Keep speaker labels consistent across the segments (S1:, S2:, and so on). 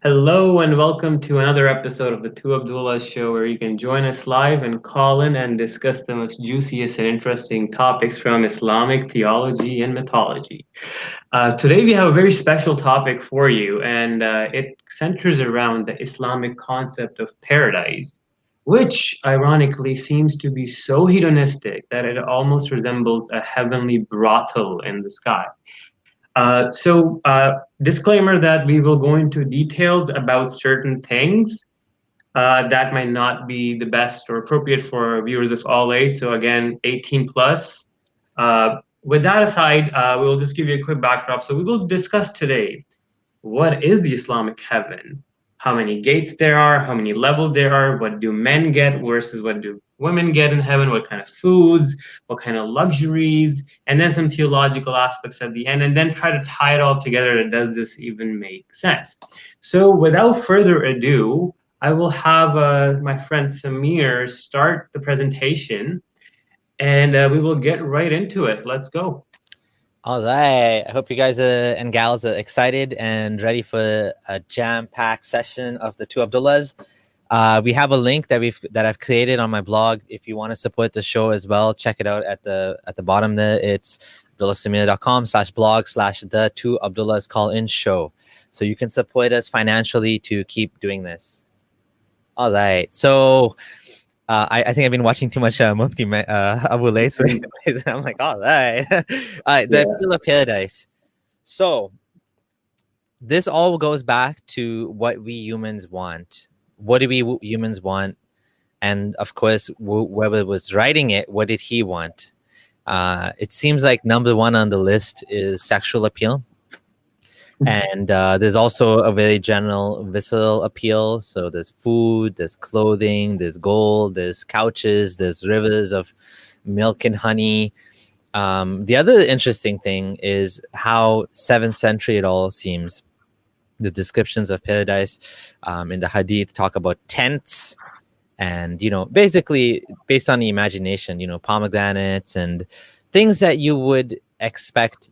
S1: Hello and welcome to another episode of the Two Abdullahs show, where you can join us live and call in and discuss the most juiciest and interesting topics from Islamic theology and mythology. Today we have a very special topic for you, and it centers around the Islamic concept of paradise, which ironically seems to be so hedonistic that it almost resembles a heavenly brothel in the sky. Disclaimer that we will go into details about certain things that might not be the best or appropriate for viewers of all age. So again, 18 plus. With that aside, we will just give you a quick backdrop. So we will discuss today, what is the Islamic heaven? How many gates there are, how many levels there are, what do men get versus what do women get in heaven, what kind of foods, what kind of luxuries, and then some theological aspects at the end, and then try to tie it all together. Does this even make sense? So without further ado, I will have my friend Samir start the presentation, and we will get right into it. Let's go.
S2: All right. I hope you guys and gals are excited and ready for a jam-packed session of the Two Abdullahs. We have a link that I've created on my blog. If you want to support the show as well, check it out at the bottom there. It's abdullahsamir.com/blog/the Two Abdullahs call-in show. So you can support us financially to keep doing this. All right. So I think I've been watching too much Mufti Abu Layth. I'm like, all right. All right, the appeal of paradise. So this all goes back to what we humans want. What do we humans want? And of course, whoever was writing it, what did he want? It seems like number one on the list is sexual appeal. And there's also a very general visceral appeal. So there's food, there's clothing, there's gold, there's couches, there's rivers of milk and honey. The other interesting thing is how 7th century it all seems. The descriptions of paradise in the Hadith talk about tents and, basically based on the imagination, pomegranates and things that you would expect,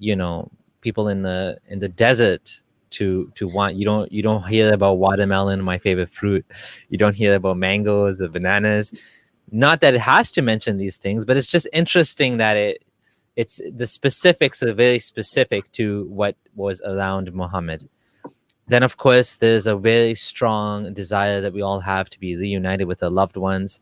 S2: people in the desert to want. You don't hear about watermelon, my favorite fruit. You don't hear about mangoes or bananas. Not that it has to mention these things, but it's just interesting that it's the specifics are very specific to what was around Muhammad. Then of course there's a very strong desire that we all have to be reunited with our loved ones.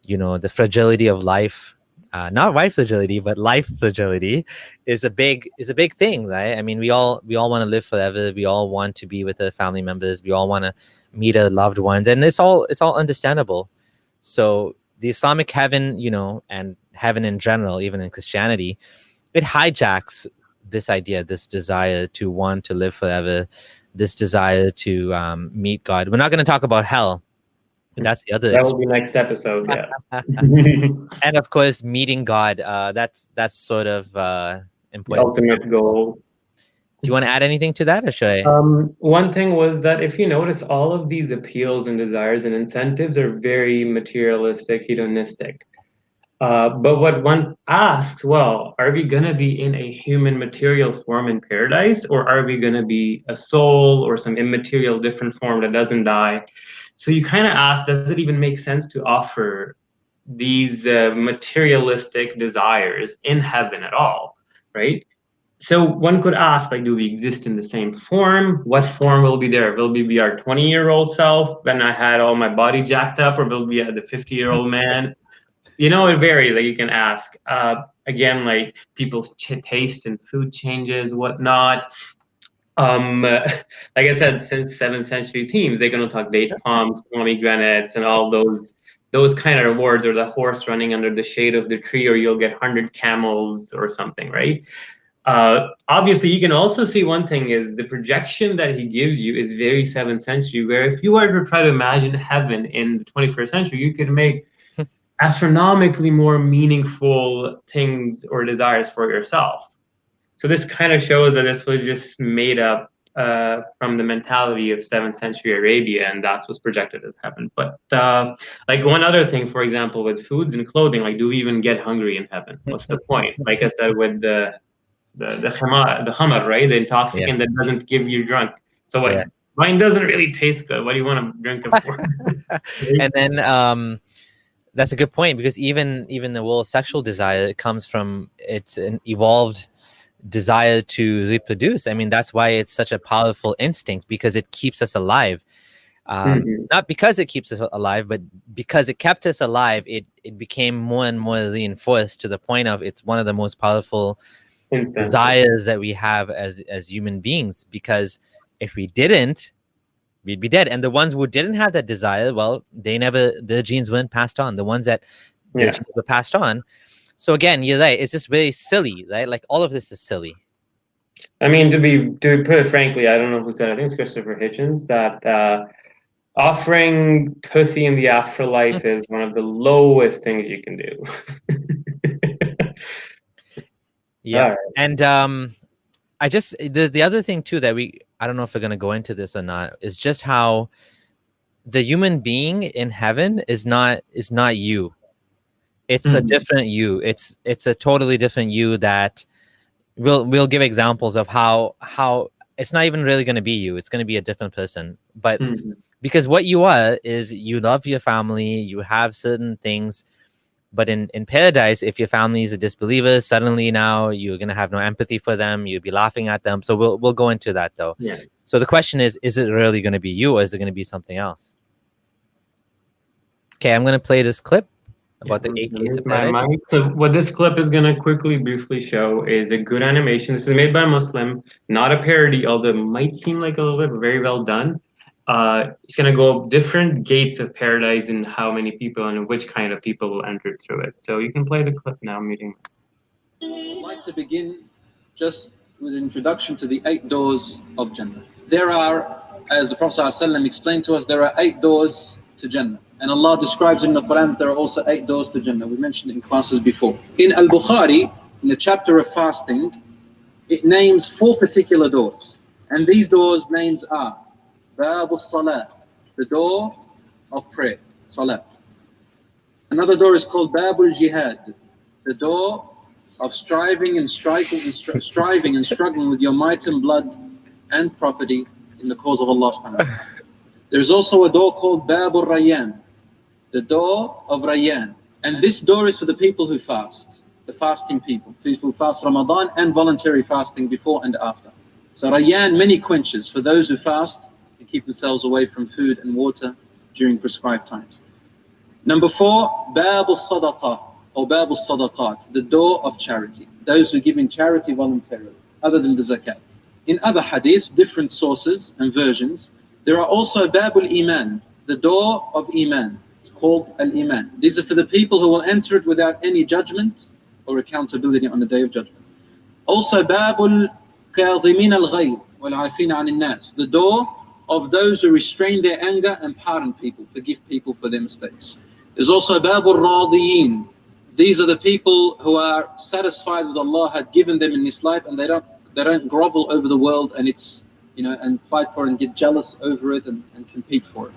S2: The fragility of life. Not white fragility, but life fragility is a big thing, right? I mean, we all want to live forever. We all want to be with our family members. We all want to meet our loved ones, and it's all understandable. So the Islamic heaven, and heaven in general, even in Christianity, it hijacks this idea, this desire to want to live forever, this desire to meet God. We're not going to talk about hell. That's the other.
S1: That will be next episode. Yeah.
S2: And of course, meeting God. That's sort of important.
S1: The ultimate goal.
S2: Do you want to add anything to that, or should I?
S1: One thing was that if you notice, all of these appeals and desires and incentives are very materialistic, hedonistic. But what one asks, well, are we going to be in a human material form in paradise, or are we going to be a soul or some immaterial different form that doesn't die? So you kind of ask, does it even make sense to offer these materialistic desires in heaven at all, right? So one could ask, like, do we exist in the same form? What form will be there? Will we be our 20-year-old self when I had all my body jacked up, or will we be the 50-year-old man? It varies. Like, you can ask. Again, like, people's taste in food changes, whatnot. Like I said, since 7th century themes, they're going to talk date palms, pomegranates, and all those kind of rewards, or the horse running under the shade of the tree, or you'll get 100 camels or something, right? Obviously, you can also see one thing is the projection that he gives you is very 7th century, where if you were to try to imagine heaven in the 21st century, you could make astronomically more meaningful things or desires for yourself. So this kind of shows that this was just made up from the mentality of 7th century Arabia, and that's what's projected as heaven. But like, one other thing, for example, with foods and clothing, like, do we even get hungry in heaven? What's the point? Like I said, with the khamar, right? The intoxicant that doesn't give you drunk. So what?
S2: Yeah.
S1: Wine doesn't really taste good. What do you want to drink it for?
S2: And then that's a good point, because even the whole sexual desire, it comes from, it's an evolved desire to reproduce. I mean, that's why it's such a powerful instinct, because it keeps us alive. Not because it keeps us alive, but because it kept us alive, it became more and more reinforced to the point of it's one of the most powerful desires that we have as human beings. Because if we didn't, we'd be dead. And the ones who didn't have that desire, well, their genes weren't passed on. The ones that their genes were passed on. So again, you're right. It's just very silly, right? Like all of this is silly.
S1: I mean, to put it frankly, I don't know who said it. I think it's Christopher Hitchens, that offering pussy in the afterlife is one of the lowest things you can do.
S2: Yeah. Right. And I just the other thing too that I don't know if we're gonna go into this or not, is just how the human being in heaven is not you. It's a different you. It's a totally different you that we'll give examples of how it's not even really gonna be you. It's gonna be a different person. But because what you are is you love your family, you have certain things. But in paradise, if your family is a disbeliever, suddenly now you're going to have no empathy for them. You'll be laughing at them. So we'll go into that, though.
S1: Yeah.
S2: So the question is it really going to be you, or is it going to be something else? Okay, I'm going to play this clip about the 8 gates of paradise.
S1: So what this clip is going to briefly show is a good animation. This is made by a Muslim, not a parody, although it might seem like a little bit, very well done. It's going to go different gates of paradise and how many people and which kind of people will enter through it. So you can play the clip now, meeting.
S3: I'd like to begin just with an introduction to the 8 doors of Jannah. There are, as the Prophet ﷺ explained to us, there are 8 doors to Jannah. And Allah describes in the Quran that there are also 8 doors to Jannah. We mentioned it in classes before. In Al-Bukhari, in the chapter of fasting, it names 4 particular doors. And these doors' names are Bab al-Salat, the door of prayer, Salat. Another door is called Bab al-Jihad, the door of striving and struggling with your might and blood and property in the cause of Allah subhanahu wa ta'ala. There is also a door called Bab al-Rayyan, the door of Rayyan. And this door is for the people who fast, the fasting people who fast Ramadan and voluntary fasting before and after. So Rayyan, many quenches for those who fast and keep themselves away from food and water during prescribed times. Number 4, Bab al-Sadaqah or Bab al-Sadaqat, the door of charity, those who give in charity voluntarily, other than the zakat. In other hadiths, different sources and versions, there are also Bab al-Iman, the door of Iman. It's called al-Iman. These are for the people who will enter it without any judgment or accountability on the Day of Judgment. Also Bab al-Kadhimin al-Ghayb wal-Afina an nas, the door of those who restrain their anger and pardon people, forgive people for their mistakes. There's also Bab al-Radiyin. These are the people who are satisfied with Allah had given them in this life, and they don't grovel over the world and its, and fight for it and get jealous over it and compete for it.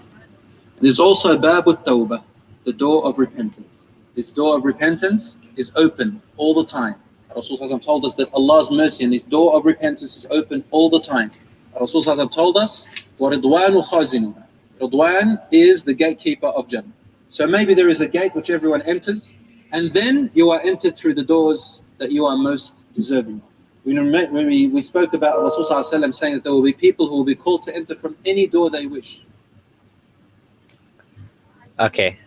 S3: And there's also Bab al-Tawbah, the door of repentance. This door of repentance is open all the time. Rasul told us that Allah's mercy and His door of repentance is open all the time. Rasul told us, وَرِضْوَانُ خَازِنُهَا. Ridwan is the gatekeeper of Jannah. So maybe there is a gate which everyone enters, and then you are entered through the doors that you are most deserving of. We spoke about Rasul saying that there will be people who will be called to enter from any door they wish.
S2: Okay.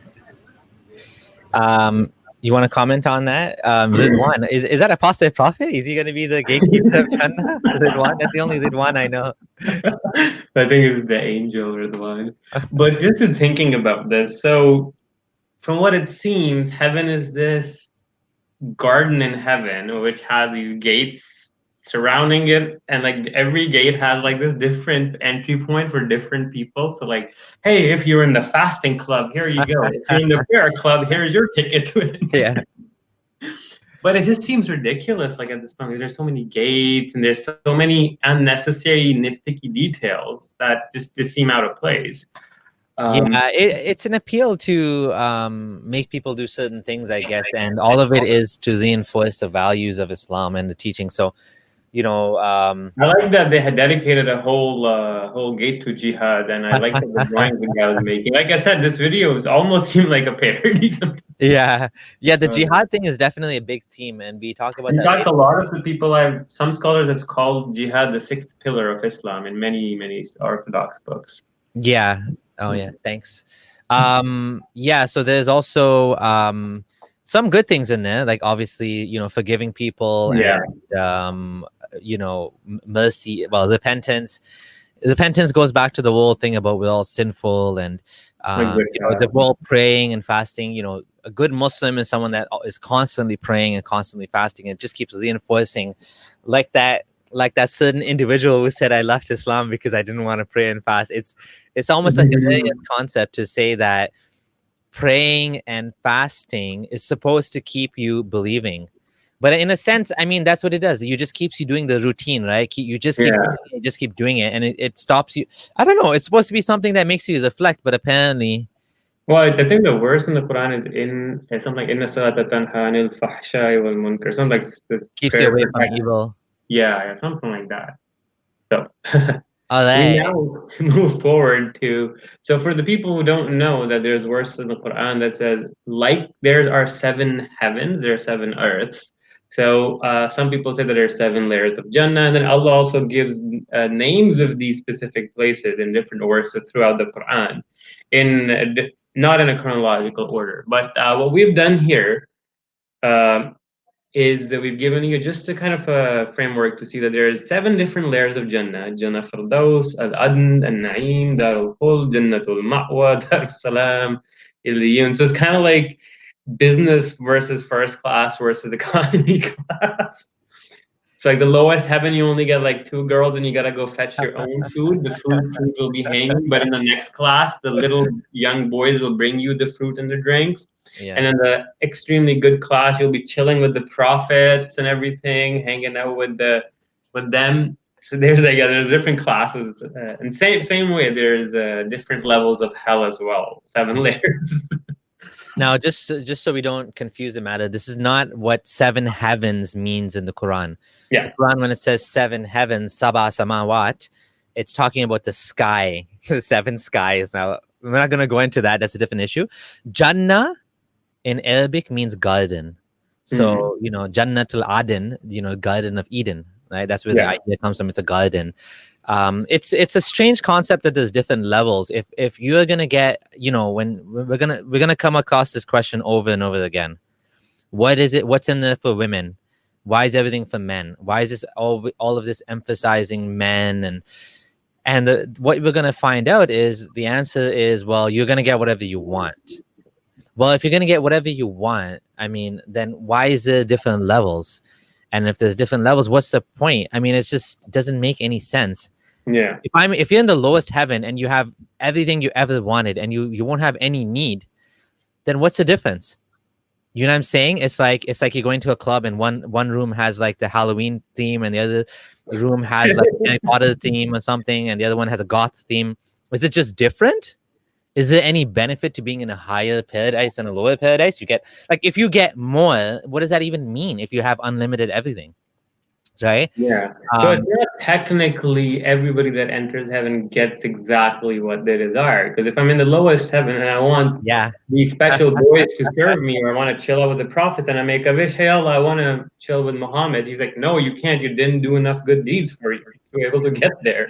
S2: You want to comment on that? Ridwan, is that apostate prophet? Is he going to be the gatekeeper of Jannah? Ridwan? That's the only Ridwan I know.
S1: I think it's the angel Ridwan. But just in thinking about this, so from what it seems, heaven is this garden in heaven which has these gates surrounding it, and like every gate has like this different entry point for different people. So like, hey, if you're in the fasting club, here you go. If you're in the prayer club, here's your ticket to it.
S2: Yeah.
S1: But it just seems ridiculous. Like at this point, there's so many gates and there's so many unnecessary nitpicky details that just seem out of place.
S2: It's an appeal to make people do certain things, I guess, and all of it is to reinforce the values of Islam and the teaching. So
S1: I like that they had dedicated a whole gate to jihad, and I like the drawings the guy was making. Like I said, this video is almost seemed like a parody.
S2: Yeah, the jihad thing is definitely a big theme, and we talk about
S1: In
S2: that
S1: fact,
S2: later.
S1: a lot of the people some scholars have called jihad the sixth pillar of Islam in many Orthodox books.
S2: Yeah. Oh yeah. Thanks. Yeah. So there's also some good things in there, like obviously, forgiving people and mercy. Well, repentance. Repentance goes back to the whole thing about we're all sinful and the whole praying and fasting. A good Muslim is someone that is constantly praying and constantly fasting. It just keeps reinforcing, like that certain individual who said, I left Islam because I didn't want to pray and fast. It's almost like a religious concept to say that praying and fasting is supposed to keep you believing. But in a sense, I mean, that's what it does. It just keeps you doing the routine, right? You just keep doing it, and it stops you. I don't know. It's supposed to be something that makes you reflect, but apparently.
S1: Well, I think the verse in the Quran is something like "Inna salata tanha anil fahsha'i wal munkar." Something like
S2: keeps you away from evil.
S1: Yeah, something like that. So
S2: all right.
S1: We now move forward so for the people who don't know that there's verses in the Quran that says, like there are 7 heavens, there are 7 earths. So some people say that there are 7 layers of Jannah, and then Allah also gives names of these specific places in different verses throughout the Quran, not in a chronological order. But what we've done here is that we've given you just a kind of a framework to see that there's 7 different layers of Jannah. Jannah Firdaus, Al-Adn, Al-Na'im, Darul Khuld, Jannatul Ma'wa, Dar Salam, Illiyun. So it's kind of like business versus first class versus economy class. It's like the lowest heaven, you only get like 2 girls and you gotta go fetch your own food. The fruit will be hanging, but in the next class, the little young boys will bring you the fruit and the drinks.
S2: Yeah.
S1: And in the extremely good class, you'll be chilling with the prophets and everything, hanging out with them. So there's there's different classes, and same way there's different levels of hell as well, 7 layers.
S2: Now, just so we don't confuse the matter, this is not what 7 heavens means in the Quran.
S1: Yeah.
S2: The Quran, when it says 7 heavens, sabah samawat, it's talking about the sky, the 7 skies. Now, we're not going to go into that. That's a different issue. Jannah in Arabic means garden. So, Jannatul Aden, Garden of Eden, right? That's where the idea comes from. It's a garden. It's a strange concept that there's different levels. If you're gonna get, when we're gonna come across this question over and over again. What is it? What's in there for women? Why is everything for men? Why is this all of this emphasizing men? And what we're gonna find out is the answer is, well, you're gonna get whatever you want. Well, if you're gonna get whatever you want, I mean, then why is there different levels? And if there's different levels, what's the point? I mean, it just doesn't make any sense.
S1: Yeah.
S2: If you're in the lowest heaven and you have everything you ever wanted and you won't have any need, then what's the difference? You know what I'm saying? It's like you're going to a club and one room has like the Halloween theme and the other room has like a Harry Potter theme or something, and the other one has a goth theme. Is it just different? Is there any benefit to being in a higher paradise and a lower paradise? You get, like, if you get more, what does that even mean if you have unlimited everything? Right?
S1: Yeah. So it's not technically everybody that enters heaven gets exactly what they desire. Because if I'm in the lowest heaven and I want these special boys to serve me, or I want to chill out with the prophets, and I make a wish, hey Allah, I want to chill with Muhammad. He's like, no, you can't. You didn't do enough good deeds for you to be able to get there.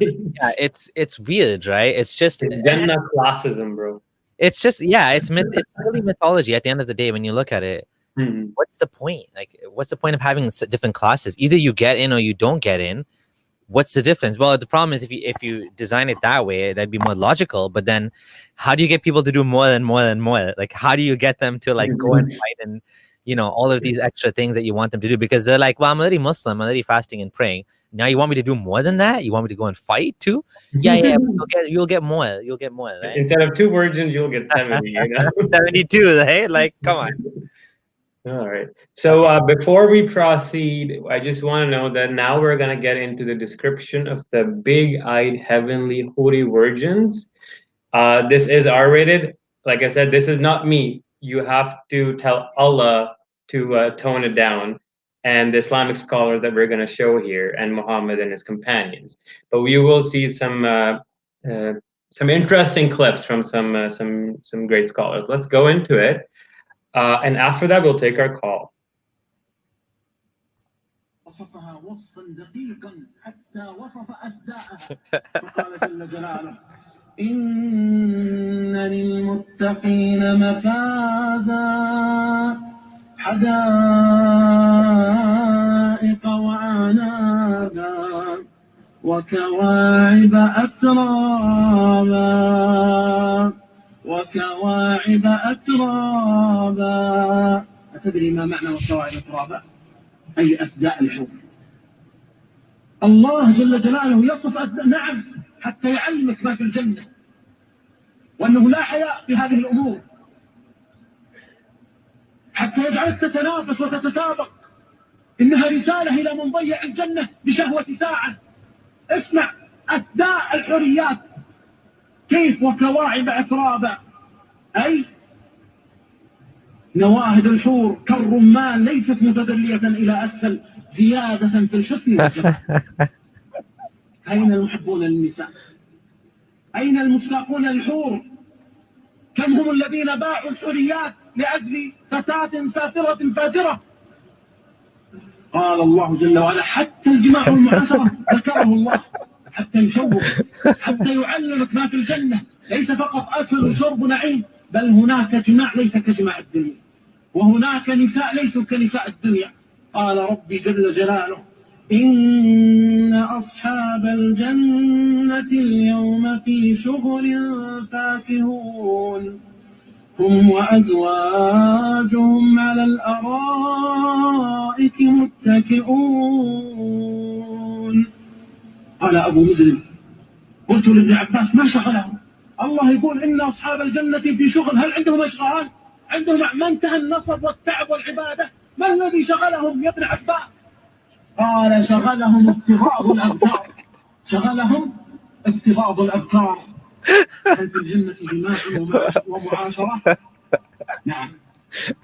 S2: Yeah, it's weird, right? It's just
S1: Jannah classism, bro.
S2: It's just it's really mythology at the end of the day when you look at it.
S1: Mm-hmm.
S2: What's the point? Like, what's the point of having different classes? Either you get in or you don't get in. What's the difference? Well, the problem is if you design it that way, that'd be more logical. But then, how do you get people to do more and more and more? Like, how do you get them to like go and fight and all of these extra things that you want them to do? Because they're like, well, I'm already Muslim, I'm already fasting and praying. Now you want me to do more than that? You want me to go and fight too? Yeah. You'll get more. You'll get more, right?
S1: Instead of 2 virgins, you'll get 70.
S2: 72, right? Like, come on.
S1: All right. So before we proceed, I just want to know that now we're going to get into the description of the big-eyed heavenly holy virgins. This is R-rated. Like I said, this is not me. You have to tell Allah to tone it down. and the Islamic scholars that we're going to show here, and Muhammad and his companions. But we will see some interesting clips from some great scholars. Let's go into it, and after that, we'll take our call.
S3: وصفها وصفا دقيقا حتى وصف أجزاءها فقال جل جلاله إن للمتقين مفازا حدائق وأعنابا وكواعب أترابا أتدري ما معنى وكواعب أترابا؟ أي أفداء الحور. الله جل جلاله يصف أفداء، نعم، حتى يعلمك ما في الجنة، وأنه لا حياء في هذه الأمور، حتى يجعلك تتنافس وتتسابق. إنها رسالة إلى من ضيع الجنة بشهوة ساعة. اسمع أفداء الحوريات كيف، وكواعب أترابا، أي نواهد الحور كالرمان ليست متدلية إلى أسفل، زيادة في الحسن والجمال. أين المحبون للنساء؟ أين المشتاقون للحور؟ كم هم الذين باعوا الحوريات لأجل فتاة سافرة فاجرة؟ قال الله جل وعلا حتى الجماع والمعاشرة ذكره الله حتى يشوق، حتى يعلمك ما في الجنة، ليس فقط أكل وشرب ونعيم، بل هناك جماع ليس كجماع الدنيا، وهناك نساء ليسوا كنساء الدنيا. قال ربي جل جلاله إن أصحاب الجنة اليوم في شغل فاكهون هم وأزواجهم على الأرائك متكئون. قال أبو مسلم قلت لابن عباس ما شغلهم؟ الله يقول إن أصحاب الجنة في شغل، هل عندهم أشغال؟ عندهم ما انتهى النصب والتعب والعبادة؟ ما الذي شغلهم يا ابن عباس؟ قال شغلهم افتراض الأبكار، شغلهم افتراض الأبكار. هل في الجنة جماع ومعاشرة؟ نعم.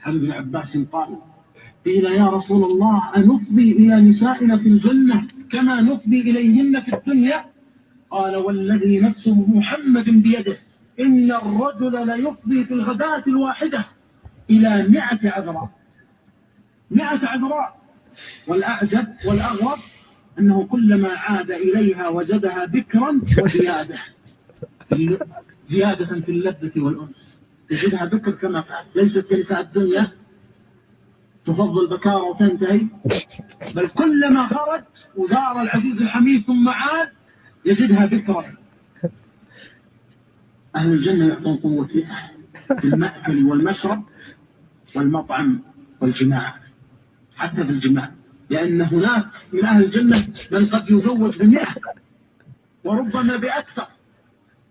S3: عن ابن عباس قيل يا رسول الله أنفضي إلى نسائنا في الجنة كما نفضي إليهن في الدنيا؟ قال والذي نفس محمد بيده إن الرجل ليفضي في الغداة الواحدة إلى 100 عذراء. 100 عذراء. والأعجب والأغرب أنه كلما عاد إليها وجدها بكرا وزيادة، زيادة في اللذة والأنس. يجدها بكر كما قال، ليست كنساء الدنيا تفضل بكارة وتنتهي، بل كلما خرج وزار العزيز الحميد ثم عاد يجدها بكرا. أهل الجنة يعطون قوة في المأكل والمشرب والمطعم والجماع، حتى في الجماع، لأن هناك من أهل الجنة من قد يزوج ب100 وربما بأكثر،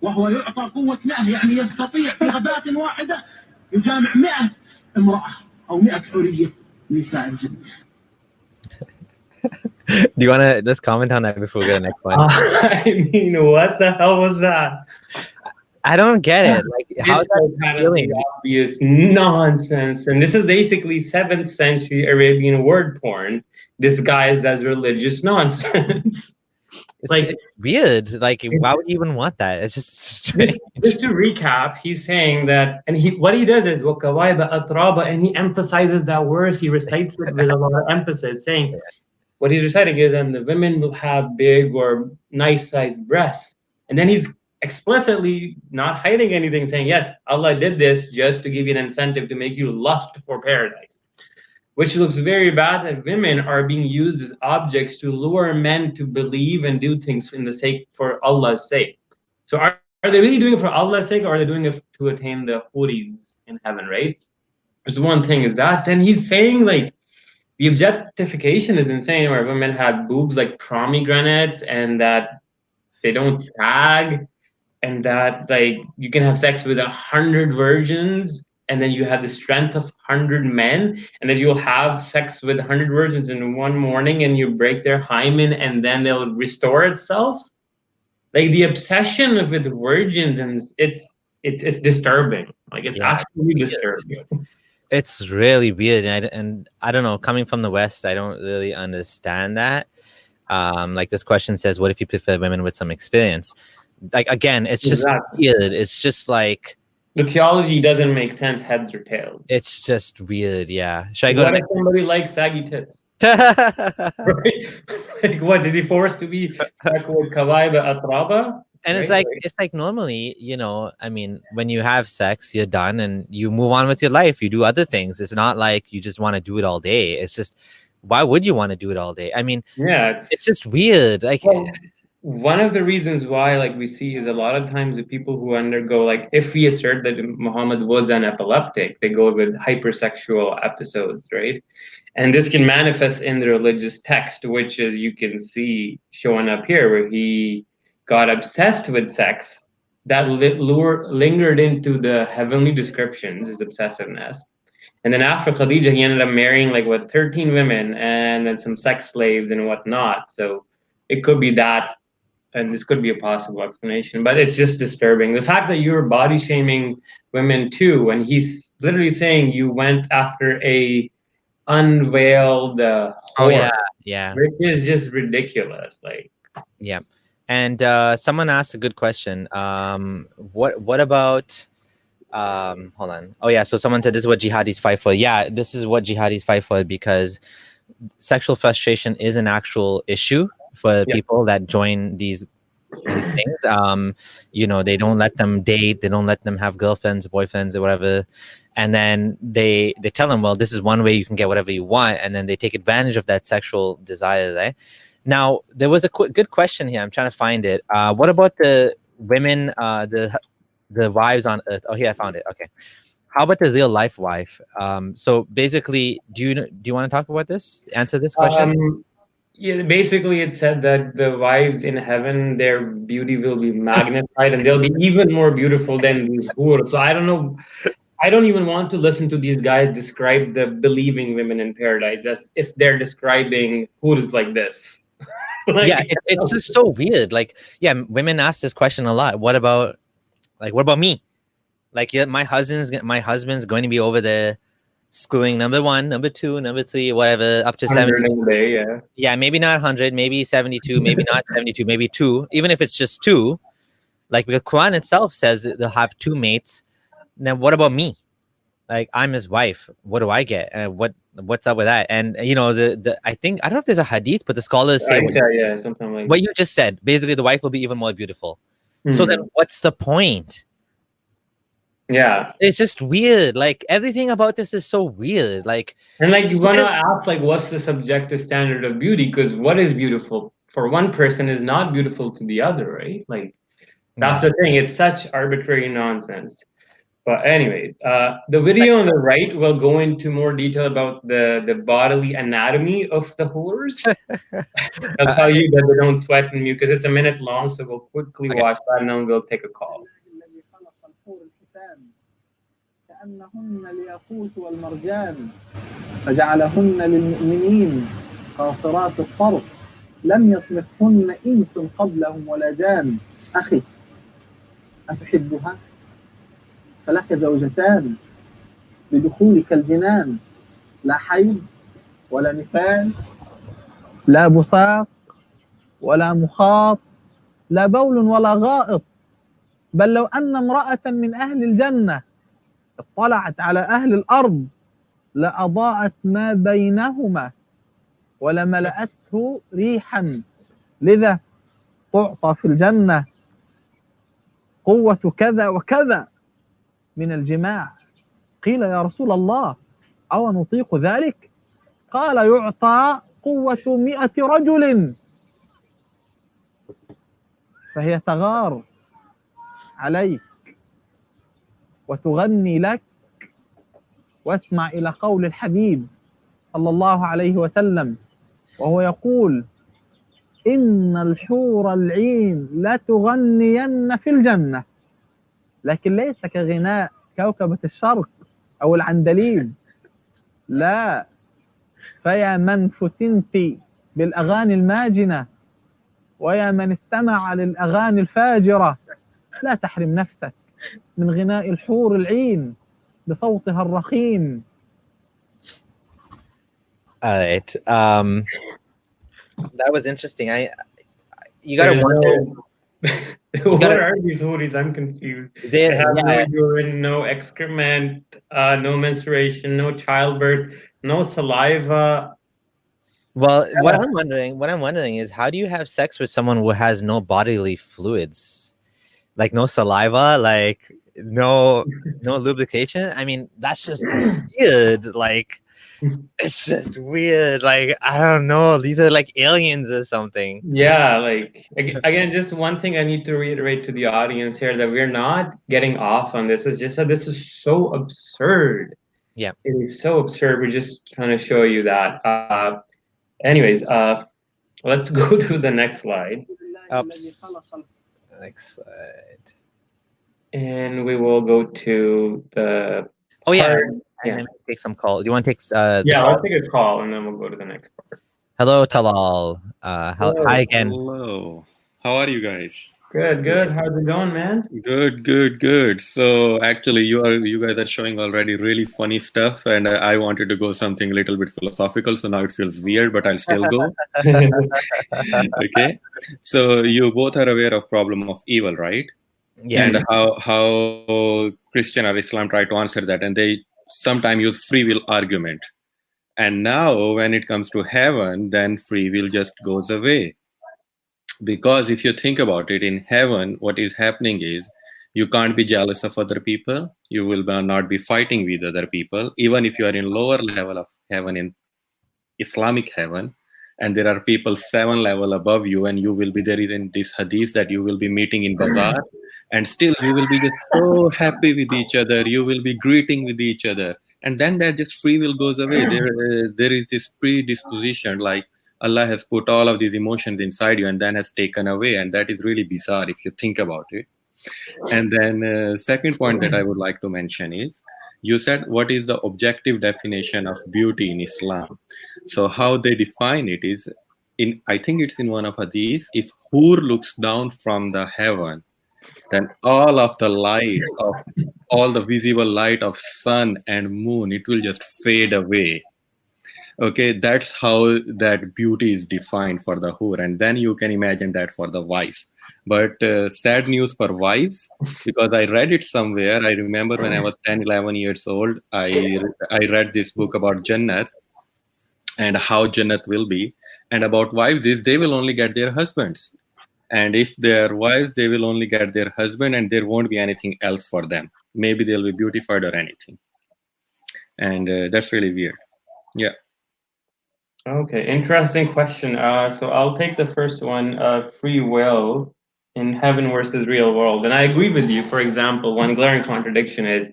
S3: وهو يعطى قوة 100، يعني يستطيع في غداة واحدة يجامع 100 امرأة أو 100 حورية نساء الجنة.
S2: Do you want to just comment on that before we go to the next one?
S1: I mean, what the hell was that?
S2: I don't get it. Like, how is that
S1: kind
S2: feeling?
S1: of obvious nonsense. And this is basically 7th century Arabian word porn disguised as religious nonsense.
S2: It's weird. Like, why would you even want that? It's just strange.
S1: Just to recap, he's saying that, and what he does is وَكَوَائِبَ أَتْرَابًا, and he emphasizes that verse. He recites it with a lot of emphasis, saying what he's reciting is, and the women will have big or nice sized breasts. And then he's explicitly not hiding anything, saying, yes, Allah did this just to give you an incentive to make you lust for paradise. Which looks very bad that women are being used as objects to lure men to believe and do things for Allah's sake. So are they really doing it for Allah's sake, or are they doing it to attain the huris in heaven, right? There's one thing is that. Then he's saying like the objectification is insane, where women have boobs like pomegranates and that they don't sag, and that like you can have sex with 100 virgins and then you have the strength of 100 men, and then you'll have sex with 100 virgins in one morning and you break their hymen and then they'll restore itself. Like the obsession with the virgins, and it's disturbing. Like it's actually disturbing.
S2: It's really weird, and I don't know. Coming from the West, I don't really understand that. Like this question says, what if you prefer women with some experience? Like again, it's just
S1: Exactly.
S2: weird. It's just like
S1: The theology doesn't make sense, heads or tails.
S2: it's just weird. Yeah. Should I go
S1: What
S2: to
S1: if somebody likes saggy tits?
S2: next?
S1: Right? Like, what is he forced to be stuck with Kawaiba Atraba?
S2: And it's
S1: Right?
S2: like normally, you know, I mean, when you have sex, you're done and you move on with your life. You do other things. It's not like you just want to do it all day. It's just, why would you want to do it all day? I mean,
S1: Yeah,
S2: it's just weird. Like,
S1: well, one of the reasons why, like, we see is a lot of times the people who undergo, like, if we assert that Muhammad was an epileptic, they go with hypersexual episodes, right? And this can manifest in the religious text, which is you can see showing up here, where he got obsessed with sex, that lingered into the heavenly descriptions, his obsessiveness. And then after Khadija, he ended up marrying like what 13 women and then some sex slaves and whatnot. So it could be that, and this could be a possible explanation, but it's just disturbing. The fact that you're body shaming women too, and he's literally saying you went after a unveiled
S2: oh yeah,
S1: whore,
S2: yeah,
S1: which is just ridiculous. Like,
S2: yeah. And someone asked a good question. What about hold on. Oh yeah, so someone said this is what jihadis fight for. Yeah, this is what jihadis fight for because sexual frustration is an actual issue for
S1: yeah,
S2: people that join these things. You know, they don't let them date, they don't let them have girlfriends, boyfriends, or whatever. And then they tell them, well, this is one way you can get whatever you want, and then they take advantage of that sexual desire, right? Now, there was a good question here. I'm trying to find it. What about the women, the wives on earth? Oh, here I found it. Okay. How about the real life wife? So basically, do you want to talk about this? Answer this question?
S1: yeah. Basically, it said that the wives in heaven, their beauty will be magnified, and they'll be even more beautiful than these hur. So I don't know. I don't even want to listen to these guys describe the believing women in paradise as if they're describing hurs like this.
S2: Yeah,
S1: Like,
S2: it's just so weird. Like, yeah, women ask this question a lot. What about me? Like, yeah, my husband's going to be over there schooling number 1, number 2, number 3, whatever, up to
S1: 100
S2: 70.
S1: in a day, yeah.
S2: Yeah, maybe not 100, maybe 72, maybe not 72, maybe 2. Even if it's just 2, like the Quran itself says that they'll have 2 mates. Then what about me? Like, I'm his wife. What do I get? What's up with that? And you know, I think I don't know if there's a hadith, but the scholars say
S1: Yeah, something like
S2: what you just said. Basically, the wife will be even more beautiful. So
S1: Hmm.
S2: then, what's the point?
S1: Yeah.
S2: It's just weird. Like everything about this is so weird. Like,
S1: And like you want to ask, like, what's the subjective standard of beauty? Because what is beautiful for one person is not beautiful to the other, right? Like, that's
S2: yeah.
S1: the thing. It's such arbitrary nonsense. But anyways, the video on the right will go into more detail about the bodily anatomy of the whores. I'll tell you that they don't sweat in mute because it's a minute long, so we'll quickly
S2: Okay.
S1: watch that and then we'll take a call.
S4: كأنهن الياقوت والمرجان فجعلهن للمؤمنين قاصرات الطرف لم يطمثهن إنس قبلهم ولا جان. أخي أتحبها؟ فلك زوجتان بدخولك الجنان لا حيض ولا نفاس لا بصاق ولا مخاط لا بول ولا غائط بل لو أن امرأة من أهل الجنة اطلعت على أهل الأرض لأضاءت ما بينهما ولملأته ريحا لذا تعطى في الجنة قوة كذا وكذا من الجماع. قيل يا رسول الله أو نطيق ذلك؟ قال يعطى قوة 100 رجل فهي تغار عليك وتغني لك. واسمع إلى قول الحبيب صلى الله عليه وسلم وهو يقول إن الحور العين لا تغنين في الجنة لكن ليس كغناء كوكبة الشرق أو العندليب، لا، فيا من فتنت بالأغاني الماجنة ويا من استمع للأغاني الفاجرة لا تحرم نفسك من غناء الحور العين بصوتها الرخيم
S2: All right. That was interesting. You gotta wonder.
S1: What
S2: gotta-
S1: are these houris? I'm confused.
S2: They-
S1: They have no
S2: yeah.
S1: urine, no excrement, no menstruation, no childbirth, no saliva.
S2: Well, what I'm wondering is, how do you have sex with someone who has no bodily fluids, like no saliva, like no lubrication? I mean, that's just weird. Like, it's just weird. Like, I don't know. These are like aliens or something.
S1: Yeah, like again, just one thing I need to reiterate to the audience here, that we're not getting off on this. It's just that this is so absurd.
S2: Yeah.
S1: It is so absurd. We're just trying to show you that. Anyways, let's go to the next slide.
S2: Next slide.
S1: And we will go to the
S2: Oh yeah.
S1: part-
S2: And then take some call. Do you want to take
S1: yeah,
S2: the call?
S1: I'll take a call and then we'll go to the next part.
S2: Hello, Talal. Hi again.
S5: Hello. How are you guys?
S1: Good. How's it going, man?
S5: Good. So actually, you guys are showing already really funny stuff, and I wanted to go something a little bit philosophical. So now it feels weird, but I'll still go. Okay. So you both are aware of problem of evil, right?
S2: Yes.
S5: And how Christian or Islam try to answer that, and they sometimes use free will argument. And now when it comes to heaven, then free will just goes away. Because if you think about it, in heaven, what is happening is you can't be jealous of other people. You will not be fighting with other people. Even if you are in lower level of heaven, in Islamic heaven, and there are people 7 level above you, and you will be there in this hadith that you will be meeting in Bazar, and still you will be just so happy with each other. You will be greeting with each other. And then that just free will goes away. There is this predisposition, like Allah has put all of these emotions inside you and then has taken away. And that is really bizarre if you think about it. And then second point that I would like to mention is, you said, what is the objective definition of beauty in Islam? So how they define it is, I think it's in one of hadiths, if Hur looks down from the heaven, then all of the light of all the visible light of sun and moon, it will just fade away. Okay, that's how that beauty is defined for the Hur. And then you can imagine that for the wives. But sad news for wives, because I read it somewhere. I remember when I was 10, 11 years old, I read this book about Jannat and how Jannat will be. And about wives is they will only get their husbands. And if they're wives, they will only get their husband and there won't be anything else for them. Maybe they'll be beautified or anything. And that's really weird. Yeah.
S1: Okay, interesting question. So I'll take the first one, free will in heaven versus real world. And I agree with you. For example, one glaring contradiction is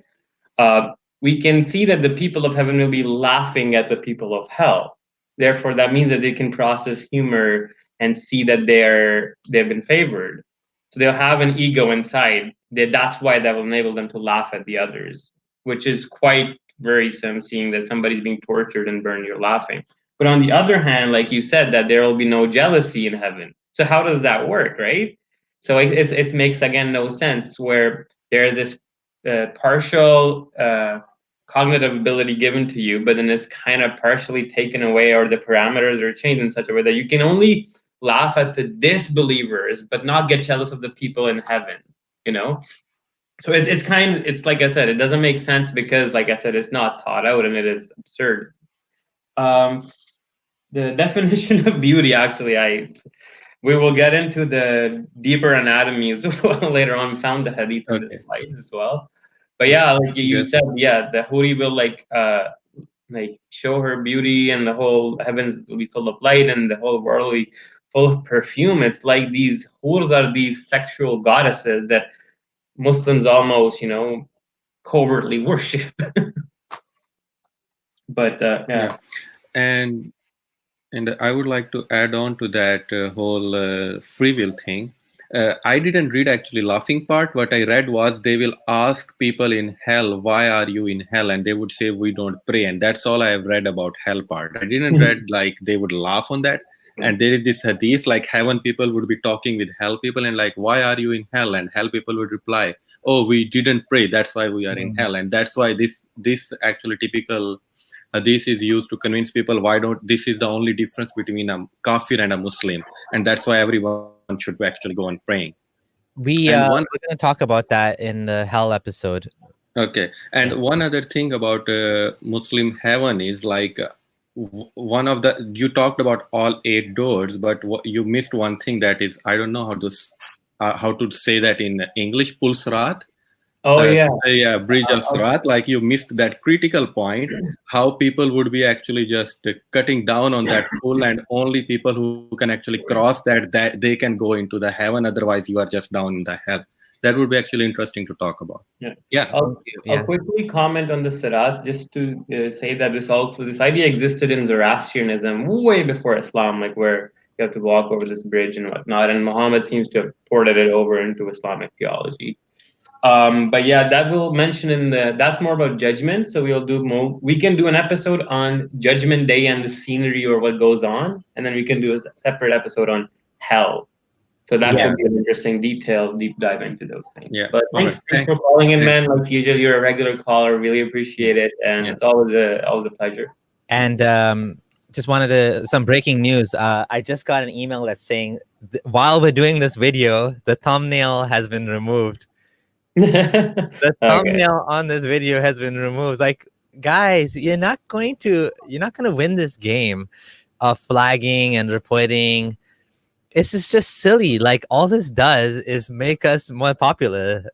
S1: we can see that the people of heaven will be laughing at the people of hell. Therefore, that means that they can process humor and see that they've been favored. So they'll have an ego inside. That's why that will enable them to laugh at the others, which is quite worrisome, seeing that somebody's being tortured and burned, you're laughing. But on the other hand, like you said, that there will be no jealousy in heaven. So how does that work, right? So it makes, again, no sense, where there is this partial cognitive ability given to you, but then it's kind of partially taken away, or the parameters are changed in such a way that you can only laugh at the disbelievers, but not get jealous of the people in heaven, you know? So it's like I said, it doesn't make sense because, like I said, it's not thought out and it is absurd. The definition of beauty, actually, we will get into the deeper anatomy as well later on. We found the hadith on the slides as well. But yeah, like you said, yeah, the Huri will like show her beauty, and the whole heavens will be full of light, and the whole world will be full of perfume. It's like these Hurs are these sexual goddesses that Muslims almost, covertly worship. But yeah.
S5: And I would like to add on to that whole free will thing. I didn't read actually laughing part. What I read was they will ask people in hell, why are you in hell? And they would say, we don't pray. And that's all I have read about hell part. I didn't read like they would laugh on that. And there is this hadith, like heaven people would be talking with hell people and like, why are you in hell? And hell people would reply, oh, we didn't pray. That's why we are in hell. And that's why this actually typical Hadith is used to convince people why don't this is the only difference between a kafir and a Muslim, and that's why everyone should actually go on praying.
S2: We're going to talk about that in the hell episode.
S5: Okay, and one other thing about Muslim heaven is like one of the, you talked about all 8 doors, but you missed one thing, that is, I don't know how to say that in English, Pul Sirat.
S1: Oh yeah,
S5: Bridge al Sirat. Like, you missed that critical point, how people would be actually just cutting down on that pull, and only people who can actually cross that they can go into the heaven, otherwise you are just down in the hell. That would be actually interesting to talk about. Yeah.
S1: I'll quickly comment on the Sirat, just to say that this idea existed in Zoroastrianism way before Islam, like where you have to walk over this bridge and whatnot, and Muhammad seems to have ported it over into Islamic theology. But yeah, that we'll mention that's more about judgment. So we can do an episode on Judgment Day and the scenery or what goes on, and then we can do a separate episode on hell. So that would be an interesting deep dive into those things.
S5: Yeah.
S1: But thanks for calling in, man. Like usual, you're a regular caller. Really appreciate it, and it's always a pleasure.
S2: And just wanted some breaking news. I just got an email that's saying while we're doing this video, the thumbnail has been removed. The thumbnail on this video has been removed. Like, guys, you're not going to win this game of flagging and reporting. This is just silly. Like, all this does is make us more popular.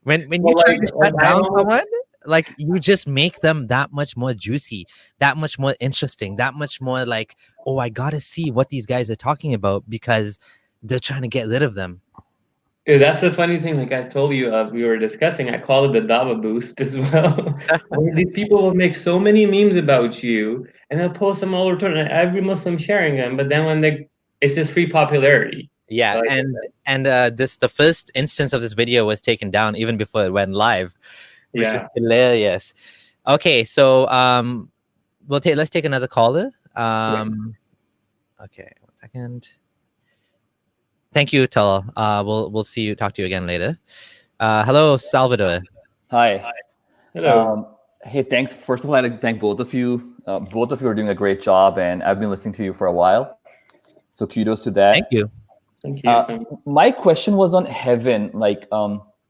S2: When you try to shut down someone, like, you just make them that much more juicy, that much more interesting, that much more like, oh, I gotta see what these guys are talking about because they're trying to get rid of them.
S1: That's the funny thing. Like I told you, we were discussing. I call it the Dava boost as well. Where these people will make so many memes about you, and they'll post them all over, and every Muslim sharing them. But then when it's just free popularity.
S2: Yeah, like, and the first instance of this video was taken down even before it went live, which is hilarious. Okay, so let's take another caller. Okay, 1 second. Thank you, Tal. We'll talk to you again later. Hello, Salvador.
S6: Hi.
S1: Hello.
S6: Hey, thanks. First of all, I'd like to thank both of you. Both of you are doing a great job, and I've been listening to you for a while. So kudos to that.
S2: Thank you.
S1: Thank you.
S6: My question was on heaven. Like,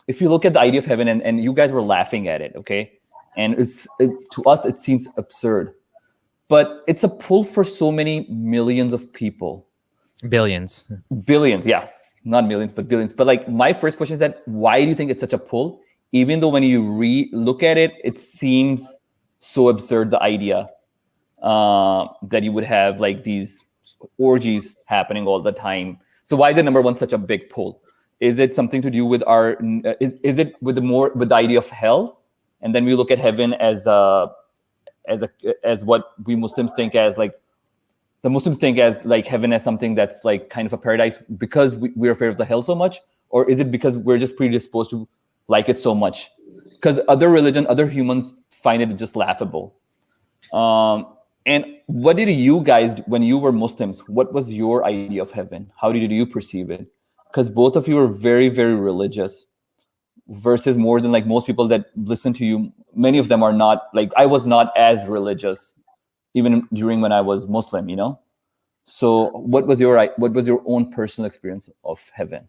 S6: if you look at the idea of heaven, and you guys were laughing at it, okay? And to us, it seems absurd. But it's a pull for so many millions of people.
S2: Billions,
S6: yeah. Not millions, but billions. But like, my first question is that why do you think it's such a pull? Even though when you look at it, it seems so absurd, the idea that you would have like these orgies happening all the time. So why is the number one such a big pull? Is it something to do with our? Is it with the idea of hell, and then we look at heaven as what we Muslims think as like the Muslims think as like heaven as something that's like kind of a paradise because we're afraid of the hell so much, or is it because we're just predisposed to like it so much? Because other humans find it just laughable. And what did you guys, when you were Muslims, what was your idea of heaven? How did you perceive it? Because both of you are very, very religious versus more than like most people that listen to you. Many of them are not, like I was not as religious even during when I was Muslim, you know? So what was your own personal experience of heaven?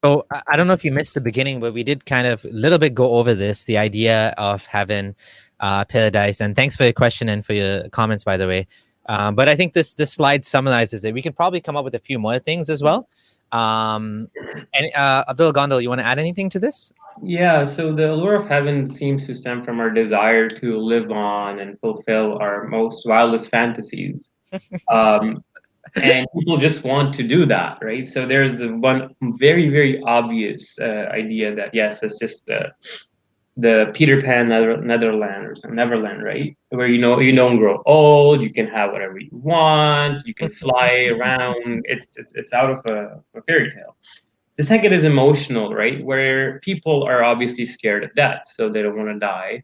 S2: So I don't know if you missed the beginning, but we did kind of a little bit go over this, the idea of heaven, paradise. And thanks for your question and for your comments, by the way. But I think this slide summarizes it. We could probably come up with a few more things as well. And Abdul Gondal, you want to add anything to this?
S1: Yeah, so the allure of heaven seems to stem from our desire to live on and fulfill our most wildest fantasies. And people just want to do that, right? So there's the one very, very obvious idea that, yes, it's just the Peter Pan Neverland, right? Where you don't grow old, you can have whatever you want, you can fly around. It's out of a fairy tale. The second is emotional, right? Where people are obviously scared of death, so they don't want to die.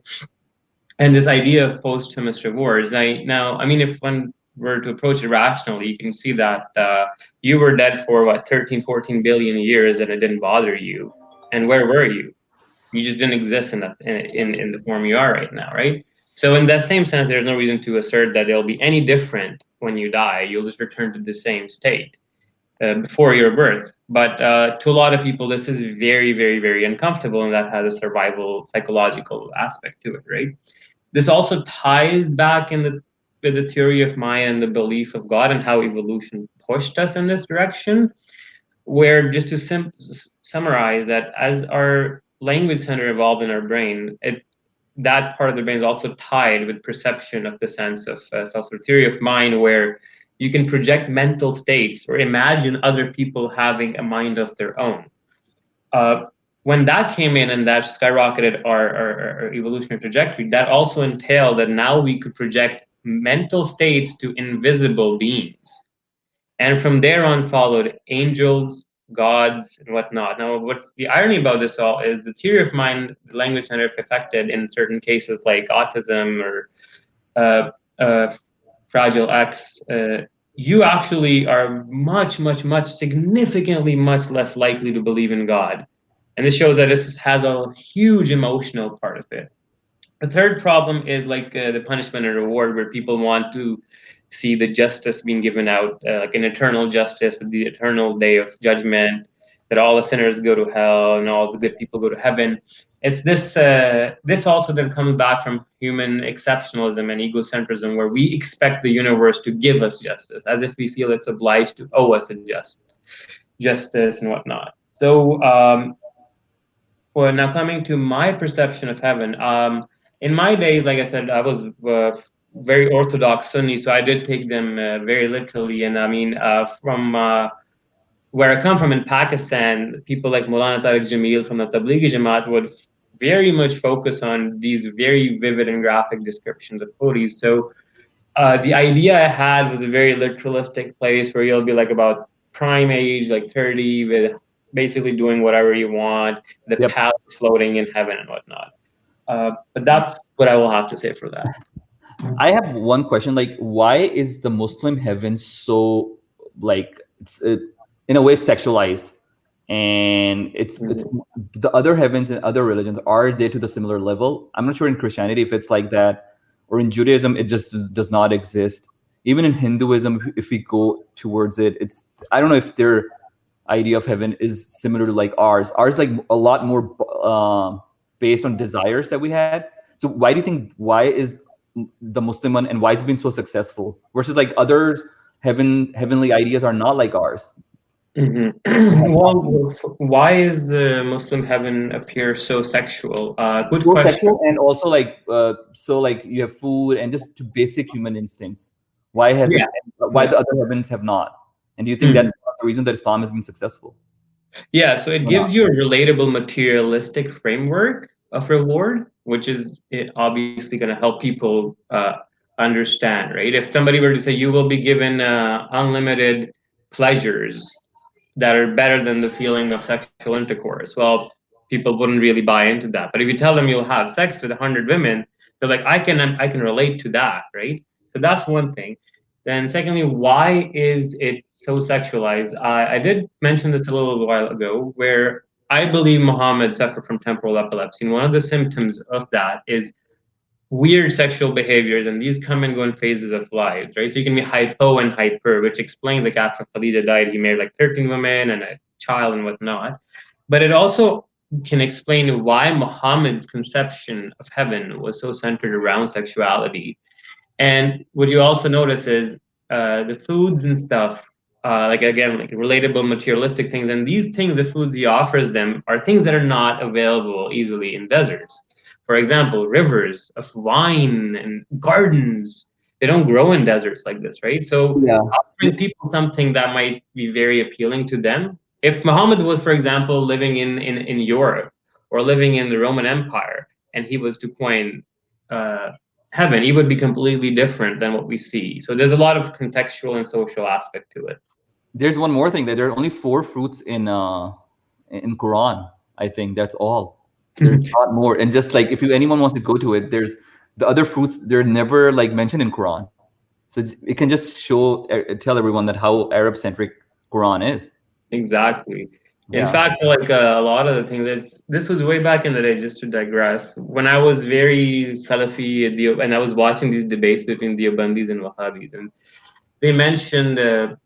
S1: And this idea of posthumous rewards. If one were to approach it rationally, you can see that you were dead for 13, 14 billion years and it didn't bother you. And where were you? You just didn't exist in the form you are right now, right? So in that same sense, there's no reason to assert that they'll be any different when you die. You'll just return to the same state before your birth. But to a lot of people, this is very, very, very uncomfortable, and that has a survival psychological aspect to it, right? This also ties back with the theory of Maya and the belief of God and how evolution pushed us in this direction, where just to summarize that as our language center evolved in our brain, that part of the brain is also tied with perception of the sense of self, or theory of mind, where you can project mental states or imagine other people having a mind of their own. When that came in and that skyrocketed our evolutionary trajectory, that also entailed that now we could project mental states to invisible beings. And from there on followed angels, gods, and whatnot. Now, what's the irony about this all is the theory of mind, the language center, if affected in certain cases like autism or Fragile X, you actually are much, significantly much less likely to believe in God. And this shows that this has a huge emotional part of it. The third problem is like the punishment and reward, where people want to see the justice being given out, like an eternal justice with the eternal day of judgment, that all the sinners go to hell and all the good people go to heaven. It's this also then comes back from human exceptionalism and egocentrism, where we expect the universe to give us justice, as if we feel it's obliged to owe us a justice and whatnot. So for now, coming to my perception of heaven, in my day, like I said, I was very orthodox Sunni, so I did take them very literally. And I mean, from where I come from in Pakistan, people like Maulana Tariq Jamil from the Tablighi Jamaat would very much focus on these very vivid and graphic descriptions of Houris. So the idea I had was a very literalistic place where you'll be like about prime age, like 30, with basically doing whatever you want, the path floating in heaven and whatnot. But that's what I will have to say for that.
S6: I have one question. Like, why is the Muslim heaven so, like, it's in a way it's sexualized, and it's the other heavens in other religions, are they to the similar level? I'm not sure in Christianity if it's like that, or in Judaism it just does not exist. Even in Hinduism, if we go towards it, it's, I don't know if their idea of heaven is similar to like ours. Ours like a lot more based on desires that we had. So why do you think, why is the Muslim one, and why it's been so successful versus like others heavenly ideas are not like ours?
S1: Well, why is the Muslim heaven appear so sexual? Good question.
S6: Sexual, and also like so like you have food and just to basic human instincts. Why has why the other heavens have not? And do you think that's the reason that Islam has been successful?
S1: Yeah, so it gives you a relatable materialistic framework of reward, which is obviously going to help people understand, right? If somebody were to say you will be given unlimited pleasures that are better than the feeling of sexual intercourse, well, people wouldn't really buy into that. But if you tell them you'll have sex with 100 women, they're like, I can relate to that, right? So that's one thing. Then secondly, why is it so sexualized? I did mention this a little while ago, where I believe Muhammad suffered from temporal epilepsy. And one of the symptoms of that is weird sexual behaviors, and these come and go in phases of life, right? So you can be hypo and hyper, which explains like after Khadija died, he married like 13 women and a child and whatnot. But it also can explain why Muhammad's conception of heaven was so centered around sexuality. And what you also notice is the foods and stuff, like again, like relatable materialistic things. And these things, the foods he offers them, are things that are not available easily in deserts. For example, rivers of wine and gardens, they don't grow in deserts like this, right? So offering people something that might be very appealing to them. If Muhammad was, for example, living in Europe or living in the Roman Empire, and he was to coin heaven, it would be completely different than what we see. So there's a lot of contextual and social aspect to it.
S6: There's one more thing, that there are only 4 fruits in Quran. I think that's all. There's not more. And just like if anyone wants to go to it, there's the other fruits, they're never like mentioned in Quran. So it can just tell everyone that how Arab centric Quran is.
S1: Exactly. In fact, like a lot of the things, this was way back in the day, just to digress. When I was very Salafi, and I was watching these debates between Deobandis and Wahhabis, and they mentioned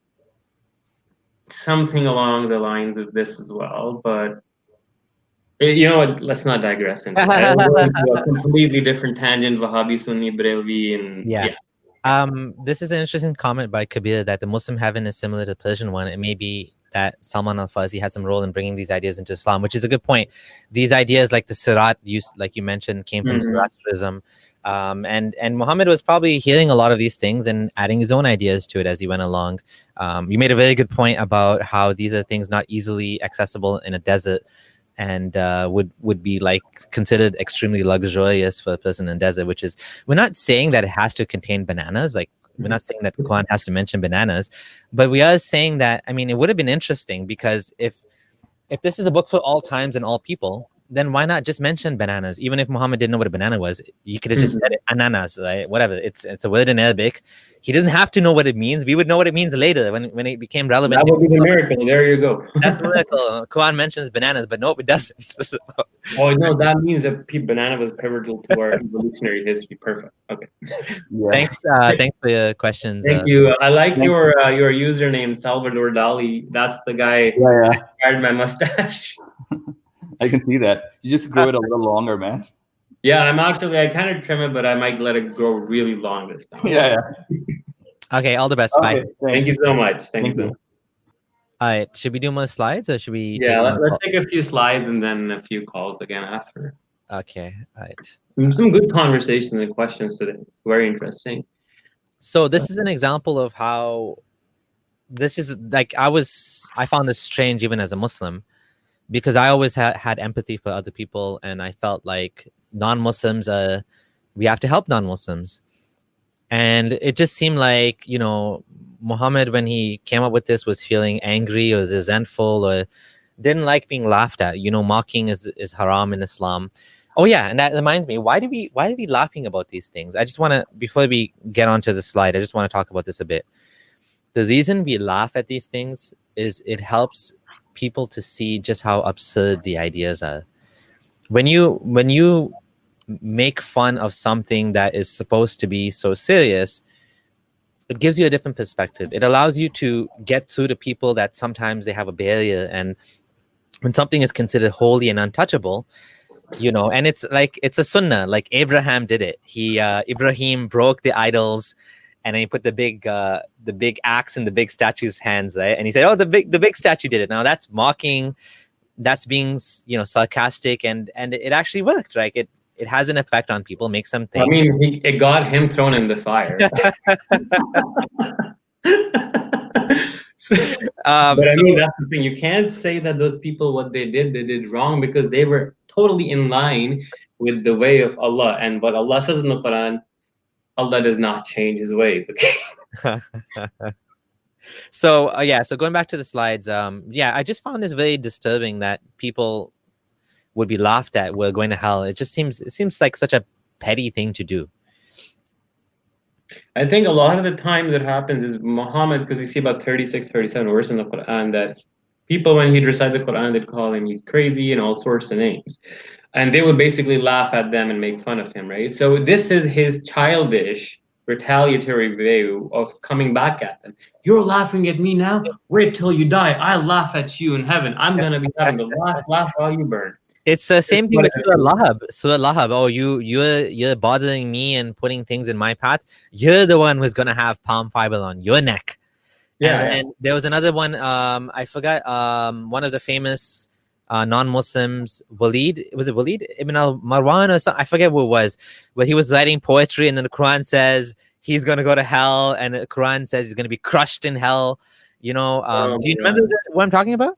S1: something along the lines of this as well. But you know what? Let's not digress into that. I'll go into a completely different tangent, Wahhabi, Sunni, Barelvi, and
S2: Yeah. This is an interesting comment by Kabir that the Muslim heaven is similar to the Persian one. It may be that Salman al-Farsi had some role in bringing these ideas into Islam, which is a good point. These ideas, like the Sirat, like you mentioned, came from Zoroastrianism. And Muhammad was probably hearing a lot of these things and adding his own ideas to it as he went along. You made a very good point about how these are things not easily accessible in a desert, and would be like considered extremely luxurious for a person in a desert, which is, we're not saying that it has to contain bananas. Like, we're not saying that the Quran has to mention bananas, but we are saying that, I mean, it would have been interesting, because if this is a book for all times and all people, then why not just mention bananas? Even if Muhammad didn't know what a banana was, you could have just said it, ananas, right? Whatever. It's a word in Arabic. He doesn't have to know what it means. We would know what it means later when it became relevant.
S1: That would be the miracle. There you go.
S2: That's the miracle. Quran mentions bananas, but no, it doesn't.
S1: Oh no, that means that banana was pivotal to our evolutionary history. Perfect. Okay.
S2: Thanks for your questions.
S1: Thank you. I like your username, Salvador Dali. That's the guy who inspired my mustache.
S6: I can see that. You just grow it a little longer, man.
S1: Yeah, I kind of trim it, but I might let it grow really long this time.
S6: Yeah.
S2: Okay, all the best.
S1: Okay,
S2: bye.
S1: Thank you so much. Thank you so much.
S2: All right, should we do more slides, or should we?
S1: Yeah, let's take a few slides and then a few calls again after.
S2: Okay, all right.
S1: Some good conversations and questions today. It's very interesting.
S2: So this is an example of how this is like, I found this strange even as a Muslim, because I always had empathy for other people, and I felt like non-Muslims, we have to help non-Muslims. And it just seemed like, Muhammad, when he came up with this, was feeling angry or resentful or didn't like being laughed at. Mocking is haram in Islam. Oh yeah, and that reminds me, why are we laughing about these things? I just want to, before we get onto the slide, I just want to talk about this a bit. The reason we laugh at these things is it helps people to see just how absurd the ideas are. When you make fun of something that is supposed to be so serious, it gives you a different perspective. It allows you to get through to people that sometimes they have a barrier, and when something is considered holy and untouchable, and it's a sunnah, like Abraham did it. Ibrahim broke the idols, and then he put the big axe in the big statue's hands, right? And he said, "Oh, the big statue did it." Now that's mocking, that's being sarcastic, and it actually worked, right? It has an effect on people, makes them think.
S1: I mean, it got him thrown in the fire. But I mean, that's the thing. You can't say that those people, what they did wrong, because they were totally in line with the way of Allah. And what Allah says in the Quran, Allah does not change his ways. Okay.
S2: So going back to the slides, I just found this very disturbing that people would be laughed at, we're going to hell. It seems like such a petty thing to do.
S1: I think a lot of the times it happens is Muhammad, because we see about 36, 37 verses in the Quran that people, when he'd recite the Quran, they'd call him he's crazy and all sorts of names. And they would basically laugh at them and make fun of him, right? So this is his childish, retaliatory way of coming back at them. You're laughing at me now? Wait till you die. I'll laugh at you in heaven. I'm going to be having the last laugh while you burn.
S2: It's the same thing with Surah Lahab. Oh, you're bothering me and putting things in my path. You're the one who's gonna have palm fiber on your neck. Yeah. And there was another one. I forgot. One of the famous non-Muslims, Walid. Was it Walid ibn al-Marwan or something? I forget who it was. But he was writing poetry, and then the Quran says he's gonna go to hell, and the Quran says he's gonna be crushed in hell. Do you remember what I'm talking about?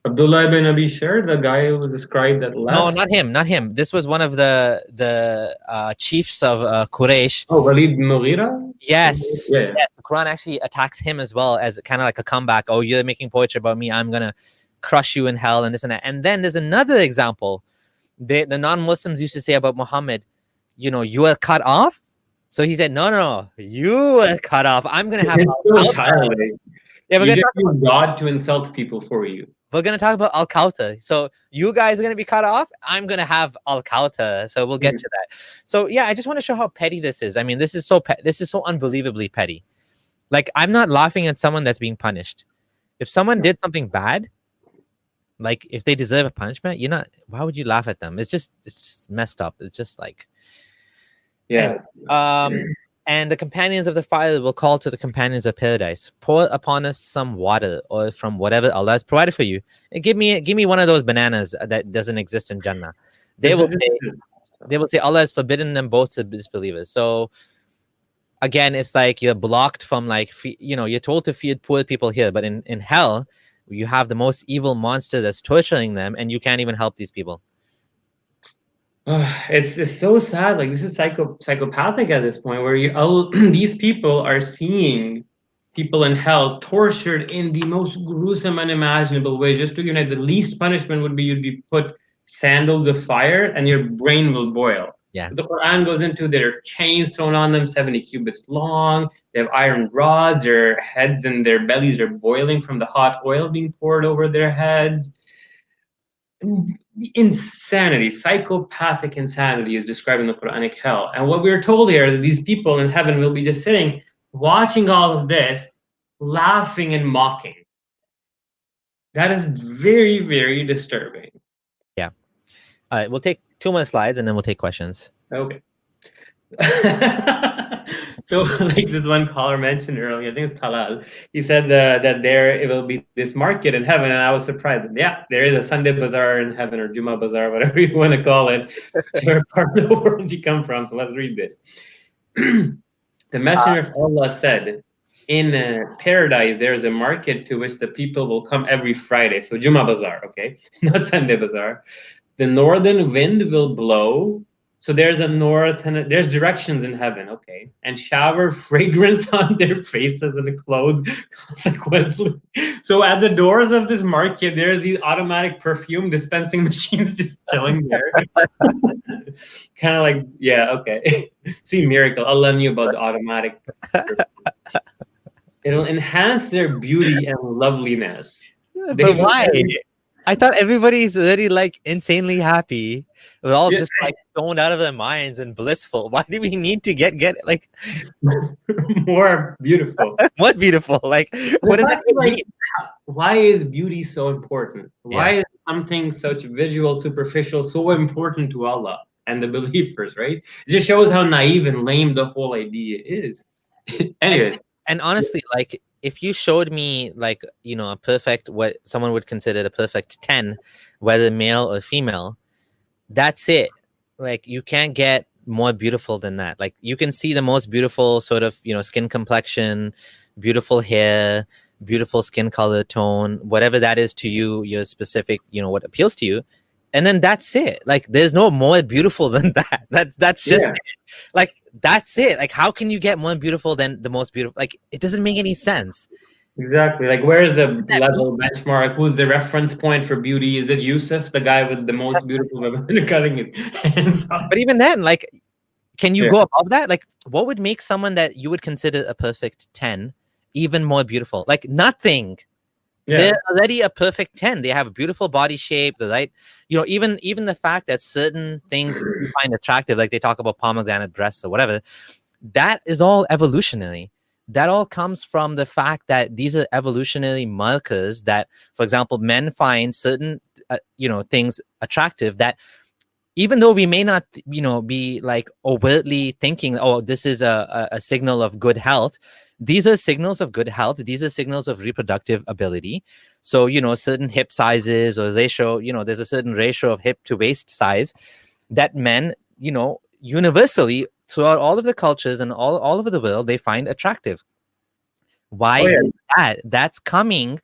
S1: Abdullah ibn Abi Shar, the guy who was described that left.
S2: No, not him. This was one of the chiefs of Quraysh.
S1: Oh, Walid ibn Mughira?
S2: Yes. Yeah. Yes. The Quran actually attacks him as well, as kind of like a comeback. Oh, you're making poetry about me. I'm going to crush you in hell and this and that. And then there's another example. The non-Muslims used to say about Muhammad, you are cut off. So he said, no, you are cut off. I'm going to have...
S1: Yeah, we're going to use God to insult people for you.
S2: we're gonna talk about al-Kauta. So you guys are gonna be cut off. I'm gonna have al-Kauta. So we'll get to that. So yeah, I just want to show how petty this is. I mean, this is so unbelievably petty. Like, I'm not laughing at someone that's being punished. If someone did something bad, like if they deserve a punishment, you're not. Why would you laugh at them? It's just messed up. It's just like,
S1: Yeah.
S2: And the companions of the fire will call to the companions of paradise, pour upon us some water or from whatever Allah has provided for you. And give me one of those bananas that doesn't exist in Jannah. They will say Allah has forbidden them both to disbelievers. So again, it's like you're blocked from, like, you're told to feed poor people here, but in hell, you have the most evil monster that's torturing them, and you can't even help these people.
S1: It's so sad. Like, this is psychopathic at this point, where these people are seeing people in hell tortured in the most gruesome, unimaginable way. Just to, the least punishment would be you'd be put sandals of fire and your brain will boil.
S2: Yeah.
S1: The Quran goes into their chains thrown on them, 70 cubits long. They have iron rods. Their heads and their bellies are boiling from the hot oil being poured over their heads. Insanity, psychopathic insanity is described in the Quranic hell. And what we're told here, that these people in heaven will be just sitting, watching all of this, laughing and mocking. That is very, very disturbing.
S2: Yeah. All right, we'll take 2 more slides and then we'll take questions.
S1: Okay. So, like this one caller mentioned earlier, I think it's Talal. He said that there it will be this market in heaven, and I was surprised. Yeah, there is a Sunday Bazar in heaven, or Juma Bazar, whatever you want to call it, whatever part of the world you come from. So let's read this. The Messenger of Allah said, in paradise, there is a market to which the people will come every Friday. So Juma Bazar, okay, not Sunday Bazar. The northern wind will blow. So there's a north and there's directions in heaven, okay, and shower fragrance on their faces and clothes consequently. So at the doors of this market, there's these automatic perfume dispensing machines just chilling there. Kind of like, yeah, okay. See, miracle. Allah knew about the automatic perfume. It'll enhance their beauty and loveliness.
S2: But why? I thought everybody's already like insanely happy. We're all just like stoned out of their minds and blissful. Why do we need to get like
S1: more beautiful?
S2: What beautiful? Like, what does that mean?
S1: Why is beauty so important? Why is something such visual, superficial so important to Allah and the believers, right? It just shows how naive and lame the whole idea is. Anyway.
S2: And honestly, like, if you showed me, like, a perfect, what someone would consider the perfect 10, whether male or female, that's it. Like, you can't get more beautiful than that. Like, you can see the most beautiful sort of, skin complexion, beautiful hair, beautiful skin color tone, whatever that is to you, your specific, what appeals to you. And then that's it. Like, there's no more beautiful than that. That's just it. Like, that's it. Like, how can you get more beautiful than the most beautiful? Like, it doesn't make any sense.
S1: Exactly. Like, where's the level benchmark? Who's the reference point for beauty? Is it Yusuf, the guy with the most beautiful women cutting his hands off?
S2: But even then, like, can you go above that? Like, what would make someone that you would consider a perfect 10 even more beautiful? Like, nothing. They're already a perfect 10. They have a beautiful body shape. The right, even the fact that certain things you find attractive, like they talk about pomegranate breasts or whatever, that is all evolutionary. That all comes from the fact that these are evolutionary markers that, for example, men find certain, things attractive that, even though we may not, be like overtly thinking, oh, this is a signal of good health. These are signals of good health. These are signals of reproductive ability. So, certain hip sizes or ratio, there's a certain ratio of hip to waist size that men, universally throughout all of the cultures and all over the world, they find attractive. Why is that? That's coming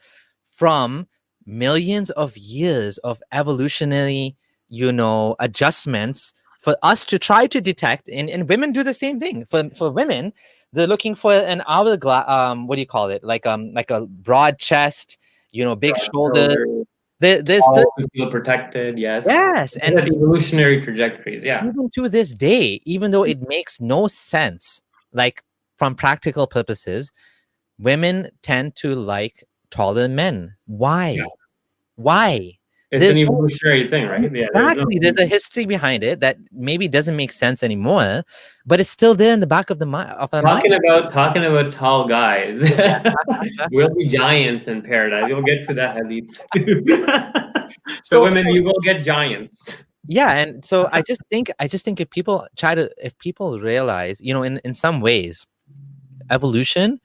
S2: from millions of years of evolutionary, adjustments for us to try to detect. And women do the same thing. For women, they're looking for an hourglass. What do you call it? Like a broad chest, big shoulders. There's
S1: all to feel protected. Yes, and evolutionary trajectories. Yeah.
S2: Even to this day, even though it makes no sense, like from practical purposes, women tend to like taller men. Why? Why?
S1: It's
S2: There's
S1: an
S2: no-
S1: evolutionary thing, right? Yeah,
S2: Exactly. There's a history behind it that maybe doesn't make sense anymore, but it's still there in the back of the mind of our mind.
S1: Talking about tall guys. We'll be giants in paradise. You'll get to that hadith. So women, you will get giants.
S2: Yeah, and so I just think if people realize, in some ways, evolution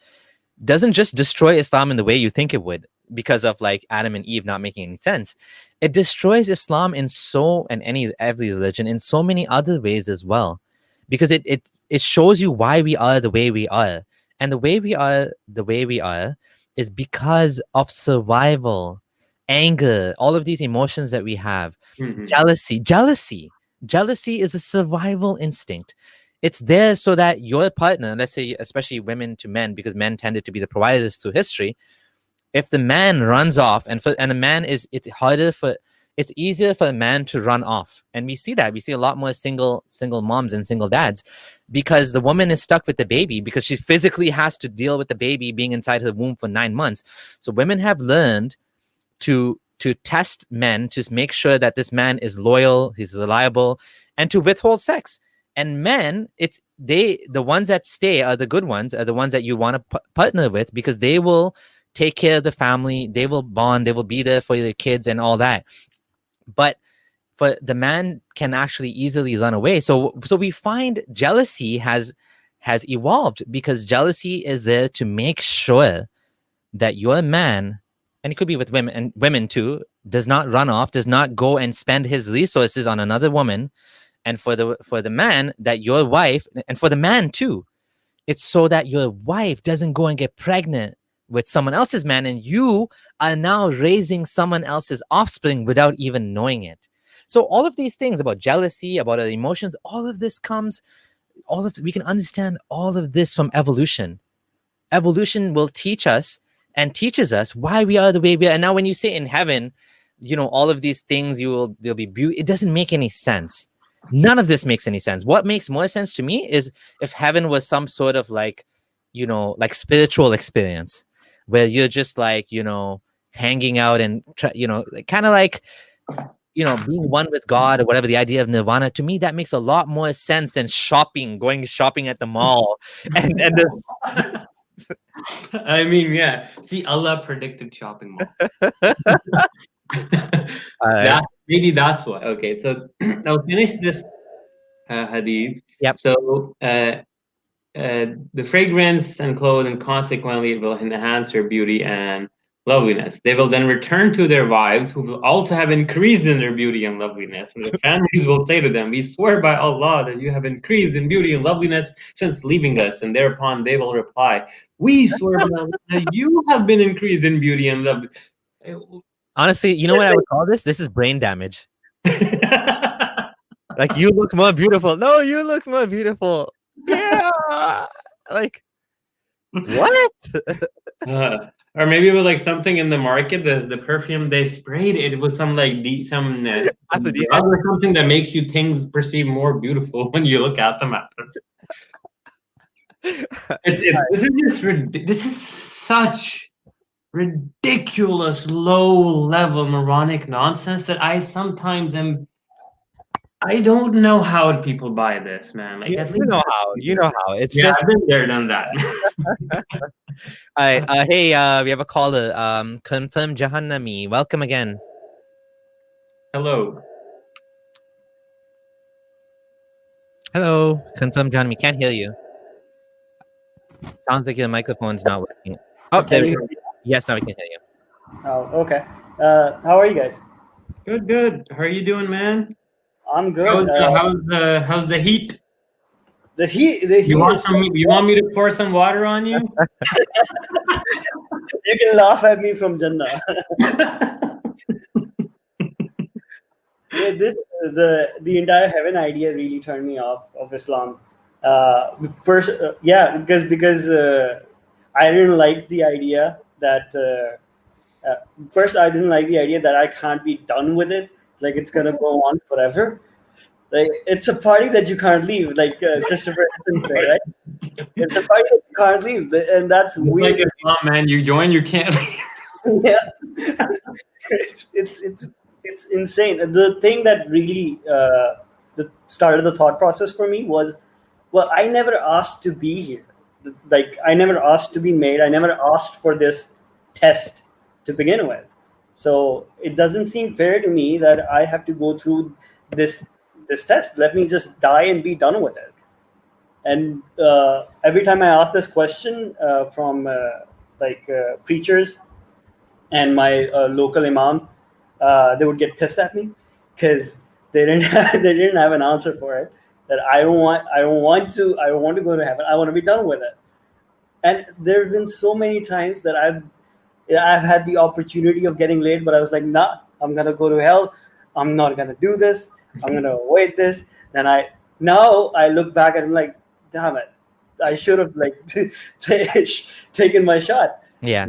S2: doesn't just destroy Islam in the way you think it would, because of like Adam and Eve not making any sense. It destroys Islam every religion in so many other ways as well, because it shows you why we are the way we are, and the way we are is because of survival, anger, all of these emotions that we have.
S1: Mhm.
S2: Jealousy is a survival instinct. It's there so that your partner, let's say especially women to men, because men tended to be the providers through history, if the man runs off, and a man it's easier for a man to run off, and we see a lot more single moms and single dads, because the woman is stuck with the baby, because she physically has to deal with the baby being inside her womb for 9 months. So women have learned to test men to make sure that this man is loyal, he's reliable, and to withhold sex. And men, the ones that stay are the good ones, are the ones that you want to partner with, because they will take care of the family, they will bond, they will be there for your kids and all that. But for the man can actually easily run away. So we find jealousy has evolved, because jealousy is there to make sure that your man, and it could be with women too, does not run off, does not go and spend his resources on another woman. And for the man, that your wife, and for the man too, it's so that your wife doesn't go and get pregnant with someone else's man, and you are now raising someone else's offspring without even knowing it. So all of these things about jealousy, about our emotions, we can understand all of this from evolution. Evolution will teach us and teaches us why we are the way we are. And now when you say in heaven, all of these things, there'll be beauty, it doesn't make any sense. None of this makes any sense. What makes more sense to me is if heaven was some sort of like spiritual experience, where you're just like, hanging out and, kind of like, being one with God, or whatever, the idea of nirvana. To me, that makes a lot more sense than going shopping at the mall. and this.
S1: I mean, yeah. See, Allah predicted shopping mall. Maybe that's why. Okay, so I'll finish this hadith.
S2: Yep.
S1: So the fragrance and clothing consequently will enhance their beauty and loveliness. They will then return to their wives, who will also have increased in their beauty and loveliness. And the families will say to them, "We swear by Allah that you have increased in beauty and loveliness since leaving us." And thereon they will reply, "We swear by Allah that you have been increased in beauty and loveliness."
S2: Honestly, you know what I would call this? This is brain damage. Like, you look more beautiful. No, you look more beautiful. Yeah. Like, what?
S1: Or maybe it was like something in the market, the perfume they sprayed, it was some like drug or something that makes you things perceive more beautiful when you look at them after. This is such ridiculous low-level moronic nonsense that I sometimes I don't know how people buy this, man. Like,
S2: you know how. It's
S1: I've been there, done that.
S2: All right. Hey, we have a caller. Confirm Jahannami. Welcome again.
S1: Hello.
S2: Hello. Confirm Jahannami. Can't hear you. Sounds like your microphone's not working. Oh, there we go. Yes, now we can hear you.
S7: Oh, okay. How are you guys?
S1: Good. How are you doing, man?
S7: I'm good.
S1: How's the heat?
S7: The heat.
S1: You want me to pour some water on you?
S7: You can laugh at me from Jannah. The entire heaven idea really turned me off of Islam. First, because I didn't like the idea that. First, I didn't like the idea that I can't be done with it. Like, it's gonna go on forever. Like, it's a party that you can't leave. Like Christopher said, right? It's a party that you can't leave, and that's weird.
S1: Like Islam, man, you join, you can't leave.
S7: Yeah. It's insane. The thing that really started the thought process for me was, well, I never asked to be here. Like, I never asked to be made. I never asked for this test to begin with. So it doesn't seem fair to me that I have to go through this test. Let me just die and be done with it. And every time I ask this question from preachers and my local imam, they would get pissed at me because they didn't have an answer for it. That I don't want to go to heaven. I want to be done with it. And there have been so many times that I've had the opportunity of getting laid, but I was like, nah, I'm gonna go to hell. I'm not gonna do this. I'm gonna avoid this. And now I look back and I'm like, damn it, I should have taken my shot.
S2: Yeah,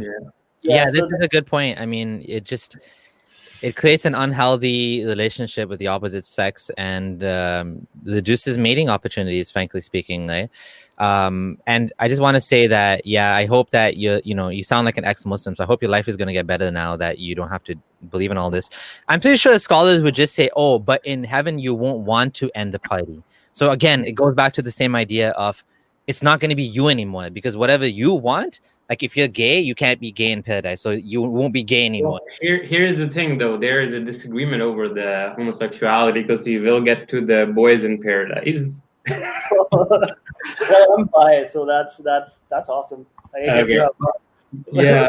S2: this is a good point. I mean, it creates an unhealthy relationship with the opposite sex and reduces mating opportunities, frankly speaking, right? And I just want to say that, I hope that you sound like an ex-Muslim, so I hope your life is going to get better now that you don't have to believe in all this. I'm pretty sure scholars would just say, oh, but in heaven you won't want to end the party. So again, it goes back to the same idea of it's not going to be you anymore, because whatever you want, like if you're gay, you can't be gay in paradise, so you won't be gay anymore.
S1: Well, here's the thing, though. There is a disagreement over the homosexuality, because you will get to the boys in paradise.
S7: Well, I'm biased, so that's awesome.
S1: Okay. Yeah.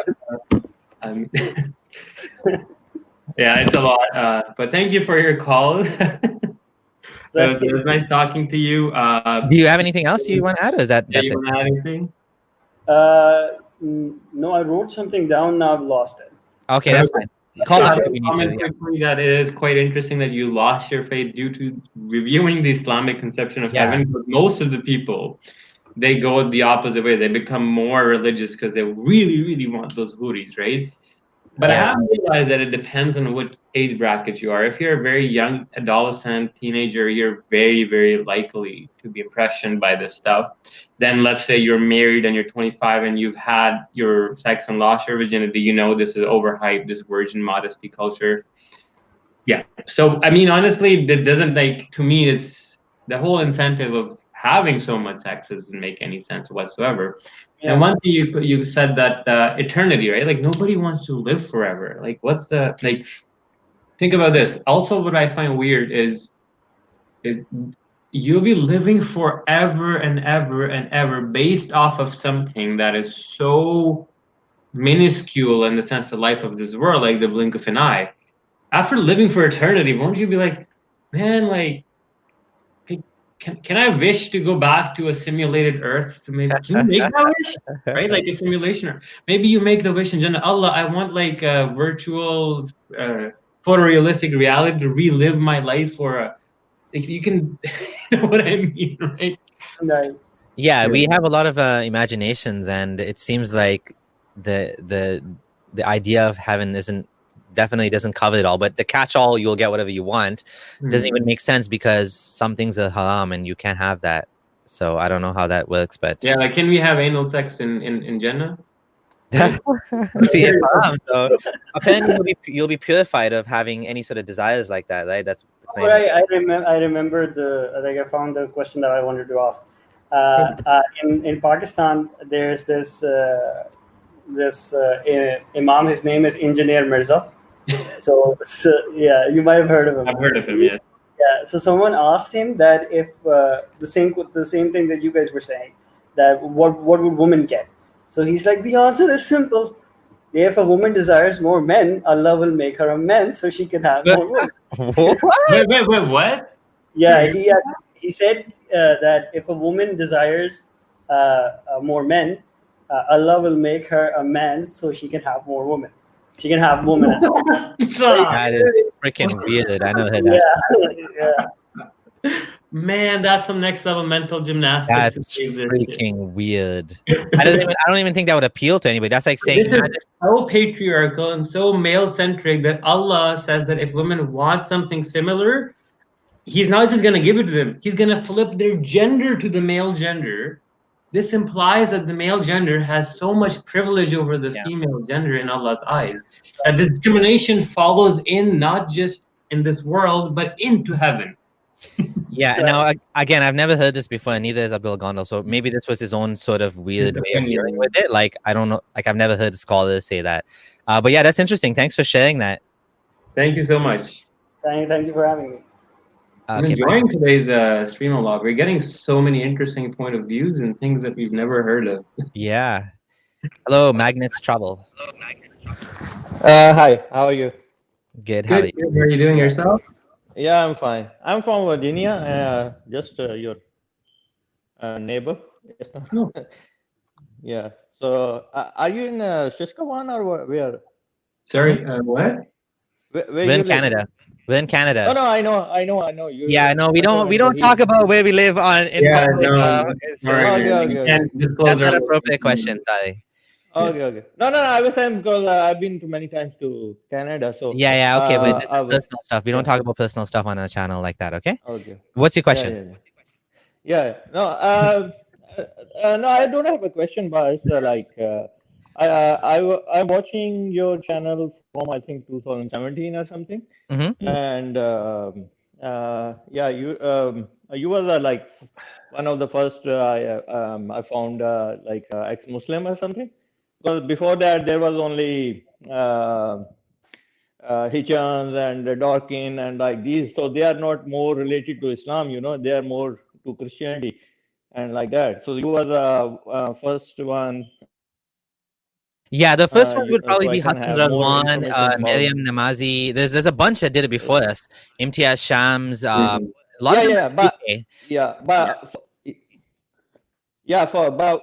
S1: Yeah, it's a lot. But thank you for your call. It was nice talking to you.
S2: Do you have anything else you want to add? Or is that's
S1: you
S2: it?
S1: want to add anything?
S7: No, I wrote something down. Now I've lost it.
S2: Okay, that's fine. Call back if you need
S1: Comment
S2: to.
S1: quickly that it is quite interesting that you lost your faith due to reviewing the Islamic conception of heaven. But most of the people, they go the opposite way. They become more religious because they really, really want those huris, right? But I have realized that it depends on what age bracket you are. If you're a very young adolescent, teenager, you're very, very likely to be impressioned by this stuff. Then let's say you're married and you're 25 and you've had your sex and lost your virginity. You know this is overhyped, this virgin modesty culture. Yeah. So, I mean, honestly, that doesn't, to me, it's the whole incentive of having so much sex doesn't make any sense whatsoever. And one thing you said that eternity, right? Like nobody wants to live forever. Like what's the think about this. Also, what I find weird is you'll be living forever and ever and ever based off of something that is so minuscule in the sense of life of this world, like the blink of an eye. After living for eternity, won't you be like, man, can I wish to go back to a simulated Earth to can you make that wish? Right? Like a simulation. Maybe you make the wish in Jannah. Allah, I want a virtual photorealistic reality to relive my life for if you can you know what I mean, right?
S7: Right.
S2: Yeah, we have a lot of imaginations, and it seems like the idea of heaven definitely doesn't cover it all, but the catch-all, you'll get whatever you want, doesn't even make sense because some things are haram and you can't have that. So I don't know how that works, but
S1: can we have anal sex in Jannah?
S2: See, it's haram, so apparently you'll be purified of having any sort of desires like that, right? That's the claim.
S7: Right. I remember I found the question that I wanted to ask. In Pakistan, there's this imam. His name is Engineer Mirza. So yeah, you might have heard of him.
S1: I've heard of him, yeah.
S7: Yeah. So someone asked him that if the same thing that you guys were saying, that what would women get? So he's like, the answer is simple. If a woman desires more men, Allah will make her a man so she can have more women.
S1: Wait, what?
S7: Yeah, he said that if a woman desires more men, Allah will make her a man so she can have more women. She can have women.
S2: That is freaking weird. I know that.
S7: Yeah.
S1: Man, that's some next level mental gymnastics.
S2: That's freaking weird. I don't even think that would appeal to anybody. That's like saying
S1: this is so patriarchal and so male centric that Allah says that if women want something similar, He's not just gonna give it to them. He's gonna flip their gender to the male gender, this implies that the male gender has so much privilege over the
S2: Yeah.
S1: female gender in Allah's eyes that the discrimination follows in not just in this world but into heaven.
S2: Yeah, and now again, I've never heard this before, and neither has Abdul Gondal. So maybe this was his own sort of weird way of dealing with it. Like, I don't know, like I've never heard scholars say that. But yeah, that's interesting. Thanks for sharing that.
S1: Thank you so much.
S7: Thank you for having me.
S1: I'm enjoying today's stream a lot. We're getting so many interesting point of views and things that we've never heard of.
S2: Yeah. Hello, Magnets Travel.
S8: Hi, how are you?
S2: Good. How are you?
S1: Good. How are you doing yourself?
S8: Yeah, I'm fine. I'm from Virginia, just your neighbor.
S1: Oh.
S8: Yeah. So, are you in Saskatchewan or where?
S1: Sorry, what?
S8: Where
S2: We're
S8: you
S2: in
S8: live?
S2: Canada. We're in Canada.
S8: Oh no, I know. You.
S2: Yeah, no, we don't talk about where we live on. In
S1: Yeah,
S2: public,
S1: no.
S2: so
S8: Okay.
S1: Can't disclose
S2: that's not
S1: our
S2: an appropriate question. Sorry.
S8: Okay. No. I was saying because I've been to many times to Canada, so.
S2: Yeah. Okay, but this is
S8: I was-
S2: personal stuff. We don't talk about personal stuff on our channel like that. Okay.
S8: Okay.
S2: What's your question?
S8: Yeah. No. No, I don't have a question, but it's I'm watching your channel from I think 2017 or something,
S2: Mm-hmm.
S8: and you were like one of the first I found like ex-Muslim or something. Because before that there was only Hijans and Dorkin and like these, so they are not more related to Islam, they are more to Christianity and like that. So you were the first one.
S2: Yeah, the first one would
S8: so
S2: probably
S8: I
S2: be
S8: can
S2: Hassan
S8: have more
S2: Radwan,
S8: information about
S2: Miriam Namazi. There's a bunch that did it before us. Imtiaz Shams. A lot of them
S8: but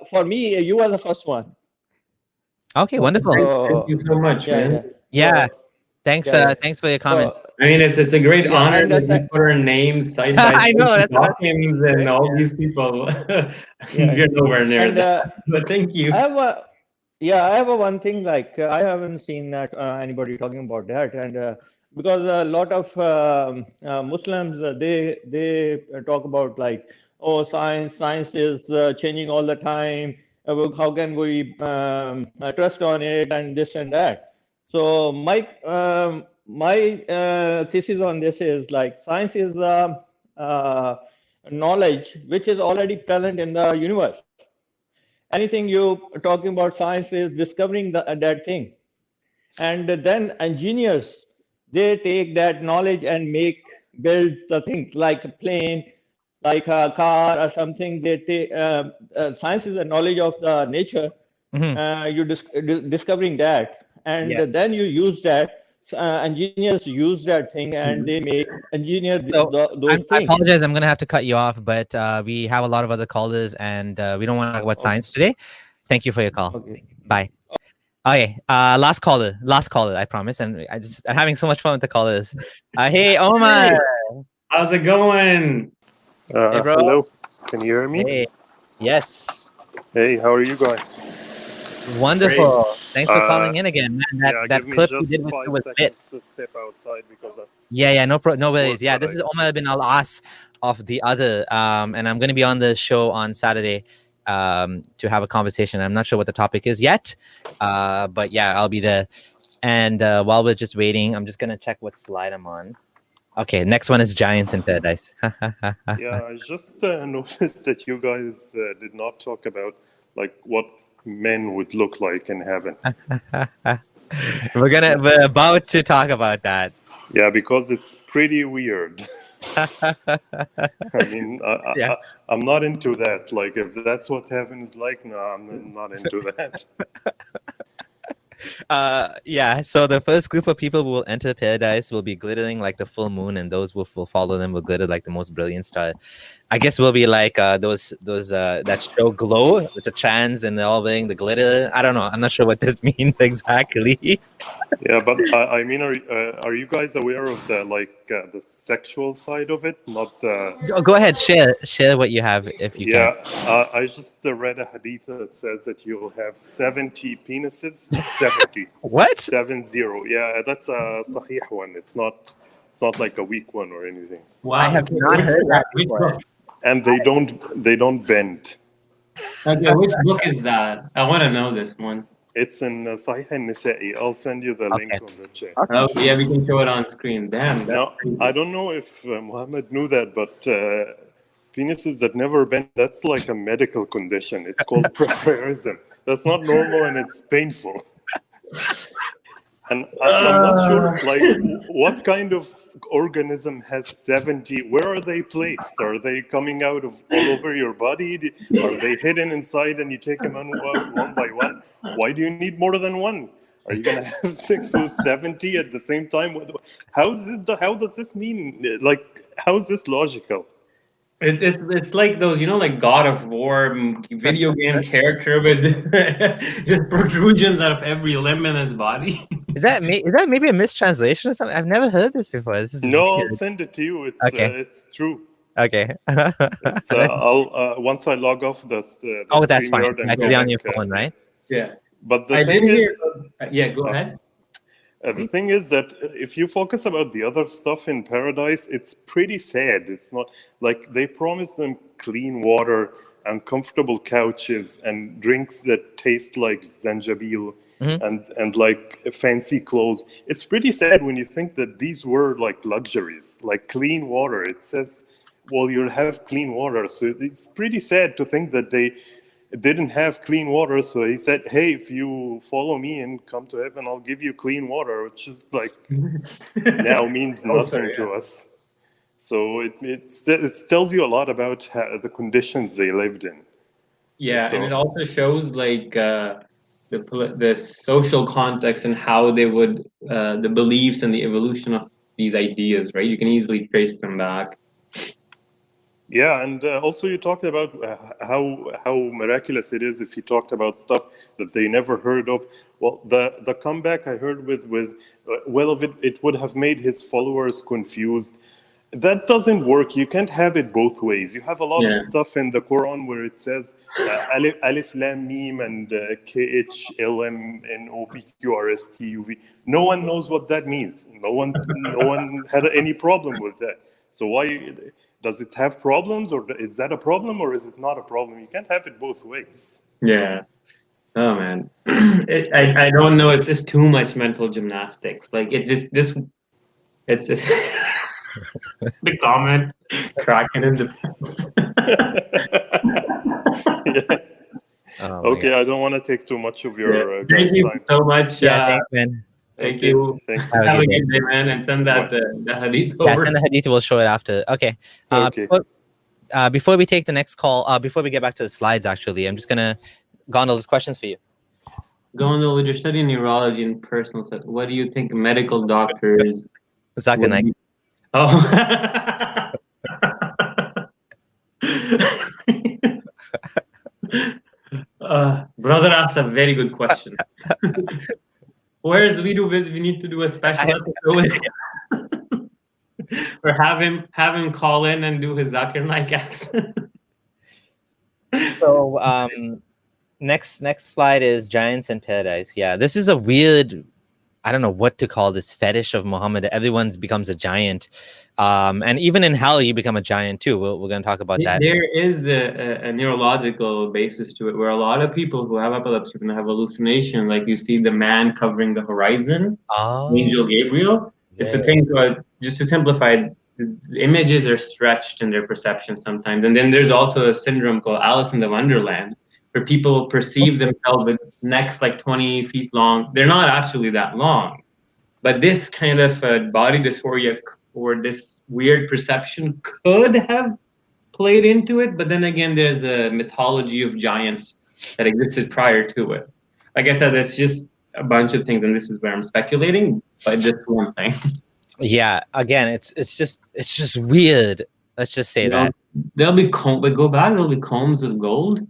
S8: for me, you were the first one.
S2: Okay, wonderful.
S1: Thank you so much, man.
S2: Yeah. Thanks for your comment.
S1: I mean, it's a great honor
S8: and
S1: that we put our names side by side.
S2: I know, that's what I was
S1: Dawkins and all these people. You're nowhere near
S8: And,
S1: that. But thank you.
S8: I have a one thing, like I haven't seen that anybody talking about that, and because a lot of Muslims they talk about like, oh, science is changing all the time. How can we trust on it and this and that? So my thesis on this is like science is knowledge which is already present in the universe. Anything you talking about science is discovering that thing, and then engineers they take that knowledge and build the things like a plane, like a car or something. They take science is the knowledge of the nature. You discovering that, and then you use that. Engineers use that thing and they make engineers those things.
S2: I apologize, I'm gonna have to cut you off, but we have a lot of other callers and we don't want to talk about science today. Thank you for your call.
S8: Okay.
S2: Bye. Okay, last caller, I promise. And I'm having so much fun with the callers. Hey, Omar.
S1: How's it going?
S2: Hey, bro.
S9: Hello, can you hear me?
S2: Hey. Yes.
S9: Hey, how are you guys?
S2: Wonderful. Great. Thanks for calling in again, man. That
S9: give
S2: clip
S9: me
S2: you
S9: just
S2: did
S9: 5
S2: was
S9: seconds to step outside because of
S2: no worries. Yeah, this is Omar bin Al-As of The Other, and I'm going to be on the show on Saturday to have a conversation. I'm not sure what the topic is yet, but yeah, I'll be there. And while we're just waiting, I'm just going to check what slide I'm on. Okay, next one is Giants in Paradise.
S9: Yeah, I just noticed that you guys did not talk about like what men would look like in heaven.
S2: We're about to talk about that.
S9: Yeah, because it's pretty weird. I mean, I'm not into that. Like, if that's what heaven is like, no, I'm not into that.
S2: Yeah, so the first group of people who will enter paradise will be glittering like the full moon, and those who will follow them will glitter like the most brilliant star. I guess we'll be like those that show Glow with the trans and they're all wearing the glitter. I don't know. I'm not sure what this means exactly.
S9: Yeah, but I mean, are you guys aware of the sexual side of it? Not the.
S2: Go ahead, share what you have if you can.
S9: Yeah, I just read a hadith that says that you'll have 70 penises. 70.
S2: What?
S9: 70. Yeah, that's a sahih one. It's not like a weak one or anything.
S1: Wow.
S2: I have not heard that before.
S9: And they don't bend.
S1: Okay, which book is that? I want to know this one.
S9: It's in Sahih al-Nisa'i. I'll send you the link on the chat.
S1: Oh, yeah, we can show it on screen. Damn.
S9: Now, I don't know if Mohammed knew that, but penises that never bend, that's like a medical condition. It's called preparism. That's not normal and it's painful. And I'm not sure, like, what kind of organism has 70? Where are they placed? Are they coming out of all over your body? Are they hidden inside and you take them out one by one? Why do you need more than one? Are you going to have 6 or 70 at the same time? How does this mean? Like, how is this logical?
S1: It's like those, like God of War video game character with just protrusions out of every limb in his body.
S2: Is that maybe a mistranslation or something? I've never heard this before. This is
S9: no,
S2: weird.
S9: I'll send it to you. It's
S2: okay.
S9: It's true.
S2: Okay.
S9: I'll once I log off the
S2: oh, that's fine.
S9: And
S2: I can be on your phone, right?
S1: Yeah.
S9: But the thing is,
S1: yeah, go ahead.
S9: The thing is that if you focus about the other stuff in paradise, it's pretty sad. It's not like they promise them clean water and comfortable couches and drinks that taste like zanjabil and like fancy clothes. It's pretty sad when you think that these were like luxuries, like clean water. It says, well, you'll have clean water. So it's pretty sad to think that they didn't have clean water, so he said, hey, if you follow me and come to heaven, I'll give you clean water, which is like now means nothing to us. So it tells you a lot about the conditions they lived in.
S1: Yeah, so, and it also shows like the social context and how they would the beliefs and the evolution of these ideas, right? You can easily trace them back.
S9: Yeah, and also you talked about how miraculous it is if you talked about stuff that they never heard of. Well, the comeback I heard with it would have made his followers confused. That doesn't work. You can't have it both ways. You have a lot of stuff in the Quran where it says Alif Lam Mim and KHLMNOPQRSTUV. No one knows what that means. No one had any problem with that. So why? Does it have problems, or is that a problem, or is it not a problem? You can't have it both ways.
S1: Yeah. Oh man, I don't know. It's just too much mental gymnastics. Like it's just the comment cracking in the.
S9: Okay, I don't want to take too much of your.
S1: Thank you
S9: time.
S1: so much.
S2: Thanks, man.
S1: Thank you. Have a good day, man, and send that the hadith over.
S2: Yeah, send the hadith. We'll show it after. Okay. Before we take the next call, before we get back to the slides, actually, I'm just gonna Gondal, there's questions for you.
S1: Gondal, you're studying neurology and personal stuff. What do you think medical doctors?
S2: Zakir Naik.
S1: Oh. Brother asked a very good question. Whereas we need to do a special episode or have him call in and do his Zakir Naik accent.
S2: So next slide is giants in paradise. Yeah, this is a weird, I don't know what to call this fetish of Muhammad. Everyone becomes a giant, and even in hell you become a giant too. We're going to talk about that.
S1: There is a neurological basis to it, where a lot of people who have epilepsy can have hallucination. Like you see the man covering the horizon, Angel Gabriel. It's a thing. Just to simplify, images are stretched in their perception sometimes, and then there's also a syndrome called Alice in the Wonderland, where people perceive themselves with necks like 20 feet long. They're not actually that long. But this kind of body dysphoria or this weird perception could have played into it. But then again, there's a mythology of giants that existed prior to it. Like I said, it's just a bunch of things, and this is where I'm speculating, but just one thing.
S2: Yeah, again, it's just weird. Let's just say that.
S1: There'll be there'll be combs of gold.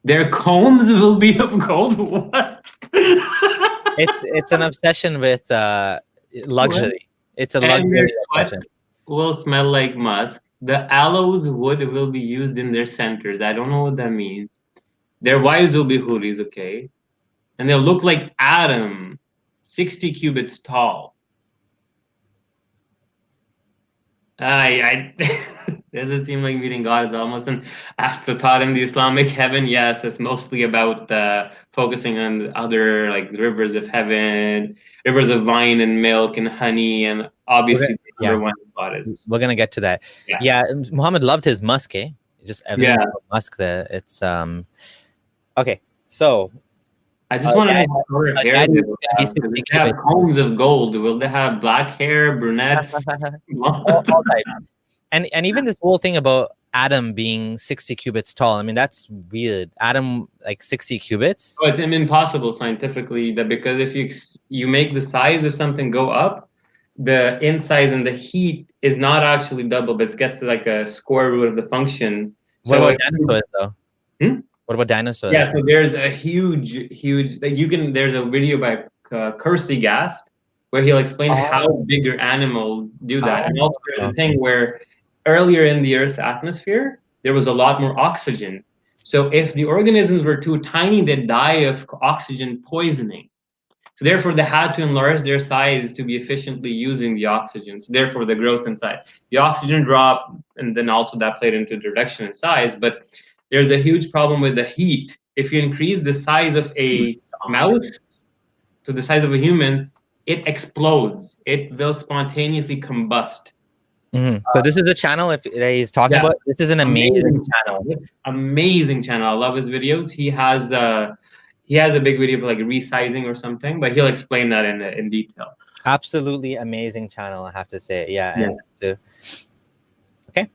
S1: Their combs will be of gold. What?
S2: It's an obsession with luxury. What? It's a luxury obsession.
S1: Will smell like musk. The aloes wood will be used in their centers. I don't know what that means. Their wives will be huris, okay? And they'll look like Adam, 60 cubits tall. Does it seem like meeting God is almost an afterthought in the Islamic heaven? Yes, it's mostly about focusing on the other, like the rivers of heaven, rivers of wine and milk and honey, and obviously the number one thought is.
S2: We're gonna get to that.
S1: Yeah.
S2: Yeah, Muhammad loved his musk, eh? Just everything about musk there. It's okay. So
S1: I just want to know what color hair they will have. If they have combs of gold, will they have black hair, brunettes?
S2: all right. And even this whole thing about Adam being 60 cubits tall, I mean, that's weird. Adam, like 60 cubits?
S1: Oh, it's impossible scientifically, that because if you make the size of something go up, the inside and the heat is not actually double, but it gets to like a square root of the function.
S2: What about dinosaurs, though? What about dinosaurs?
S1: Yeah, so there's a huge, like there's a video by Kersey Gast where he'll explain how bigger animals do that. And also there's a thing where earlier in the Earth's atmosphere, there was a lot more oxygen. So if the organisms were too tiny, they'd die of oxygen poisoning. So therefore, they had to enlarge their size to be efficiently using the oxygen. So therefore, the growth in size. The oxygen dropped, and then also that played into the reduction in size. But there's a huge problem with the heat. If you increase the size of a mouse to the size of a human, it explodes. It will spontaneously combust.
S2: So this is the channel if he's talking about. This is an amazing channel.
S1: Amazing channel. I love his videos. He has a big video of like resizing or something, but he'll explain that in detail.
S2: Absolutely amazing channel, I have to say. Yeah. Okay.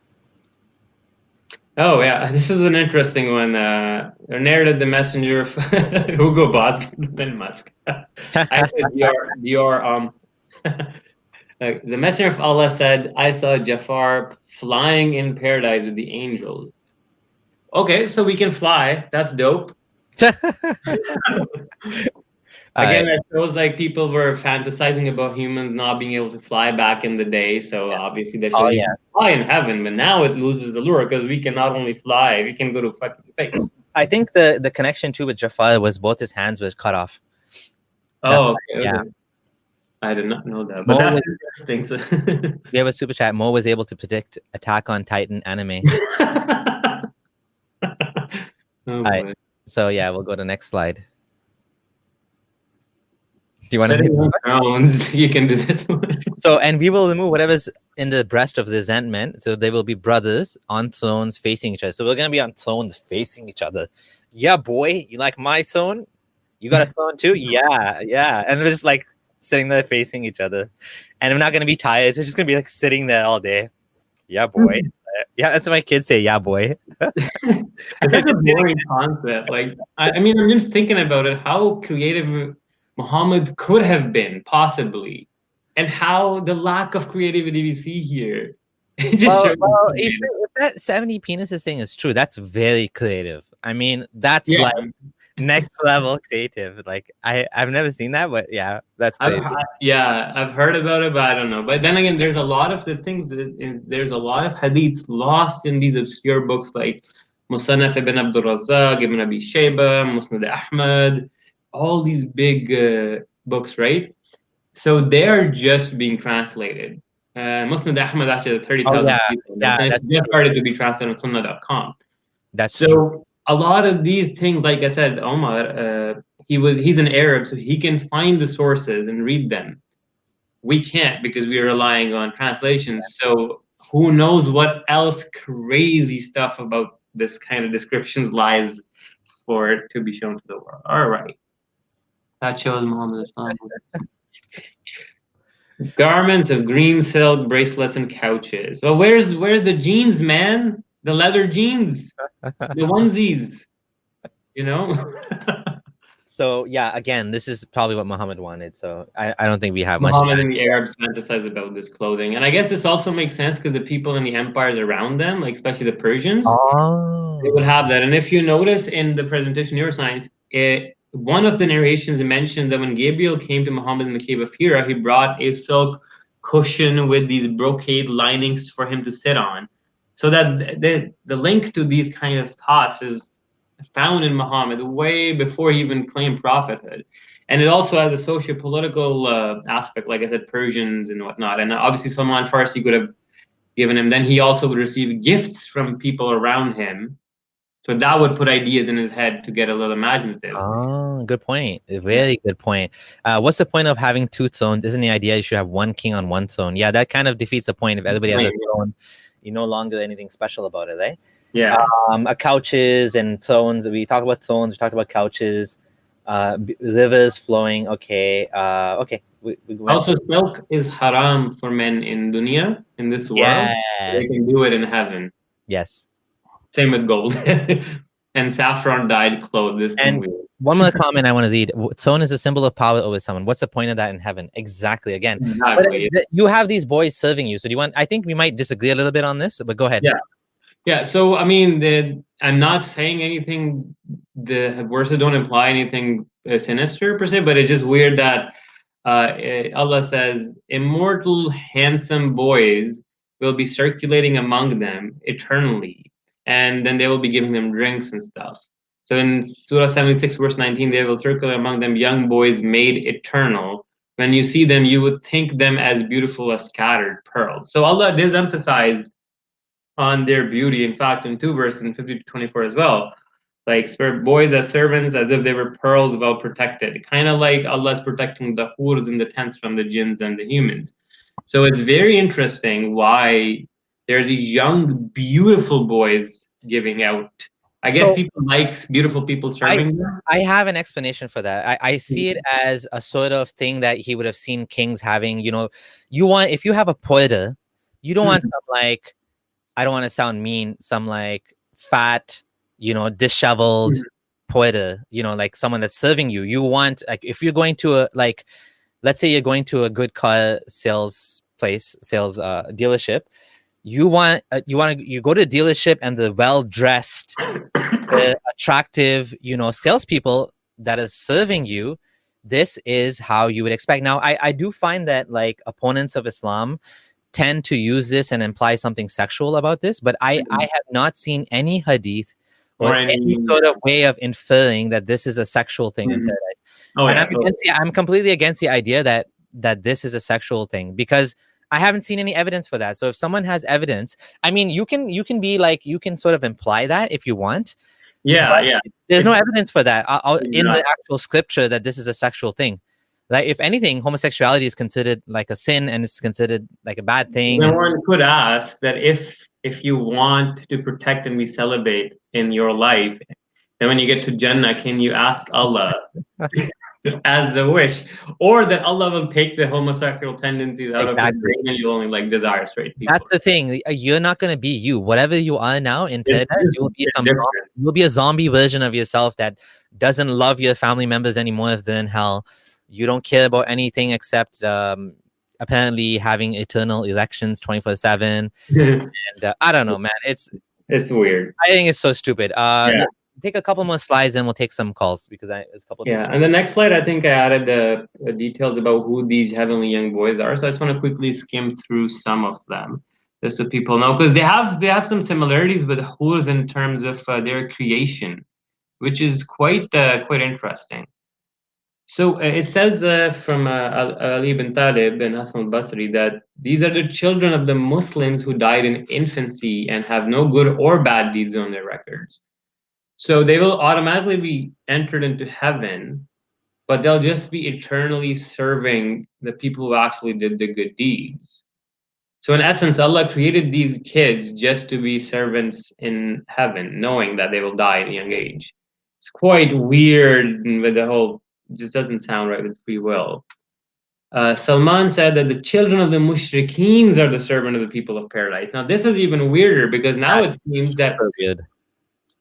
S1: Oh yeah, this is an interesting one. Narrated the messenger of Hugo Boss Ben Musk. I said the messenger of Allah said, "I saw Jafar flying in paradise with the angels." Okay, so we can fly. That's dope. Again, it shows like people were fantasizing about humans not being able to fly back in the day. So obviously they should fly in heaven, but now it loses the lure because we can not only fly, we can go to fucking space.
S2: I think the connection too with Jafar was both his hands were cut off.
S1: Oh, okay. I did not know that, but that's interesting. So
S2: we have a super chat. Mo was able to predict Attack on Titan anime. So yeah, we'll go to the next slide. Do you want to?
S1: You can do this one.
S2: So, and we will remove whatever's in the breast of the resentment. So they will be brothers on thrones facing each other. So we're gonna be on thrones facing each other. Yeah, boy, you like my throne? You got a throne too? Yeah. And we're just like sitting there facing each other, and we're not gonna be tired. We're just gonna be like sitting there all day. Yeah, boy. Yeah, that's what my kids say. Yeah, boy.
S1: It's such a boring concept. Like, I mean, I'm just thinking about it. How creative Muhammad could have been, possibly, and how the lack of creativity we see here. It just
S2: if that 70 penises thing is true, that's very creative. I mean, that's like next level creative. Like I've never seen that, but yeah, that's creative.
S1: I've heard about it, but I don't know. But then again, there's a lot of the things there's a lot of hadith lost in these obscure books like Musannaf ibn Abdul Razzaq, ibn Abi Shayba, Musnad Ahmad, all these big books, right? So they're just being translated. Musnad Ahmad actually 30,000 people. It's just started to be translated on Sunnah.com.
S2: That's
S1: so
S2: true.
S1: A lot of these things, like I said, Omar, he's an Arab, so he can find the sources and read them. We can't because we're relying on translations. So who knows what else crazy stuff about this kind of descriptions lies for it to be shown to the world. All right. That shows Muhammad Islam. Garments of green silk, bracelets, and couches. Well, where's the jeans, man? The leather jeans, the onesies, you know?
S2: So yeah, again, this is probably what Muhammad wanted. So I don't think we have
S1: Muhammad
S2: much.
S1: and the Arabs fantasize about this clothing. And I guess this also makes sense because the people in the empires around them, like especially the Persians, they would have that. And if you notice in the presentation neuroscience, one of the narrations mentioned that when Gabriel came to Muhammad in the cave of Hira, he brought a silk cushion with these brocade linings for him to sit on. So that the link to these kind of thoughts is found in Muhammad way before he even claimed prophethood. And it also has a socio-political aspect, like I said, Persians and whatnot. And obviously Salman Farsi could have given him, then he also would receive gifts from people around him. So that would put ideas in his head to get a little imaginative.
S2: Oh, good point. A very good point. What's the point of having two thrones? Isn't the idea you should have one king on one throne? Yeah, that kind of defeats the point. If everybody has a throne, you no longer anything special about it, right?
S1: Yeah.
S2: Couches and thrones. We talked about thrones. We talked about couches. Rivers flowing. Okay. Okay. We
S1: also, milk is haram for men in dunya, in this world.
S2: Yes.
S1: They can do it in heaven.
S2: Yes.
S1: Same with gold. And saffron dyed clothes.
S2: And one more comment I want to read. Throne is a symbol of power over someone. What's the point of that in heaven? Exactly. Again,
S1: exactly.
S2: But you have these boys serving you. So do you want? I think we might disagree a little bit on this, but go ahead.
S1: Yeah. Yeah. So I mean, I'm not saying anything. The verses don't imply anything sinister per se, but it's just weird that Allah says, "Immortal, handsome boys will be circulating among them eternally." And then they will be giving them drinks and stuff. So in Surah 76, verse 19, they will circulate among them young boys made eternal. When you see them, you would think them as beautiful as scattered pearls. So Allah does emphasize on their beauty. In fact, in 2 verses, in 50 to 24 as well, like boys as servants, as if they were pearls well protected. Kind of like Allah is protecting the hurs in the tents from the jinns and the humans. So it's very interesting why there's these young, beautiful boys giving out. I guess people like beautiful people serving them.
S2: I have an explanation for that. I see it as a sort of thing that he would have seen kings having. You know, if you have a porter, you don't want some like, I don't want to sound mean, some like fat, disheveled porter, like someone that's serving you. You want, like, if you're going to let's say you're going to a good car sales dealership. You go to a dealership and the well-dressed, attractive, salespeople that is serving you. This is how you would expect. Now, I do find that like opponents of Islam tend to use this and imply something sexual about this, but I have not seen any hadith or any sort of way of inferring that this is a sexual thing in paradise. I'm completely against the idea that this is a sexual thing, because I haven't seen any evidence for that. So if someone has evidence, I mean, you can be like, you can sort of imply that if you want.
S1: Yeah.
S2: There's no evidence for that in the actual scripture that this is a sexual thing. Like, if anything, homosexuality is considered like a sin and it's considered like a bad thing.
S1: One could ask that if you want to protect and be celibate in your life, and when you get to Jannah, can you ask Allah as the wish, or that Allah will take the homosexual tendencies out of your brain and you only like desire straight people?
S2: That's the thing. You're not going to be you. Whatever you are now in paradise, you'll be a zombie version of yourself that doesn't love your family members anymore if they're in hell. You don't care about anything except apparently having eternal elections 24/7. And I don't know, man. It's
S1: weird.
S2: I think it's so stupid. Take a couple more slides and we'll take some calls, because it's a couple.
S1: And the next slide, I think I added details about who these heavenly young boys are. So I just want to quickly skim through some of them, just so people know, because they have some similarities with hurs in terms of their creation, which is quite interesting. So it says from Ali ibn Talib and Hassan al-Basri that these are the children of the Muslims who died in infancy and have no good or bad deeds on their records. So they will automatically be entered into heaven, but they'll just be eternally serving the people who actually did the good deeds. So in essence, Allah created these kids just to be servants in heaven, knowing that they will die at a young age. It's quite weird with the whole, just doesn't sound right with free will. Salman said that the children of the mushrikeens are the servant of the people of paradise. Now this is even weirder, because now it seems that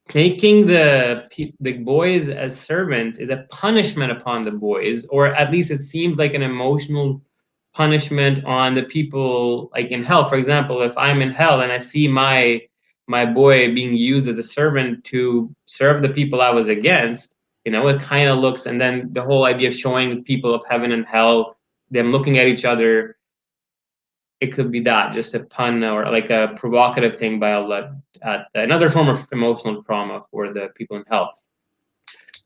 S1: taking the boys as servants is a punishment upon the boys, or at least it seems like an emotional punishment on the people like in hell. For example, if I'm in hell and I see my boy being used as a servant to serve the people I was against, it kind of looks, and then the whole idea of showing people of heaven and hell, them looking at each other, it could be that, just a pun or like a provocative thing by Allah, another form of emotional trauma for the people in hell.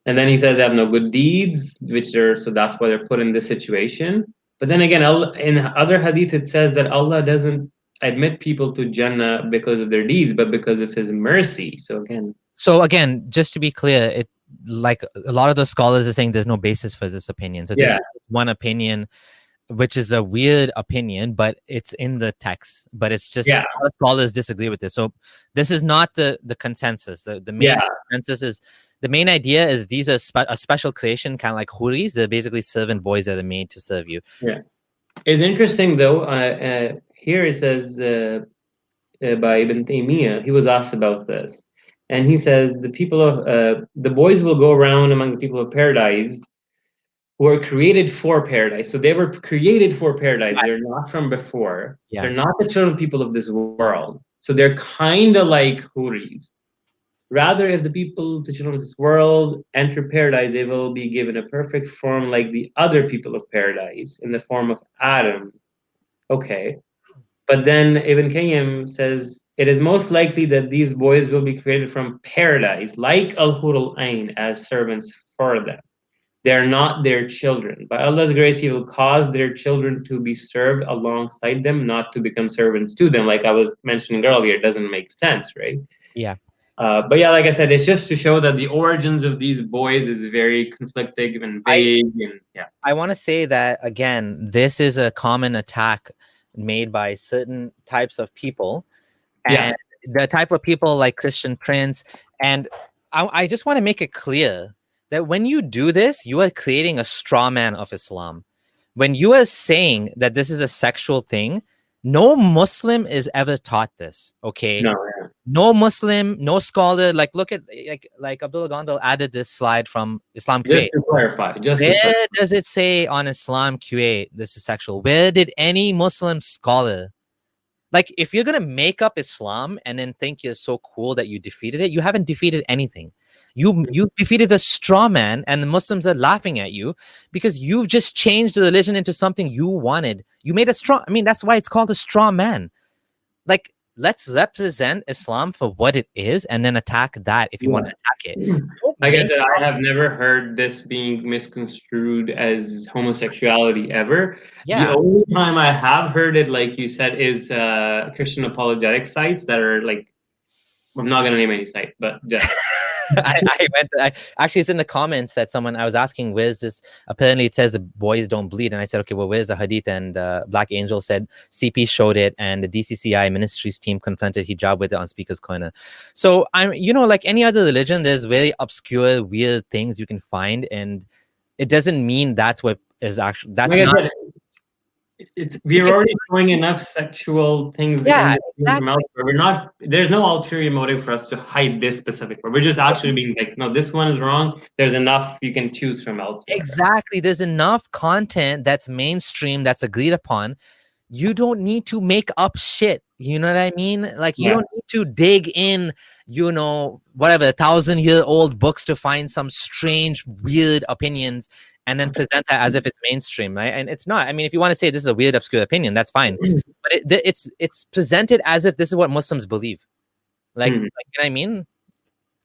S1: And then he says they have no good deeds, so that's why they're put in this situation. But then again, in other hadith, it says that Allah doesn't admit people to Jannah because of their deeds, but because of His mercy. So again,
S2: just to be clear, it like a lot of those scholars are saying there's no basis for this opinion. So this is one opinion, which is a weird opinion, but it's in the text. But it's just a lot of scholars disagree with this. So this is not the consensus. The main consensus is, the main idea is these are a special creation, kind of like huris. They're basically servant boys that are made to serve you.
S1: Yeah, it's interesting though. Here it says by Ibn Taymiyyah, he was asked about this, and he says the people of the boys will go around among the people of paradise who are created for paradise. So they were created for paradise. They're not from before. They're not the children people of this world. So they're kind of like huris. Rather, if the people, the children of this world, enter paradise, they will be given a perfect form like the other people of paradise, in the form of Adam. Okay. But then Ibn Qayyim says, it is most likely that these boys will be created from paradise, like Al-Hur al-Ain, as servants for them. They're not their children. By Allah's grace, He will cause their children to be served alongside them, not to become servants to them. Like I was mentioning earlier, it doesn't make sense, right?
S2: Yeah.
S1: But yeah, like I said, it's just to show that the origins of these boys is very conflicting and vague.
S2: I want to say that, again, this is a common attack made by certain types of people. And the type of people like Christian Prince. And I just want to make it clear that when you do this, you are creating a straw man of Islam. When you are saying that this is a sexual thing, no Muslim is ever taught this, okay? No Muslim, no scholar. Like, look at like Abdullah Gondal added this slide from Islam Kuwait.
S1: Just to clarify,
S2: where does it say on Islam Kuwait this is sexual? Where did any Muslim scholar, like, if you're gonna make up Islam and then think you're so cool that you defeated it, you haven't defeated anything. You defeated a straw man, and the Muslims are laughing at you because you've just changed the religion into something you wanted. You made a straw. I mean, that's why it's called a straw man. Like, let's represent Islam for what it is, and then attack that if you want to attack it.
S1: Like I said, I have never heard this being misconstrued as homosexuality ever. The only time I have heard it, like you said, is Christian apologetic sites that are like, I'm not going to name any site, but just.
S2: Actually, it's in the comments that I was asking, where's this? Apparently it says the boys don't bleed, and I said, okay, well, where's the hadith? And Black Angel said CP showed it, and the DCCI ministries team confronted hijab with it on Speaker's Corner. So I'm, like any other religion, there's very obscure, weird things you can find, and it doesn't mean that's what is actually. That's not.
S1: We're already showing enough sexual things from elsewhere. We're not. There's no ulterior motive for us to hide this specific word. We're just actually being like, no, this one is wrong. There's enough you can choose from elsewhere.
S2: Exactly. There's enough content that's mainstream, that's agreed upon. You don't need to make up shit. You know what I mean? Like, you don't need to dig in, whatever, 1,000-year-old books to find some strange, weird opinions and then present that as if it's mainstream, right? And it's not. I mean, if you want to say this is a weird, obscure opinion, that's fine. But it's presented as if this is what Muslims believe. Like, you know what I mean?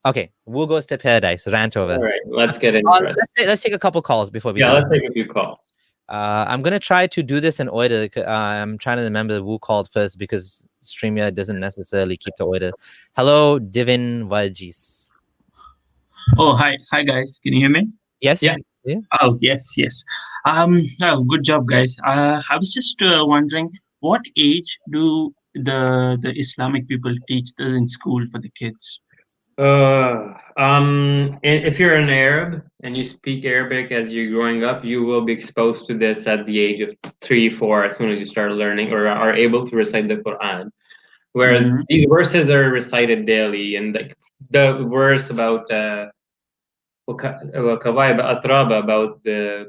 S2: Okay, Wu goes to paradise. Rant over.
S1: All right, let's get into it.
S2: Let's take a couple calls before we.
S1: Let's take a few calls.
S2: I'm gonna try to do this in order. I'm trying to remember who called first because StreamYard doesn't necessarily keep the order. Hello, Divin Vajis.
S10: Oh, hi guys. Can you hear me?
S2: Yes.
S10: Yeah. Oh, yes. Good job, guys. I was just wondering, what age do the Islamic people teach this in school for the kids?
S1: If you're an Arab and you speak Arabic as you're growing up, you will be exposed to this at the age of 3, 4, as soon as you start learning or are able to recite the Quran. Whereas these verses are recited daily, and like the verse about about the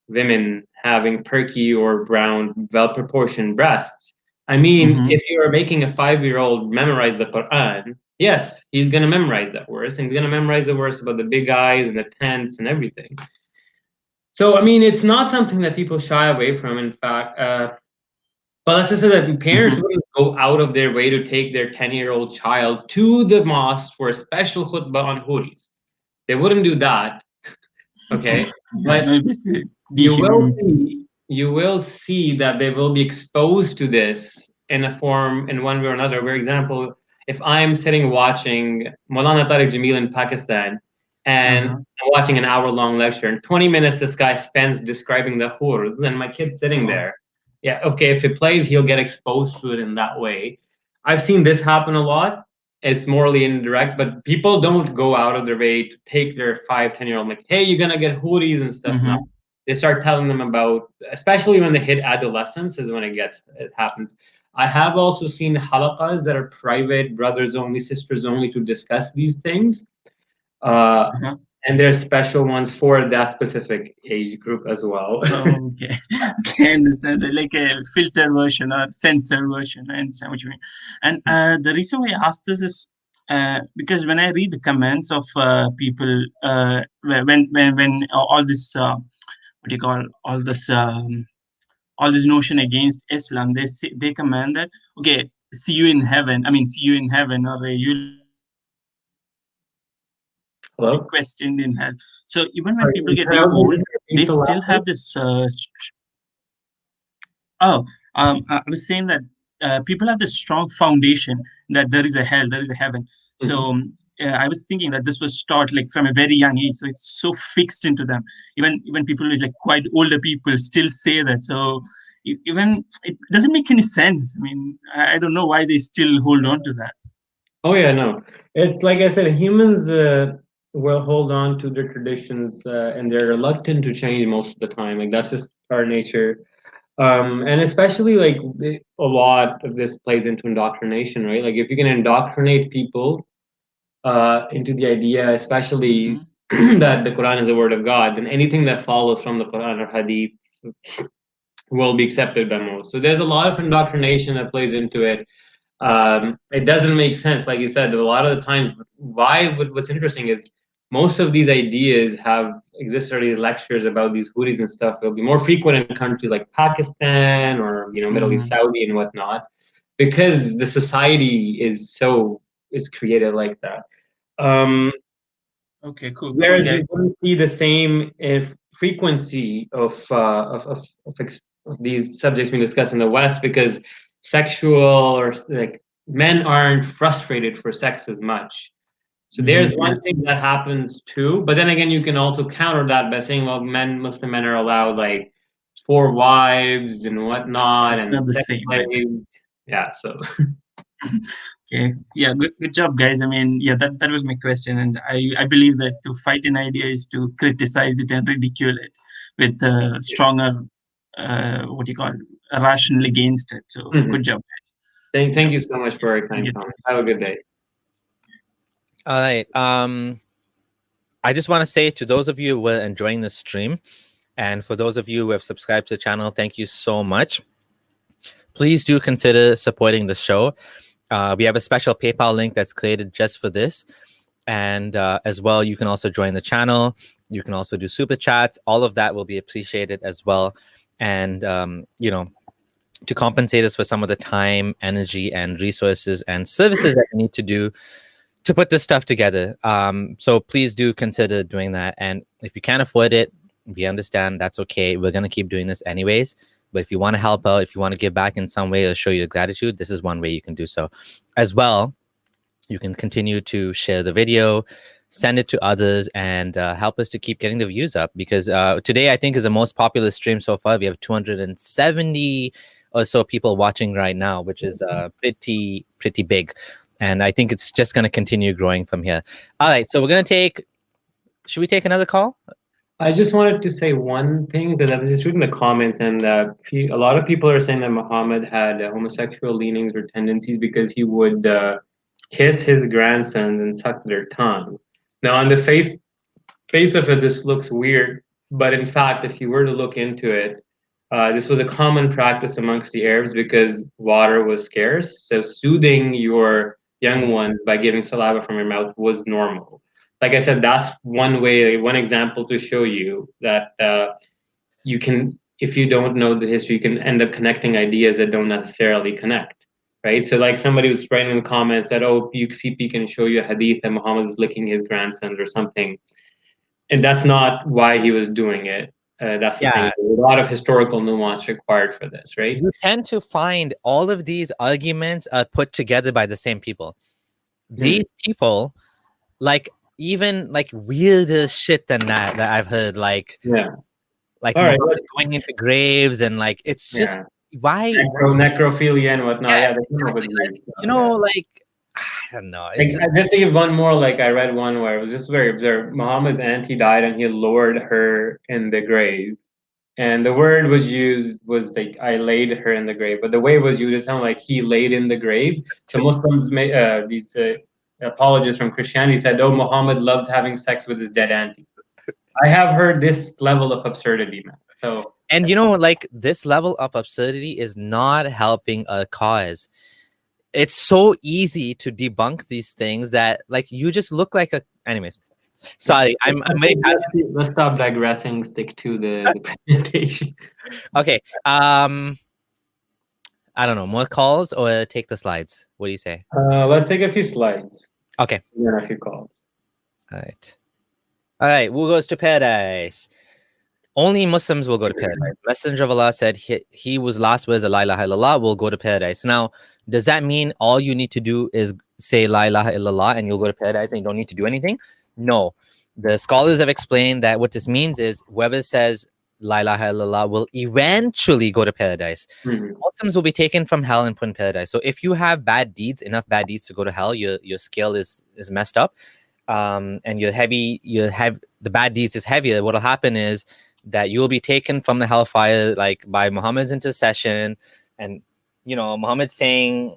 S1: women having perky or brown, well-proportioned breasts. I mean, if you are making a 5-year-old memorize the Quran, yes, he's going to memorize that verse, and he's going to memorize the verse about the big eyes and the tents and everything. So, I mean, it's not something that people shy away from, in fact. But let's just say that parents wouldn't go out of their way to take their 10-year-old child to the mosque for a special khutbah on huris. They wouldn't do that, okay? But you will see that they will be exposed to this in a form, in one way or another. For example, if I'm sitting watching Maulana Tariq Jamil in Pakistan, and I'm watching an hour-long lecture, and 20 minutes this guy spends describing the hurs, and my kid's sitting there. Yeah, okay, if it plays, he'll get exposed to it in that way. I've seen this happen a lot. It's morally indirect, but people don't go out of their way to take their 5-10-year-old, like, hey, you're gonna get huris and stuff now. They start telling them about, especially when they hit adolescence, is when it happens. I have also seen halaqas that are private, brothers only, sisters only, to discuss these things. And there's special ones for that specific age group as well.
S10: Okay, okay, I understand. Like a filtered version or censored version. I understand what you mean. And the reason why I asked this is because when I read the comments of people, when all this, what do you call, all this notion against Islam, they comment that, okay, see you in heaven. I mean, see you in heaven, or you'll be questioned in hell. So even when people get really old, they still have this. I was saying that people have this strong foundation that there is a hell, there is a heaven. So I was thinking that this was taught like from a very young age, so it's so fixed into them. Even people with like quite older people still say that. So even it doesn't make any sense. I mean, I don't know why they still hold on to that.
S1: Oh yeah, no. It's like I said, humans will hold on to their traditions, and they're reluctant to change most of the time. Like that's just our nature. And especially like a lot of this plays into indoctrination, right? Like if you can indoctrinate people into the idea, especially that the Quran is the word of God, then anything that follows from the Quran or Hadith will be accepted by most. So there's a lot of indoctrination that plays into it. It doesn't make sense, like you said, a lot of the time. What's interesting is most of these ideas have existed already, lectures about these huris and stuff. They'll be more frequent in countries like Pakistan or Middle East, Saudi and whatnot, because the society is created like that.
S10: Okay, cool.
S1: Whereas you don't see the same frequency of these subjects being discussed in the West, because sexual or like men aren't frustrated for sex as much. So there's one thing that happens too, but then again, you can also counter that by saying, well, Muslim men are allowed like 4 wives and whatnot, and
S10: not the same, right?
S1: Yeah, so.
S10: Okay, yeah, good job, guys. I mean, yeah, that was my question, and I believe that to fight an idea is to criticize it and ridicule it with stronger, what do you call it, rational against it. So good job, guys.
S1: Thank you so much for your kind comments. Have a good day.
S2: All right. I just want to say to those of you who are enjoying the stream, and for those of you who have subscribed to the channel, thank you so much. Please do consider supporting the show. We have a special PayPal link that's created just for this. And as well, you can also join the channel. You can also do super chats. All of that will be appreciated as well. And, to compensate us for some of the time, energy, and resources and services that we need to do to put this stuff together. So please do consider doing that. And if you can't afford it, we understand. That's okay. We're going to keep doing this anyways. But if you want to help out, if you want to give back in some way or show your gratitude, this is one way you can do so. As well, you can continue to share the video, send it to others, and help us to keep getting the views up. Because today, I think, is the most popular stream so far. We have 270 or so people watching right now, which is pretty big. And I think it's just going to continue growing from here. All right, so we're going to should we take another call?
S1: I just wanted to say one thing, because I was just reading the comments, and a lot of people are saying that Muhammad had homosexual leanings or tendencies because he would kiss his grandsons and suck their tongue. Now, on the face of it, this looks weird, but in fact, if you were to look into it, this was a common practice amongst the Arabs because water was scarce. So soothing your young ones by giving saliva from your mouth was normal. Like I said, that's one way, one example to show you that you can, if you don't know the history, you can end up connecting ideas that don't necessarily connect, right? So like somebody was writing in the comments that, oh, CP can show you a hadith that Muhammad is licking his grandsons or something. And that's not why he was doing it. That's the thing. There's a lot of historical nuance required for this, right?
S2: You tend to find all of these arguments are put together by the same people. These people, like, even like weirder shit than that I've heard, like Muhammad going into graves, and like it's just why
S1: necrophilia and whatnot.
S2: Yeah,
S1: they come up with
S2: like, you know, like I don't know.
S1: I just think of one more. Like I read one where it was just very absurd. Muhammad's auntie died, and he lowered her in the grave, and the word was used was like I laid her in the grave, but the way it was used, it sounded like he laid in the grave. So Muslims made these apologists from Christianity said, "Oh, Muhammad loves having sex with his dead auntie." I have heard this level of absurdity, man. So,
S2: and you know, like this level of absurdity is not helping a cause. It's so easy to debunk these things that, like, you just look like a. Anyways, sorry, I'm very passionate.
S1: Let's stop digressing. Stick to the presentation.
S2: Okay. I don't know. More calls or take the slides? What do you say?
S1: Let's take a few slides.
S2: Okay.
S1: And then a few calls.
S2: All right. Who goes to paradise? Only Muslims will go to paradise. Messenger of Allah said he was last words of La ilaha illallah will go to paradise. Now, does that mean all you need to do is say La ilaha illallah and you'll go to paradise and you don't need to do anything? No. The scholars have explained that what this means is whoever says La ilaha illallah will eventually go to paradise. Muslims will be taken from hell and put in paradise. So if you have bad deeds, enough bad deeds to go to hell, your scale is messed up, and the bad deeds is heavier. What'll happen is that you'll be taken from the hellfire, like by Muhammad's intercession, and you know Muhammad's saying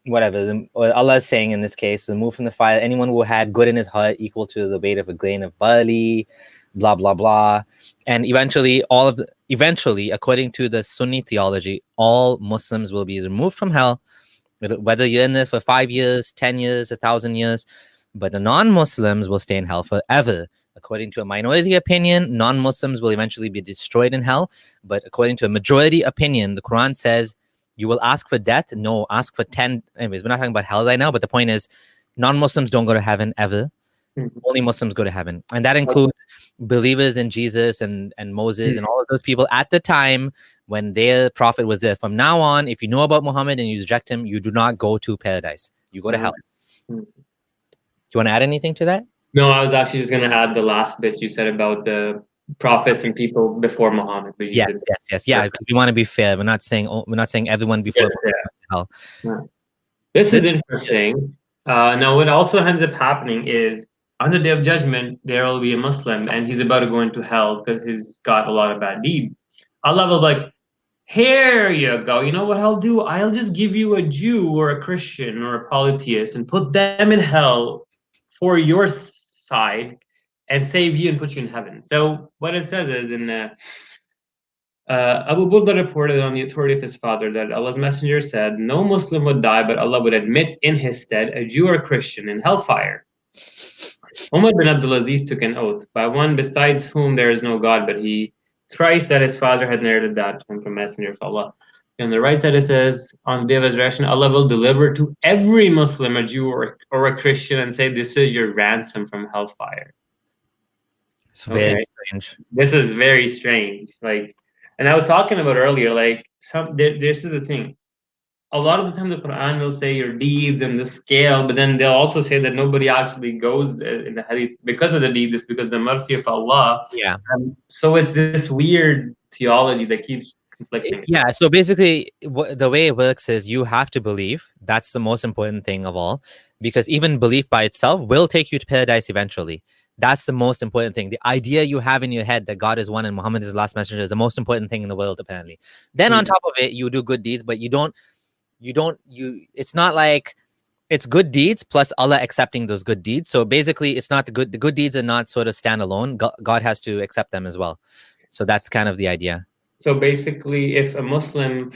S2: whatever, or Allah is saying in this case, remove from the fire anyone who had good in his heart equal to the weight of a grain of barley, blah blah blah. And eventually according to the Sunni theology, all Muslims will be removed from hell, whether you're in there for 5 years, 10 years, 1,000 years, but the non-Muslims will stay in hell forever. According to a minority opinion, non-Muslims will eventually be destroyed in hell, but according to a majority opinion, the Quran says you will ask for death. No, ask for 10. Anyways, we're not talking about hell right now, but the point is non-Muslims don't go to heaven ever. Only Muslims go to heaven, and that includes believers in Jesus and Moses and all of those people at the time when their prophet was there. From now on, if you know about Muhammad and you reject him, you do not go to paradise. You go to hell. Do you want to add anything to that?
S1: No, I was actually just going to add the last bit you said about the prophets and people before Muhammad.
S2: Yes. Yeah, we want to be fair. We're not saying everyone before hell.
S1: This is interesting. Now, what also ends up happening is on the Day of Judgment, there will be a Muslim and he's about to go into hell because he's got a lot of bad deeds. Allah will be like, here you go. You know what I'll do? I'll just give you a Jew or a Christian or a polytheist and put them in hell for your side and save you and put you in heaven. So what it says is in Abu Burda reported on the authority of his father that Allah's messenger said, no Muslim would die, but Allah would admit in his stead a Jew or a Christian in hellfire. Umar bin Abdullahs took an oath by one besides whom there is no God, but he thrice that his father had narrated that to him from Messenger of Allah. On the right side it says, on the day of resurrection, Allah will deliver to every Muslim a Jew or a Christian and say, this is your ransom from hellfire.
S2: It's very strange.
S1: This is very strange. Like, and I was talking about earlier, like this is the thing. A lot of the time the Quran will say your deeds and the scale, but then they'll also say that nobody actually goes in the Hadith because of the deeds, it's because of the mercy of Allah.
S2: Yeah.
S1: So it's this weird theology that keeps conflicting.
S2: Yeah, so basically the way it works is you have to believe. That's the most important thing of all, because even belief by itself will take you to paradise eventually. That's the most important thing. The idea you have in your head that God is one and Muhammad is the last messenger is the most important thing in the world, apparently. Then on top of it, you do good deeds, but it's not like it's good deeds plus Allah accepting those good deeds. So basically it's not the good deeds are not sort of standalone. God has to accept them as well. So that's kind of the idea.
S1: So basically if a Muslim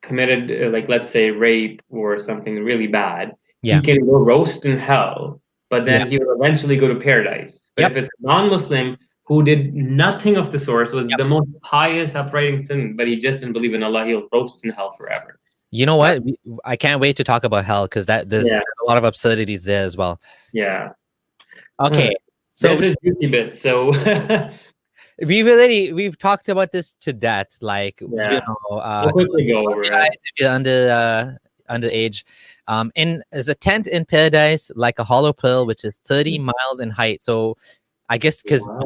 S1: committed like let's say rape or something really bad, he can go roast in hell, but then he will eventually go to paradise. But if it's a non-Muslim who did nothing of the sort, was the most pious upright sin, but he just didn't believe in Allah, he'll roast in hell forever.
S2: You know what? I can't wait to talk about hell because there's a lot of absurdities there as well.
S1: Yeah.
S2: Okay.
S1: So this is a juicy bit. So
S2: we've talked about this to death. Like
S1: Yeah.
S2: know,
S1: We'll quickly go over
S2: guys,
S1: it.
S2: if you're underage, is a tent in paradise like a hollow pill, which is 30 miles in height. So I guess because
S1: Wow.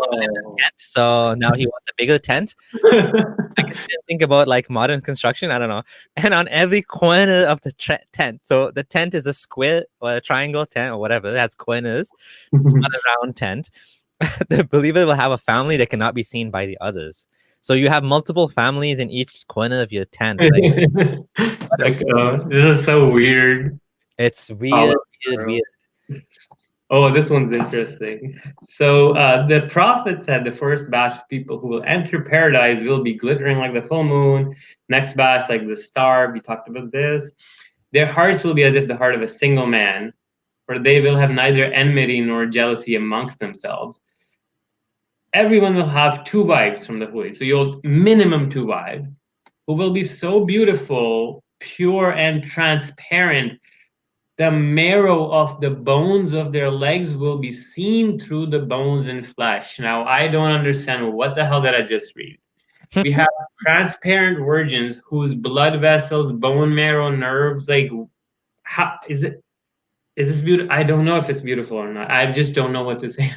S2: tent, so now he wants a bigger tent. I guess you think about like modern construction. I don't know. And on every corner of the tent, so the tent is a square or a triangle tent or whatever. It has corners. It's not a round tent. The believer will have a family that cannot be seen by the others. So you have multiple families in each corner of your tent.
S1: Like, this is so weird.
S2: It's weird.
S1: Oh, this one's interesting. So the prophet said the first batch of people who will enter paradise will be glittering like the full moon. Next batch like the star. We talked about this. Their hearts will be as if the heart of a single man, for they will have neither enmity nor jealousy amongst themselves. Everyone will have 2 wives from the holy. So you'll minimum 2 wives who will be so beautiful, pure, and transparent. The marrow of the bones of their legs will be seen through the bones and flesh. Now, I don't understand what the hell did I just read. We have transparent virgins whose blood vessels, bone marrow, nerves, like, how is it? Is this beautiful? I don't know if it's beautiful or not. I just don't know what to say.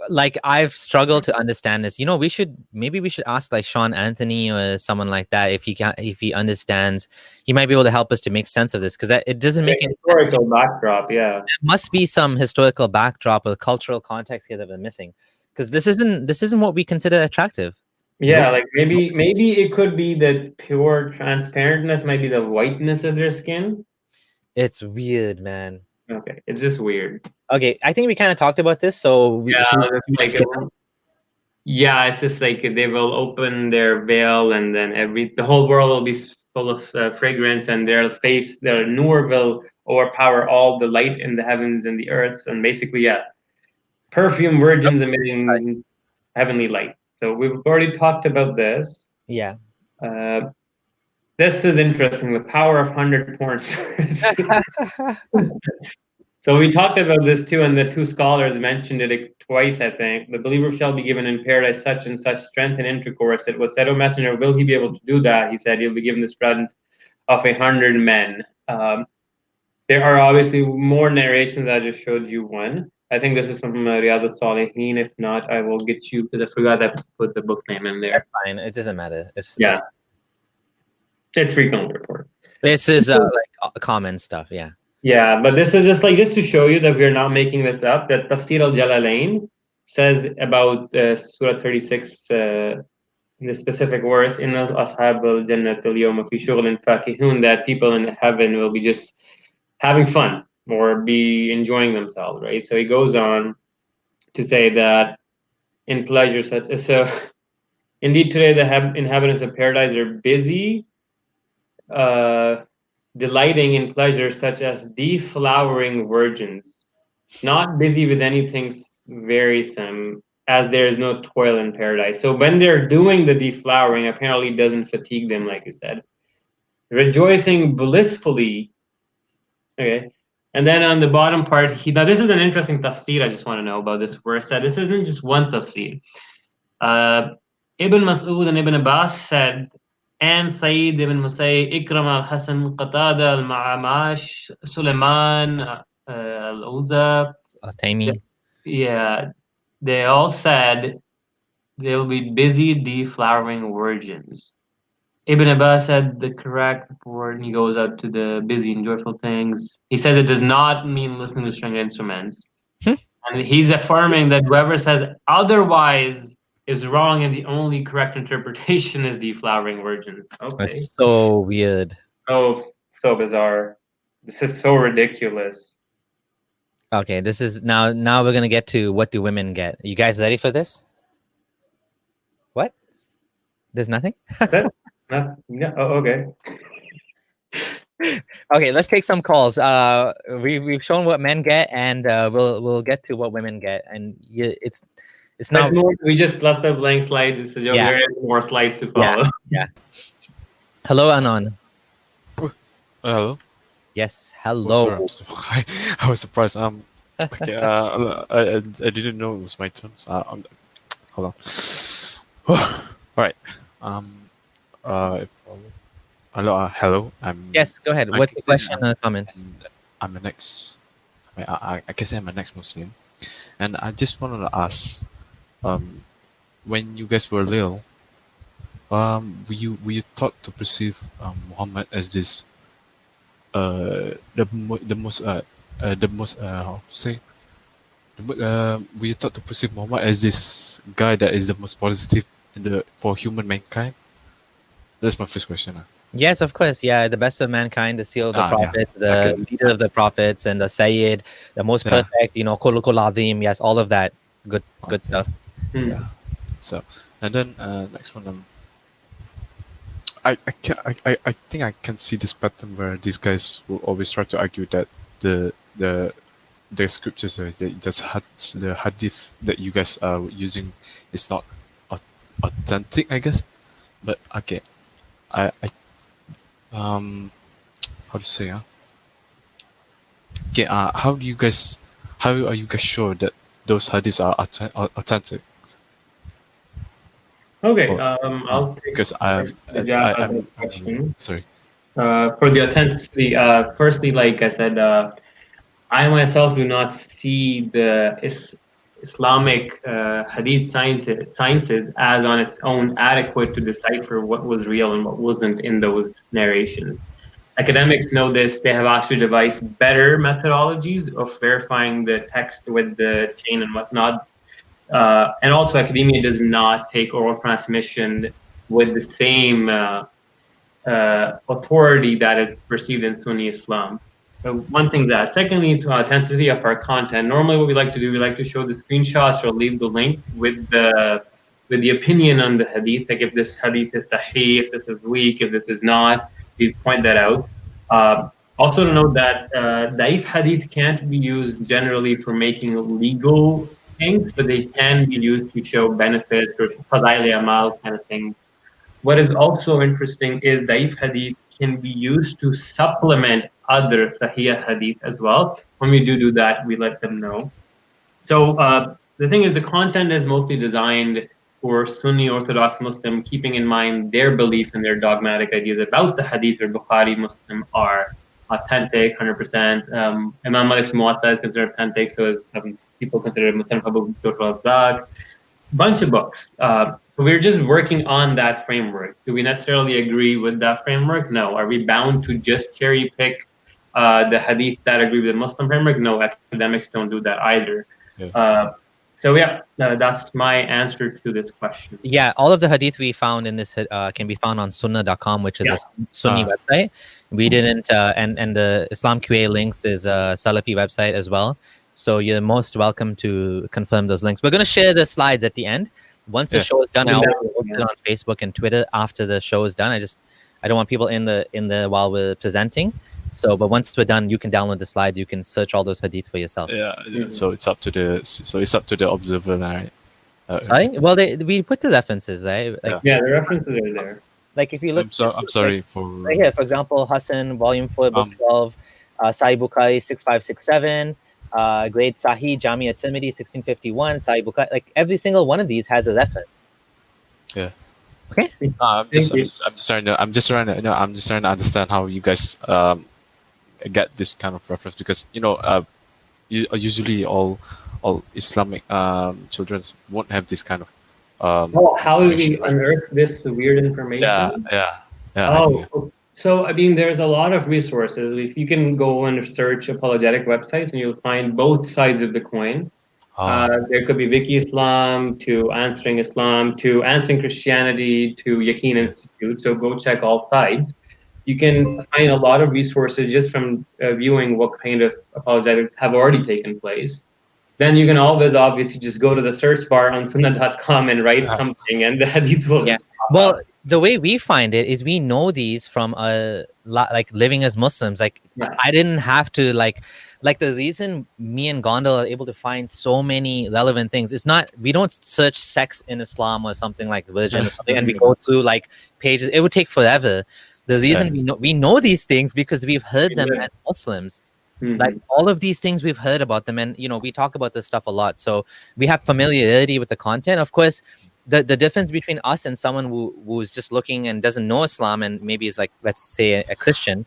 S2: Like, I've struggled to understand this. Maybe we should ask like Sean Anthony or someone like that if he understands. He might be able to help us to make sense of this, because it doesn't make any
S1: historical backdrop. Yeah,
S2: there must be some historical backdrop or cultural context here that we're missing, because this isn't what we consider attractive.
S1: Yeah, like maybe it could be that pure transparentness might be the whiteness of their skin.
S2: It's weird, man.
S1: Okay, it's just weird.
S2: Okay, I think we kind of talked about this, so
S1: it's just like they will open their veil, and then the whole world will be full of fragrance, and their nur will overpower all the light in the heavens and the earth, and basically, perfume virgins emitting heavenly light. So we've already talked about this.
S2: Yeah.
S1: This is interesting. The power of 100 porn stars. So we talked about this too, and the 2 scholars mentioned it twice, I think. The believer shall be given in paradise such and such strength and intercourse. It was said, O Messenger, will he be able to do that? He said, he'll be given the strength of 100 men. There are obviously more narrations. I just showed you one. I think this is from Riyadh al-Salihin. If not, I will get you, because I forgot I put the book name in there.
S2: That's fine. It doesn't matter. It's
S1: frequently reported.
S2: This is like common stuff. Yeah.
S1: Yeah, but this is just to show you that we're not making this up. That Tafsir al-Jalalain says about Surah 36, the specific verse, in ashab al-jannat al-yawma fi shughlin fakihun, that people in heaven will be just having fun or be enjoying themselves, right? So he goes on to say that in pleasure so indeed today the inhabitants of paradise are busy delighting in pleasures such as deflowering virgins, not busy with anything wearisome, as there is no toil in paradise. So when they're doing the deflowering, apparently it doesn't fatigue them, like you said. Rejoicing blissfully. Okay. And then on the bottom part, now this is an interesting tafsir. I just want to know about this verse. That this isn't just one tafsir. Ibn Mas'ud and Ibn Abbas said, and Sayyid ibn Musayyib, Ikram al-Hasan, Qatada al-Ma'amash, Sulaiman, al-Uza,
S2: al-Taymi.
S1: Yeah, they all said they will be busy deflowering virgins. Ibn Abbas said the correct word, and he goes out to the busy and joyful things. He says it does not mean listening to string instruments. And he's affirming that whoever says otherwise is wrong, and the only correct interpretation is deflowering virgins. Okay.
S2: That's so weird.
S1: So bizarre. This is so ridiculous.
S2: Okay, this is now we're gonna get to what do women get. You guys ready for this? What? There's nothing?
S1: No. Oh, okay.
S2: Okay, let's take some calls. We've shown what men get, and we'll get to what women get. And it's not.
S1: We just left a blank slide. Just so there are more slides to follow.
S2: Yeah. Hello, Anon.
S11: Hello.
S2: Yes. Hello.
S11: Oh, sorry, I was surprised. Okay. I didn't know it was my turn. So, hold hold on. All right. Hello.
S2: Yes, go ahead. What's the question or comment?
S11: I'm an ex. I guess I'm an ex-Muslim, and I just wanted to ask, when you guys were little, were you taught to perceive Muhammad as this the most how to say we thought to perceive Muhammad as this guy that is the most positive for human mankind? That's my first question.
S2: Yes, of course. Yeah, the best of mankind, the seal of the
S11: Yeah.
S2: prophets, the
S11: Okay.
S2: leader of the prophets, and the Sayyid, the most
S11: Yeah.
S2: perfect. Khuluqul Azim. Yes, all of that. Good stuff.
S11: Yeah. So, and then next one. I think I can see this pattern where these guys will always try to argue that the scriptures, the hadith that you guys are using is not authentic, I guess. But okay, I how to say okay, how are you guys sure that those hadiths are authentic?
S1: Okay, I'll take
S11: because
S1: I'm question.
S11: Sorry.
S1: For the authenticity, firstly, like I said, I myself do not see the Islamic hadith sciences as on its own adequate to decipher what was real and what wasn't in those narrations. Academics know this. They have actually devised better methodologies of verifying the text with the chain and whatnot. And also, academia does not take oral transmission with the same authority that it's perceived in Sunni Islam. So one thing that. Secondly, to authenticity of our content. Normally, what we like to do, we like to show the screenshots or leave the link with the opinion on the hadith. Like if this hadith is sahih, if this is weak, if this is not, we point that out. Also to note that da'if hadith can't be used generally for making legal things, but they can be used to show benefits or fadail amal kind of thing. What is also interesting is da'if hadith can be used to supplement other sahih hadith as well. When we do that, we let them know. So the thing is, the content is mostly designed for Sunni Orthodox Muslim, keeping in mind their belief and their dogmatic ideas about the hadith or Bukhari Muslim are authentic, 100%. Imam Malik's Muwatta is considered authentic, so is some people consider Muslim Abu Bakr. Bunch of books. So we're just working on that framework. Do we necessarily agree with that framework? No. Are we bound to just cherry pick the hadith that agree with the Muslim framework? No, academics don't do that either. Yeah. That's my answer to this question.
S2: Yeah, all of the hadith we found in this can be found on sunnah.com, which is a Sunni website. We didn't, and the Islam QA links is a Salafi website as well. So you're most welcome to confirm those links. We're going to share the slides at the end. Once the show is done, I'll post it on Facebook and Twitter after the show is done. I don't want people in the while we're presenting. So, but once we're done, you can download the slides. You can search all those hadiths for yourself.
S11: Yeah. So it's up to the observer, right?
S2: Sorry. Well, we put the references, right?
S1: Like, the references are there.
S2: Like if you look.
S11: I'm sorry for.
S2: Right here, for example, Hassan, Volume 4, Book 12, Sahih Bukhari 6567, Grade Sahih Jamia Tirmidhi 1651, Sahih Bukhari. Like every single one of these has a reference.
S11: Yeah.
S2: Okay.
S11: I'm just trying to understand how you guys get this kind of reference, because usually all Islamic children won't have this kind of.
S1: How do we unearth this weird information?
S11: Yeah.
S1: So I mean, there's a lot of resources. If you can go and search apologetic websites, and you'll find both sides of the coin. There could be Wiki Islam, to Answering Islam, to Answering Christianity, to Yaqeen Institute. So go check all sides. You can find a lot of resources just from viewing what kind of apologetics have already taken place. Then you can always obviously just go to the search bar on sunnah.com and write something, and the hadith will.
S2: Yeah. Well, the way we find it is we know these from like living as Muslims. Like I didn't have to like the reason me and Gondal are able to find so many relevant things. It's not, we don't search sex in Islam or something like religion or something, and we go through like pages. It would take forever. The reason we know these things because we've heard them as Muslims. Like all of these things we've heard about them, and we talk about this stuff a lot, so we have familiarity with the content. Of course, the difference between us and someone who's just looking and doesn't know Islam and maybe is like, let's say, a Christian,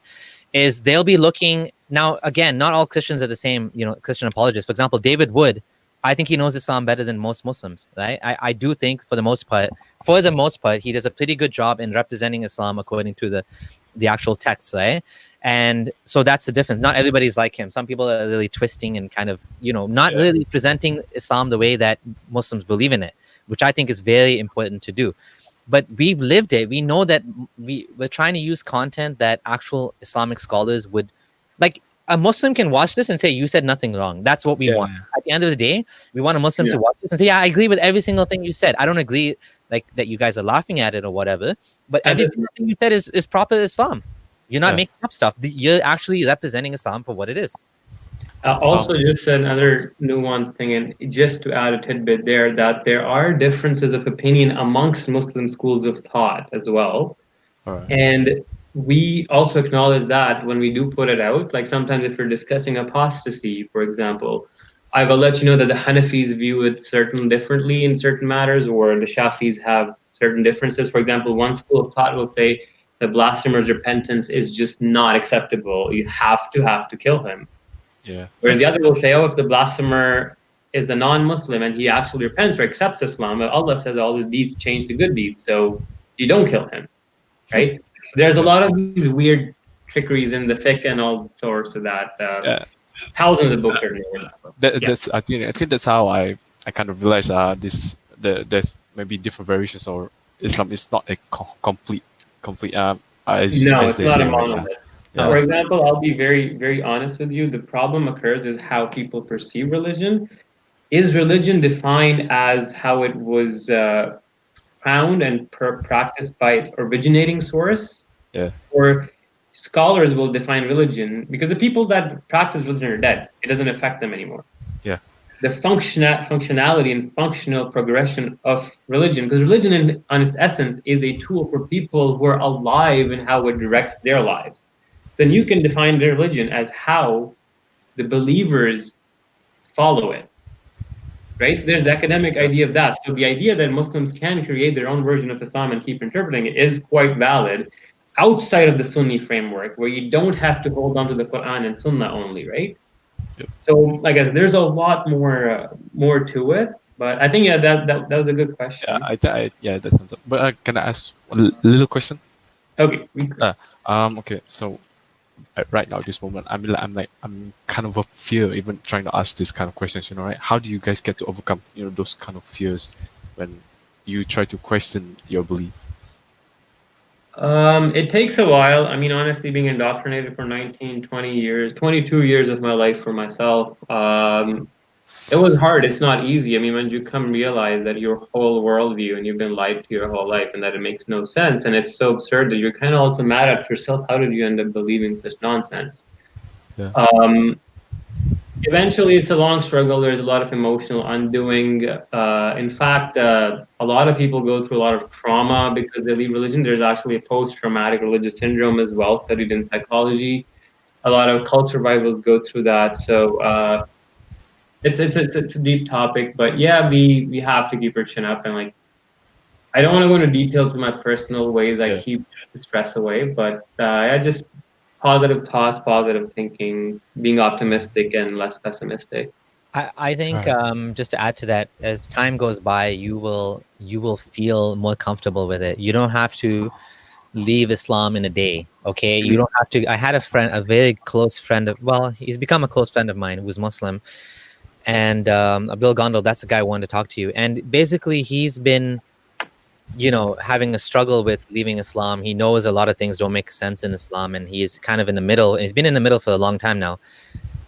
S2: is they'll be looking. Now again, not all Christians are the same, Christian apologists. For example, David Wood, I think he knows Islam better than most Muslims, right? I do think for the most part, he does a pretty good job in representing Islam according to the actual texts, right? And so that's the difference. Not everybody's like him. Some people are really twisting and kind of, not really presenting Islam the way that Muslims believe in it, which I think is very important to do. But we've lived it. We know that we're trying to use content that actual Islamic scholars would, like, a Muslim can watch this and say, you said nothing wrong. That's what we want. At the end of the day, we want a Muslim to watch this and say, yeah, I agree with every single thing you said. I don't agree like that you guys are laughing at it or whatever, but every single thing you said is proper Islam. You're not making up stuff. You're actually representing Islam for what it is.
S1: Also, just another nuanced thing, and just to add a tidbit there, that there are differences of opinion amongst Muslim schools of thought as well. And we also acknowledge that when we do put it out, like sometimes if we're discussing apostasy, for example, I will let you know that the Hanafis view it certain differently in certain matters, or the Shafis have certain differences. For example, one school of thought will say the blasphemer's repentance is just not acceptable. You have to kill him. Whereas the other will say, oh, if the blasphemer is a non-Muslim and he actually repents or accepts Islam, Allah says all his deeds change to good deeds, so you don't kill him, right? There's a lot of these weird trickeries in the fiqh and all sorts of that. Thousands of books are written about.
S11: That's I think that's how I kind of realized there's maybe different variations, or Islam is not a complete as you
S1: it's
S11: they
S1: not
S11: say,
S1: a monolith. For example, I'll be very, very honest with you. The problem occurs is how people perceive religion. Is religion defined as how it was found and practiced by its originating source? Or scholars will define religion, because the people that practice religion are dead. It doesn't affect them anymore. The functionality and functional progression of religion, because religion on its essence is a tool for people who are alive and how it directs their lives. Then you can define their religion as how the believers follow it, right? So there's the academic idea of that. So the idea that Muslims can create their own version of Islam and keep interpreting it is quite valid outside of the Sunni framework, where you don't have to hold on to the Quran and Sunnah only, right? So, like, there's a lot more to it, but I think that was a good question.
S11: That sounds. But can I ask a little question?
S1: Okay.
S11: Okay. So, right now, this moment, I'm kind of a fear even trying to ask these kind of questions. Right? How do you guys get to overcome those kind of fears when you try to question your belief?
S1: It takes a while. I mean, honestly, being indoctrinated for 19, 20 years, 22 years of my life for myself, it was hard. It's not easy. I mean, when you come realize that your whole worldview and you've been lied to your whole life and that it makes no sense, and it's so absurd that you're kind of also mad at yourself. How did you end up believing such nonsense? Eventually, it's a long struggle. There's a lot of emotional undoing. In fact, a lot of people go through a lot of trauma because they leave religion. There's actually a post-traumatic religious syndrome as well, studied in psychology. A lot of cult survivors go through that. So it's a deep topic, but yeah, we have to keep our chin up. And like, I don't want to go into details of my personal ways I keep the stress away, but I just positive thoughts, positive thinking, being optimistic and less pessimistic.
S2: I think just to add to that, as time goes by, you will feel more comfortable with it. You don't have to leave Islam in a day. Okay, you don't have to. I had a very close friend he's become a close friend of mine who's Muslim, and Abdul Gondal, that's the guy I wanted to talk to you. And basically, he's been having a struggle with leaving Islam. He knows a lot of things don't make sense in Islam, and he's kind of in the middle. He's been in the middle for a long time now.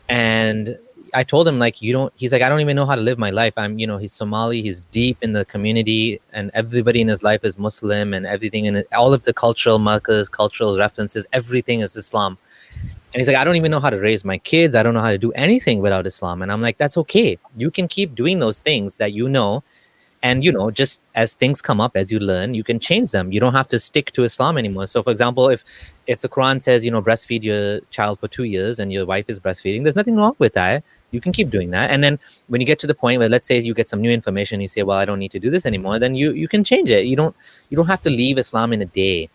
S2: And I told him, like, he's like, I don't even know how to live my life. He's Somali, he's deep in the community, and everybody in his life is Muslim, and everything in it, all of the cultural markers, cultural references, everything is Islam. And he's like, I don't even know how to raise my kids. I don't know how to do anything without Islam. And I'm like, that's okay. You can keep doing those things that And, just as things come up, as you learn, you can change them. You don't have to stick to Islam anymore. So, for example, if the Quran says, breastfeed your child for 2 years and your wife is breastfeeding, there's nothing wrong with that. You can keep doing that. And then when you get to the point where, let's say you get some new information, you say, well, I don't need to do this anymore, then you can change it. You don't have to leave Islam in a day.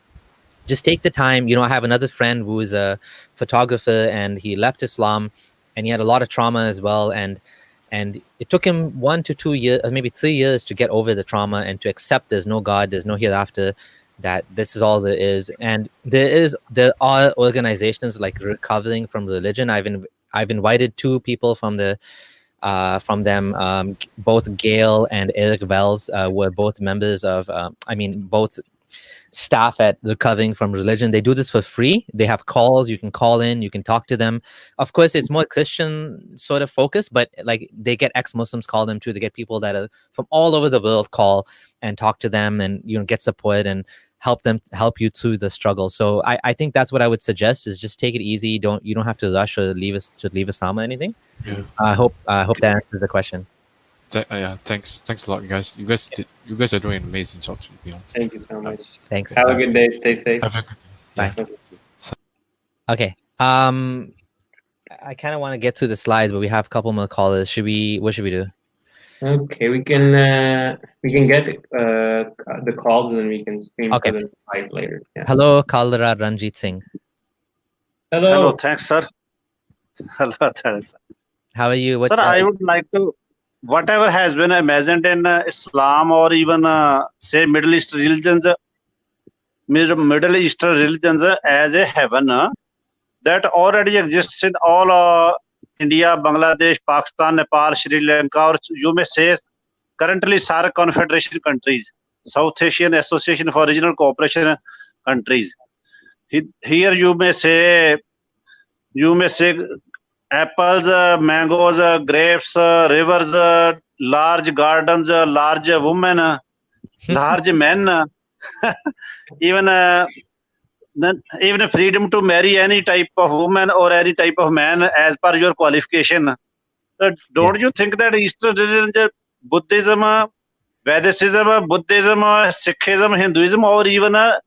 S2: Just take the time. I have another friend who is a photographer, and he left Islam, and he had a lot of trauma as well. And it took him 1 to 2 years, or maybe 3 years, to get over the trauma and to accept there's no God, there's no hereafter, that this is all there is. And there are organizations like Recovering from Religion. I've invited 2 people from them, both Gail and Eric Wells were both members of, both staff at Recovering from Religion. They do this for free. They have calls. You can call in, you can talk to them. Of course, it's more Christian sort of focus, but like they get ex-Muslims call them too. They get people that are from all over the world call and talk to them, and get support and help you through the struggle. So I think that's what I would suggest, is just take it easy. You don't have to rush or leave Islam or anything.
S11: Yeah.
S2: I hope that answers the question.
S11: Yeah, thanks a lot, guys. You guys are doing an amazing job, to be honest.
S1: Thank you so much.
S2: Thanks.
S1: Have a good day. Stay safe.
S11: Have a good day.
S2: Bye. Okay. I kind of want to get through the slides, but we have a couple more callers. What should we do?
S1: Okay, we can get the calls, and then we can stream for the slides later. Yeah.
S2: Hello, Kaldara Ranjit Singh.
S1: Hello.
S12: Thanks, sir. Hello, thanks.
S2: How are you?
S12: Sir, I would like to, whatever has been imagined in Islam or even say Middle Eastern religions as a heaven, that already exists in all India, Bangladesh, Pakistan, Nepal, Sri Lanka, or you may say currently SAARC Confederation countries, South Asian Association for Regional Cooperation countries. Here you may say apples, mangoes, grapes, rivers, large gardens, large women, large men, even freedom to marry any type of woman or any type of man as per your qualification. Don't you think that Eastern religion, Buddhism, Vedicism, Buddhism, Sikhism, Hinduism, or even a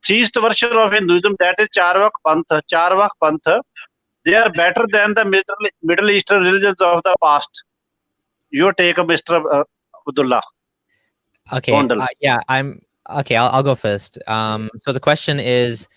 S12: theist version of Hinduism, that is Charvak Panth, they are better than the Middle Eastern religions of the past? Your take, Mr. Abdullah.
S2: Okay. I'll go first. So the question is,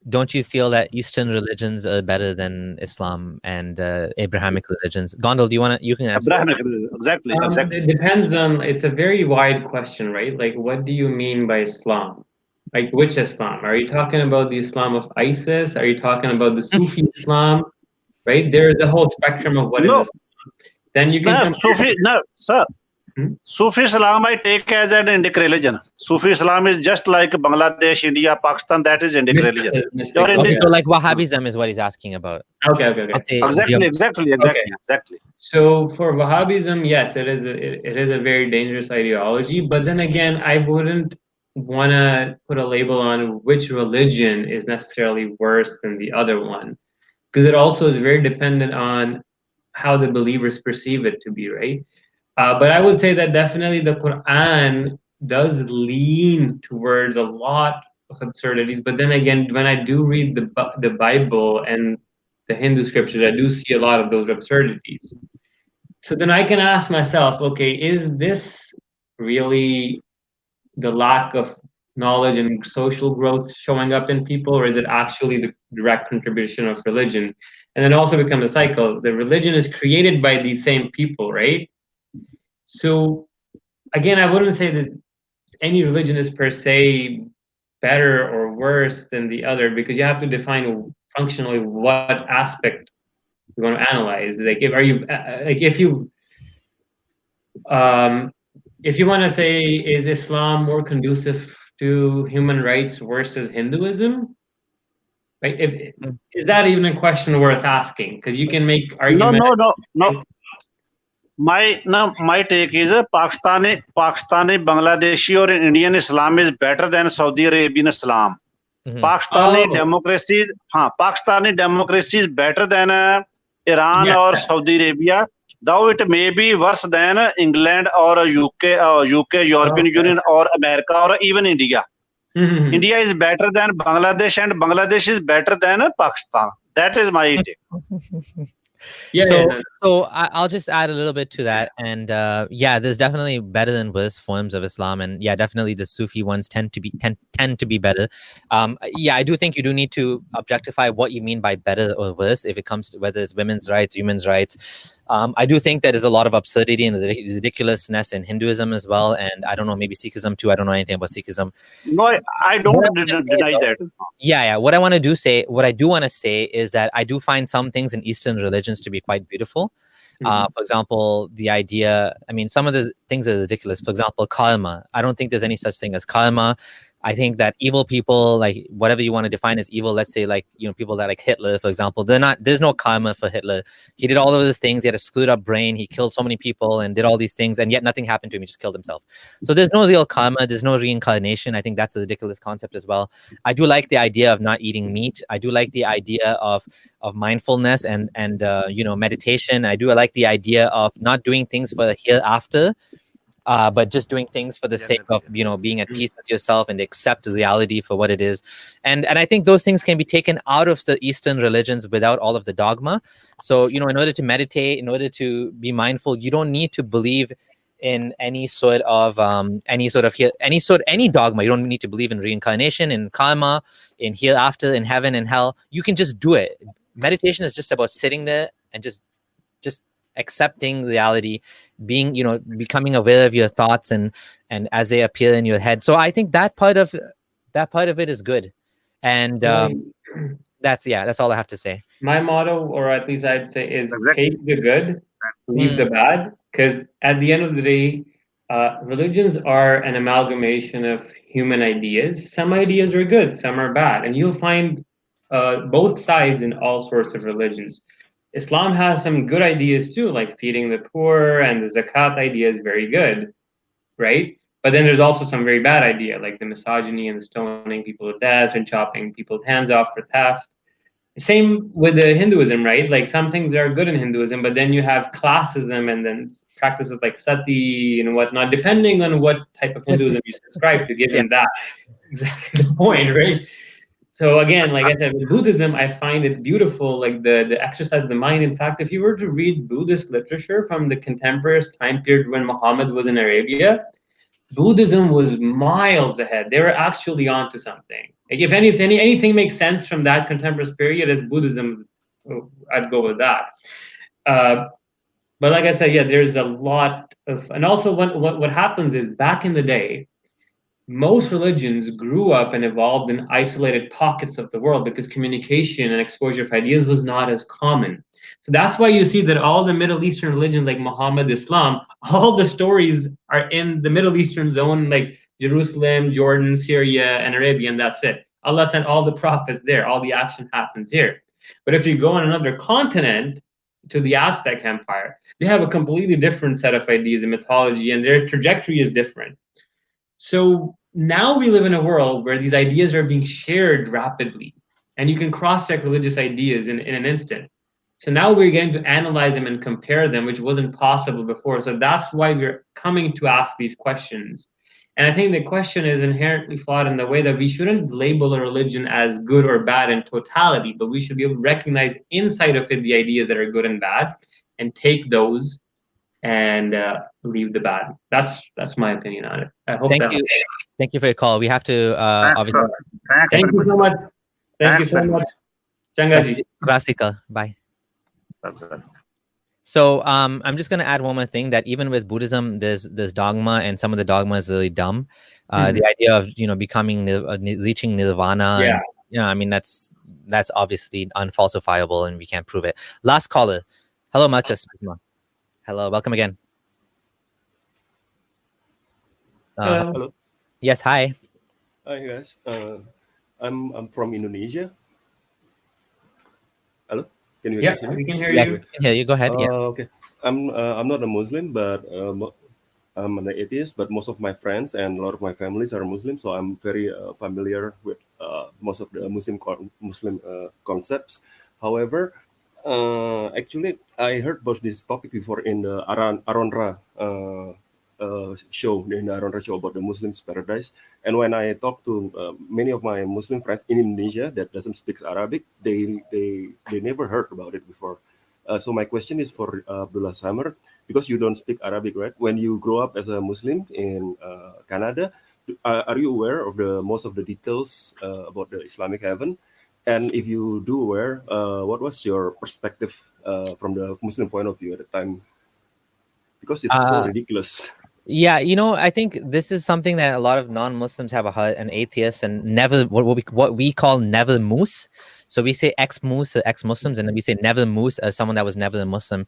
S2: don't you feel that Eastern religions are better than Islam and Abrahamic religions? Gondal, you can answer.
S12: Abrahamic religion, exactly.
S1: It depends on, it's a very wide question, right? Like, what do you mean by Islam? Like, which Islam? Are you talking about the Islam of ISIS? Are you talking about the Sufi Islam? Right? There's a whole spectrum of what is Islam. Then you can
S12: sir. Sufi Islam I take as an Indic religion. Sufi Islam is just like Bangladesh, India, Pakistan. That is Indic religion.
S2: Okay, so like Wahhabism is what he's asking about.
S1: Okay.
S12: Exactly.
S1: So for Wahhabism, yes, it is a very dangerous ideology. But then again, I wouldn't want to put a label on which religion is necessarily worse than the other one, because it also is very dependent on how the believers perceive it to be, right? But I would say that definitely the Quran does lean towards a lot of absurdities. But then again, when I do read the Bible and the Hindu scriptures, I do see a lot of those absurdities. So then I can ask myself, okay, is this really the lack of knowledge and social growth showing up in people, or is it actually the direct contribution of religion? And then also becomes a cycle. The religion is created by these same people, right? So again, I wouldn't say that any religion is per se better or worse than the other, because you have to define functionally what aspect you want to analyze. Like, if you want to say, is Islam more conducive to human rights versus Hinduism? Right? Is that even a question worth asking? Because you can make arguments.
S12: No. My take is Pakistani, Bangladeshi or Indian Islam is better than Saudi Arabian Islam. Pakistani democracy is better than Iran or Saudi Arabia, though it may be worse than England or UK, European Union or America or even India. India is better than Bangladesh and Bangladesh is better than Pakistan. That is my take.
S2: So I'll just add a little bit to that, and there's definitely better than worse forms of Islam, and definitely the Sufi ones tend to be better. I do think you do need to objectify what you mean by better or worse if it comes to whether it's women's rights, human rights. I do think that there's a lot of absurdity and ridiculousness in Hinduism as well, and I don't know, maybe Sikhism too. I don't know anything about Sikhism.
S12: No, I don't deny that.
S2: What I do want to say is that I do find some things in Eastern religions to be quite beautiful. For example, the idea, some of the things are ridiculous. For example, karma. I don't think there's any such thing as karma. I think that evil people, like whatever you want to define as evil, let's say people that like Hitler, for example, there's no karma for Hitler. He did all of those things. He had a screwed up brain. He killed so many people and did all these things, and yet nothing happened to him. He just killed himself. So there's no real karma. There's no reincarnation. I think that's a ridiculous concept as well. I do like the idea of not eating meat. I do like the idea of mindfulness and meditation. I do like the idea of not doing things for the hereafter. But just doing things for the sake of being at peace with yourself and accept reality for what it is, and I think those things can be taken out of the Eastern religions without all of the dogma. So in order to meditate, in order to be mindful, you don't need to believe in any dogma. You don't need to believe in reincarnation, in karma, in hereafter, in heaven and hell. You can just do it. Meditation is just about sitting there and just accepting reality, being becoming aware of your thoughts and as they appear in your head. So I think that part of it is good, and that's all I have to say.
S1: My motto, or at least I'd say, is take the good, leave the bad, because at the end of the day, religions are an amalgamation of human ideas. Some ideas are good, some are bad, and you'll find both sides in all sorts of religions. Islam has some good ideas too, like feeding the poor, and the zakat idea is very good, right? But then there's also some very bad idea, like the misogyny and the stoning people to death and chopping people's hands off for theft. Same with the Hinduism, right? Like some things are good in Hinduism, but then you have classism and then practices like sati and whatnot, depending on what type of Hinduism you subscribe to, given that. Exactly the point, right? So again, like I said, with Buddhism, I find it beautiful, like the exercise of the mind. In fact, if you were to read Buddhist literature from the contemporary time period when Muhammad was in Arabia, Buddhism was miles ahead. They were actually onto something. Like if anything makes sense from that contemporary period as Buddhism, I'd go with that. But like I said, there's a lot of, and also what happens is back in the day, most religions grew up and evolved in isolated pockets of the world because communication and exposure of ideas was not as common. So that's why you see that all the Middle Eastern religions like Muhammad, Islam, all the stories are in the Middle Eastern zone, like Jerusalem, Jordan, Syria, and Arabia, and that's it. Allah sent all the prophets there. All the action happens here. But if you go on another continent, to the Aztec Empire, they have a completely different set of ideas and mythology, and their trajectory is different. So now we live in a world where these ideas are being shared rapidly, and you can cross-check religious ideas in an instant. So now we're getting to analyze them and compare them, which wasn't possible before. So that's why we're coming to ask these questions. And I think the question is inherently flawed in the way that we shouldn't label a religion as good or bad in totality, but we should be able to recognize inside of it the ideas that are good and bad and take those and leave the bad. That's my opinion on it. I hope
S2: Thank you. Thank you for your call. We have to obviously.
S1: Thank you so much. Thank you so much. Changaji.
S2: Rasika. Bye. So I'm just going to add one more thing, that even with Buddhism, there's dogma, and some of the dogma is really dumb. The idea of becoming reaching nirvana.
S1: Yeah.
S2: And, that's obviously unfalsifiable, and we can't prove it. Last caller. Hello, Marcus. Hello, welcome again.
S13: Hello.
S2: Yes, hi.
S13: Hi guys. I'm from Indonesia. Hello. Can you hear me?
S1: We can hear you.
S2: We can hear you. Go ahead.
S13: Okay. I'm not a Muslim, but I'm an atheist. But most of my friends and a lot of my families are Muslim, so I'm very familiar with most of the Muslim concepts. However, Actually, I heard about this topic before in the Aronra show, in the Aronra show about the Muslims paradise. And when I talk to many of my Muslim friends in Indonesia that doesn't speak Arabic, they never heard about it before. So my question is for Abdullah Samer, because you don't speak Arabic, right? When you grow up as a Muslim in Canada, are you aware of the most of the details about the Islamic heaven? And if you do aware, what was your perspective from the Muslim point of view at the time? Because it's so ridiculous.
S2: Yeah, I think this is something that a lot of non-Muslims have an atheist and never what we call never moose. So we say ex-moose, ex-Muslims, and then we say never moose as someone that was never a Muslim.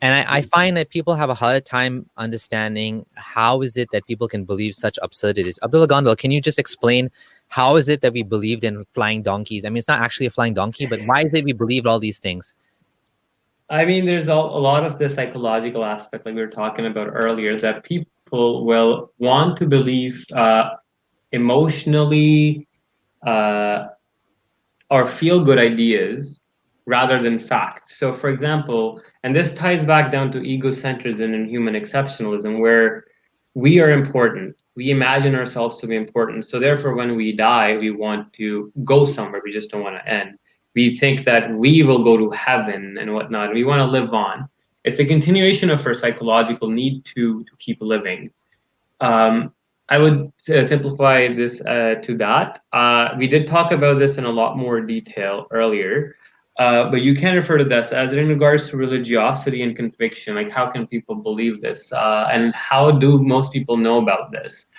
S2: And I find that people have a hard time understanding how is it that people can believe such absurdities. Abdullah Gondal, can you just explain how is it that we believed in flying donkeys? I mean, it's not actually a flying donkey, but why is it we believed all these things?
S1: I mean, there's a lot of the psychological aspect, like we were talking about earlier, that people will want to believe emotionally or feel good ideas rather than facts. So, for example, and this ties back down to egocentrism and human exceptionalism, where we are important. We imagine ourselves to be important. So therefore, when we die, we want to go somewhere. We just don't want to end. We think that we will go to heaven and whatnot. We want to live on. It's a continuation of our psychological need to keep living. I would simplify this to that. We did talk about this in a lot more detail earlier, but you can refer to this as in regards to religiosity and conviction. Like, how can people believe this? And how do most people know about this?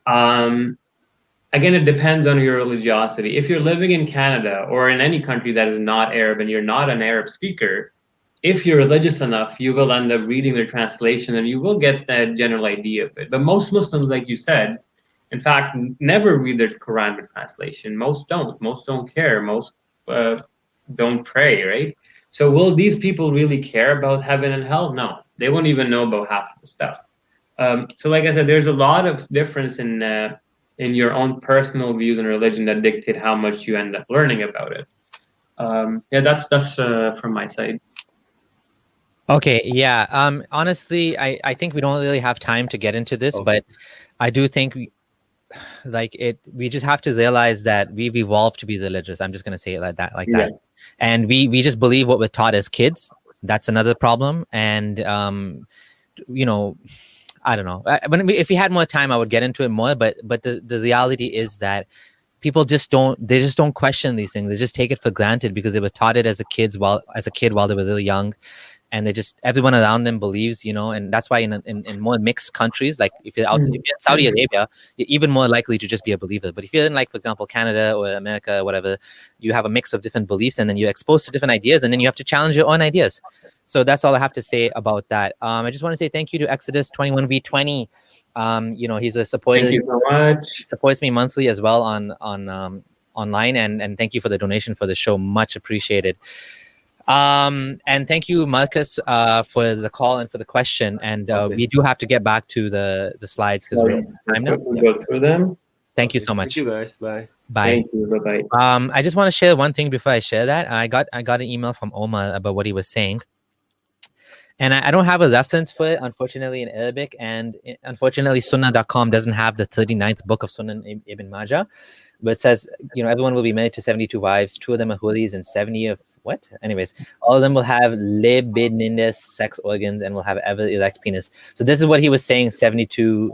S1: Again, it depends on your religiosity. If you're living in Canada or in any country that is not Arab and you're not an Arab speaker, if you're religious enough, you will end up reading their translation and you will get that general idea of it. But most Muslims, like you said, in fact, never read their Quran with translation. Most don't. Most don't care. Most don't pray, right? So will these people really care about heaven and hell? No, they won't even know about half of the stuff. So like I said, there's a lot of difference in your own personal views and religion that dictate how much you end up learning about it. Yeah, that's from my side.
S2: Okay, yeah. Honestly, I think we don't really have time to get into this, but I do think we just have to realize that we've evolved to be religious. I'm just gonna say it like that. And we just believe what we're taught as kids. That's another problem. And I don't know. If we had more time, I would get into it more. But the reality is that people just don't question these things. They just take it for granted because they were taught it as a kid while they were really young. And everyone around them believes, and that's why in more mixed countries, like if you're in Saudi Arabia, you're even more likely to just be a believer. But if you're in, like, for example, Canada or America, or whatever, you have a mix of different beliefs, and then you're exposed to different ideas, and then you have to challenge your own ideas. So that's all I have to say about that. I just want to say thank you to Exodus 21v20. He's a supporter.
S1: Thank you so much.
S2: Supports me monthly as well on online, and thank you for the donation for the show. Much appreciated. And thank you, Marcus, for the call and for the question. And we do have to get back to the slides because we're out of time now.
S1: We'll go through them.
S2: Thank you so much.
S13: Thank you, guys. Bye.
S2: Bye.
S1: Thank you. Bye-bye.
S2: I just want to share one thing before I share that. I got an email from Omar about what he was saying. And I don't have a reference for it, unfortunately, in Arabic. And unfortunately, Sunnah.com doesn't have the 39th book of Sunan Ibn Majah. But it says, everyone will be married to 72 wives. 2 of them are huris and 70 of what? Anyways, all of them will have libidinous sex organs and will have ever erect penis. So this is what he was saying, 72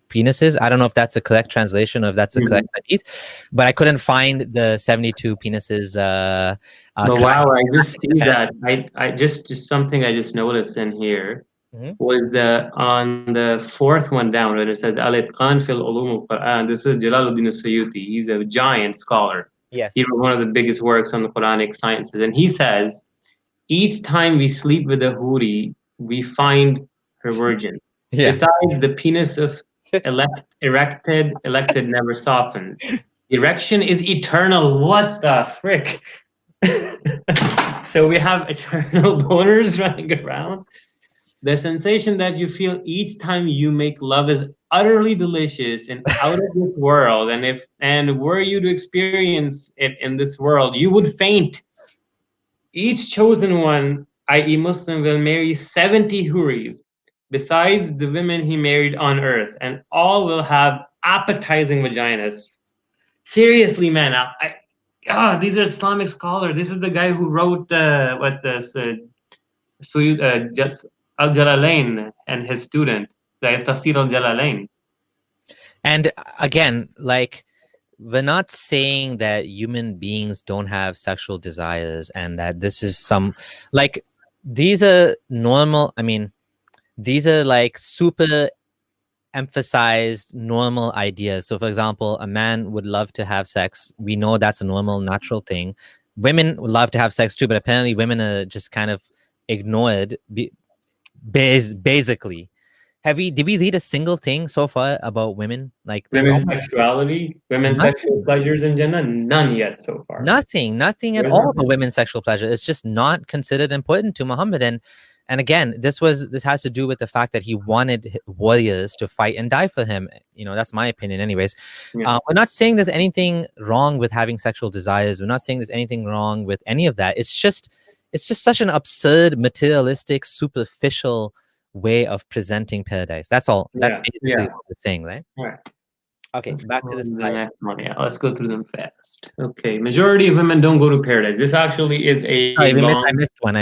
S2: penises. I don't know if that's a correct translation or if that's a correct hadith, but I couldn't find the 72 penises.
S1: Wow, I just see that. I just something I just noticed in here was on the 4th one down when it says Al-Itqan fil Ulum al-Quran. This is Jalaluddin al-Suyuti. He's a giant scholar.
S2: Yes.
S1: He wrote one of the biggest works on the Quranic sciences. And he says, each time we sleep with a huri, we find her virgin. Yeah. Besides the penis of erected never softens. Erection is eternal. What the frick? So we have eternal boners running around. The sensation that you feel each time you make love is utterly delicious and out of this world. And were you to experience it in this world, you would faint. each chosen one, i.e. Muslim, will marry 70 huris, besides the women he married on earth, and all will have appetizing vaginas. Seriously, man, these are Islamic scholars. This is the guy who wrote Al-Jalalain and his student, the Tafsir Al-Jalalain.
S2: And again, like, we're not saying that human beings don't have sexual desires and that this is some, like, these are normal. I mean, these are like super emphasized normal ideas. So for example, a man would love to have sex. We know that's a normal, natural thing. Women would love to have sex too, but apparently women are just kind of ignored basically. Did we read a single thing so far about women? Like
S1: women's sexuality, women's sexual pleasures in Jannah? None yet so far.
S2: Nothing at all about women's sexual pleasure. It's just not considered important to Muhammad. And again, this has to do with the fact that he wanted warriors to fight and die for him. You know, that's my opinion anyways.
S1: Yeah.
S2: We're not saying there's anything wrong with having sexual desires. We're not saying there's anything wrong with any of that. It's just such an absurd, materialistic, superficial way of presenting paradise. That's all. That's basically what we're saying, right?
S1: Right.
S2: Okay, back to this
S1: next one. Yeah, let's go through them fast. Okay, majority of women don't go to paradise. This actually is I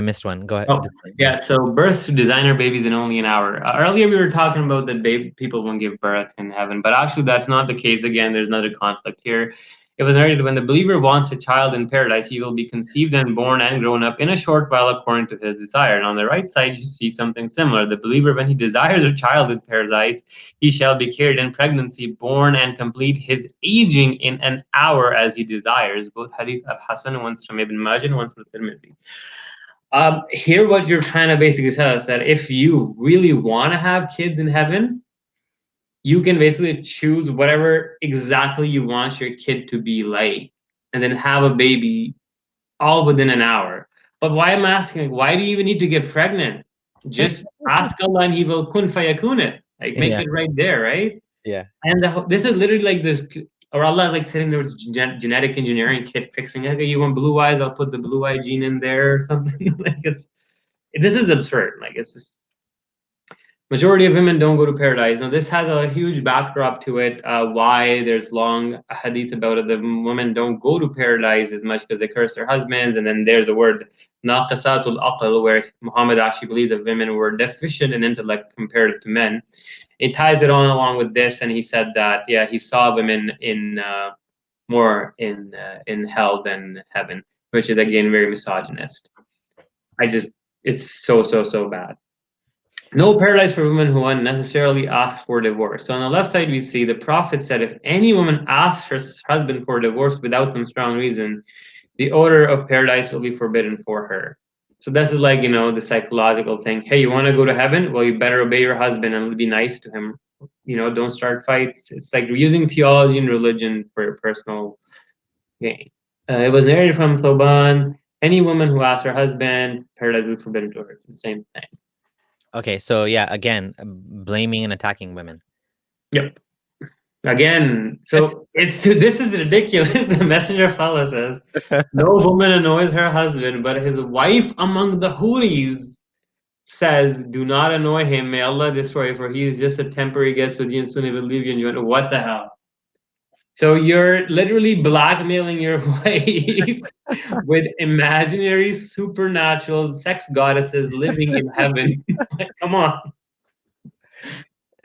S2: missed one. Go ahead.
S1: Oh, yeah, so birth to designer babies in only an hour. Earlier we were talking about that people won't give birth in heaven, but actually that's not the case. Again, there's another conflict here. It was narrated, when the believer wants a child in paradise, he will be conceived and born and grown up in a short while according to his desire. And on the right side, you see something similar. The believer, when he desires a child in paradise, he shall be carried in pregnancy, born and complete his aging in an hour as he desires. Both Hadith al-Hasan, once from Ibn Majah and once from Tirmidhi. Here what you're trying to basically tell us, that if you really want to have kids in heaven, you can basically choose whatever exactly you want your kid to be like, and then have a baby all within an hour. But why I'm asking, why do you even need to get pregnant? Just ask Allah and He will kun fayakun it. Like, make it right there, right?
S2: Yeah.
S1: And this is literally like this, or Allah is like sitting there with genetic engineering kit fixing it. Okay, you want blue eyes? I'll put the blue eye gene in there or something. Like, this is absurd. Like, it's just. Majority of women don't go to paradise. Now, this has a huge backdrop to it. Why there's long hadith about it. The women don't go to paradise as much because they curse their husbands. And then there's a word, naqisatul aql, where Muhammad actually believed that women were deficient in intellect compared to men. It ties it on along with this, and he said that he saw women more in hell than heaven, which is again very misogynist. It's so bad. No paradise for women who unnecessarily ask for divorce. So on the left side, we see the Prophet said, if any woman asks her husband for divorce without some strong reason, the odor of paradise will be forbidden for her. So this is like, the psychological thing. Hey, you want to go to heaven? Well, you better obey your husband and be nice to him. Don't start fights. It's like using theology and religion for your personal gain. It was narrated from Thoban. Any woman who asks her husband, paradise will be forbidden to her. It's the same thing.
S2: Okay, so again, blaming and attacking women.
S1: Yep. Again, so this is ridiculous. The Messenger of Allah says, no woman annoys her husband, but his wife among the Huris says, do not annoy him. May Allah destroy, for he is just a temporary guest with you and soon he will leave you. And you went, what the hell? So you're literally blackmailing your wife with imaginary supernatural sex goddesses living in heaven. Come on.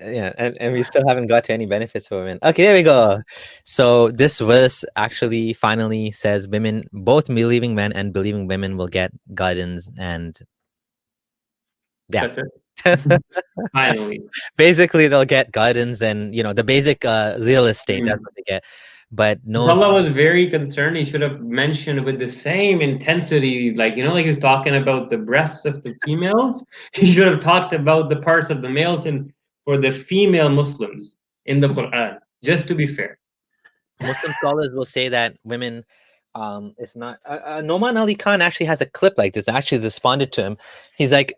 S2: Yeah, and we still haven't got to any benefits for women. Okay, there we go. So this verse actually finally says women, both believing men and believing women, will get guidance, and
S1: that's it. Finally,
S2: basically they'll get guidance and the basic real estate. That's what they get. But no,
S1: Allah was very concerned. He should have mentioned with the same intensity, like he was talking about the breasts of the females. He should have talked about the parts of the males and for the female Muslims in the Quran. Just to be fair,
S2: Muslim scholars will say that women. It's not. Noman Ali Khan actually has a clip like this. Actually, responded to him. He's like.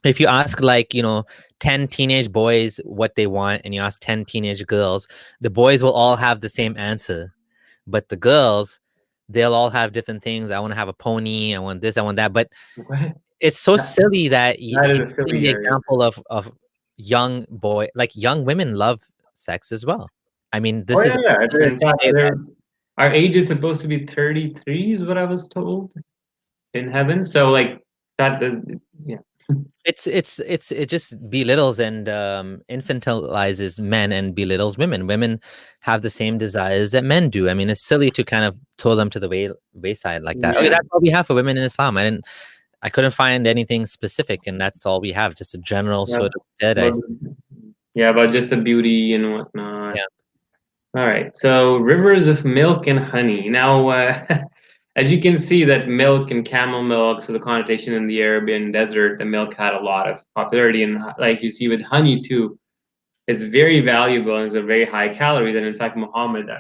S2: If you ask 10 teenage boys what they want and you ask 10 teenage girls, the boys will all have the same answer. But the girls, they'll all have different things. I want to have a pony. I want this. I want that. But
S1: What?
S2: it's so silly that
S1: That is a
S2: he's
S1: silly
S2: the
S1: area.
S2: example of young boy, like young women love sex as well. I mean, this
S1: Oh
S2: is
S1: yeah, yeah. In fact, our age is supposed to be 33, is what I was told, in heaven. So like that does, yeah.
S2: it just belittles and infantilizes men and belittles women. Women have the same desires that men do. I mean, it's silly to kind of throw them to the wayside like that. Okay,
S1: Yeah.
S2: that's all we have for women in Islam. I couldn't find anything specific, and that's all we have, just a general
S1: Yeah.
S2: sort of paradise.
S1: Yeah, about just the beauty and whatnot.
S2: Yeah.
S1: All right. So rivers of milk and honey. Now, as you can see, that milk and camel milk, so the connotation in the Arabian desert, the milk had a lot of popularity, and like you see with honey too, it's very valuable and it's a very high calories. And in fact, Muhammad,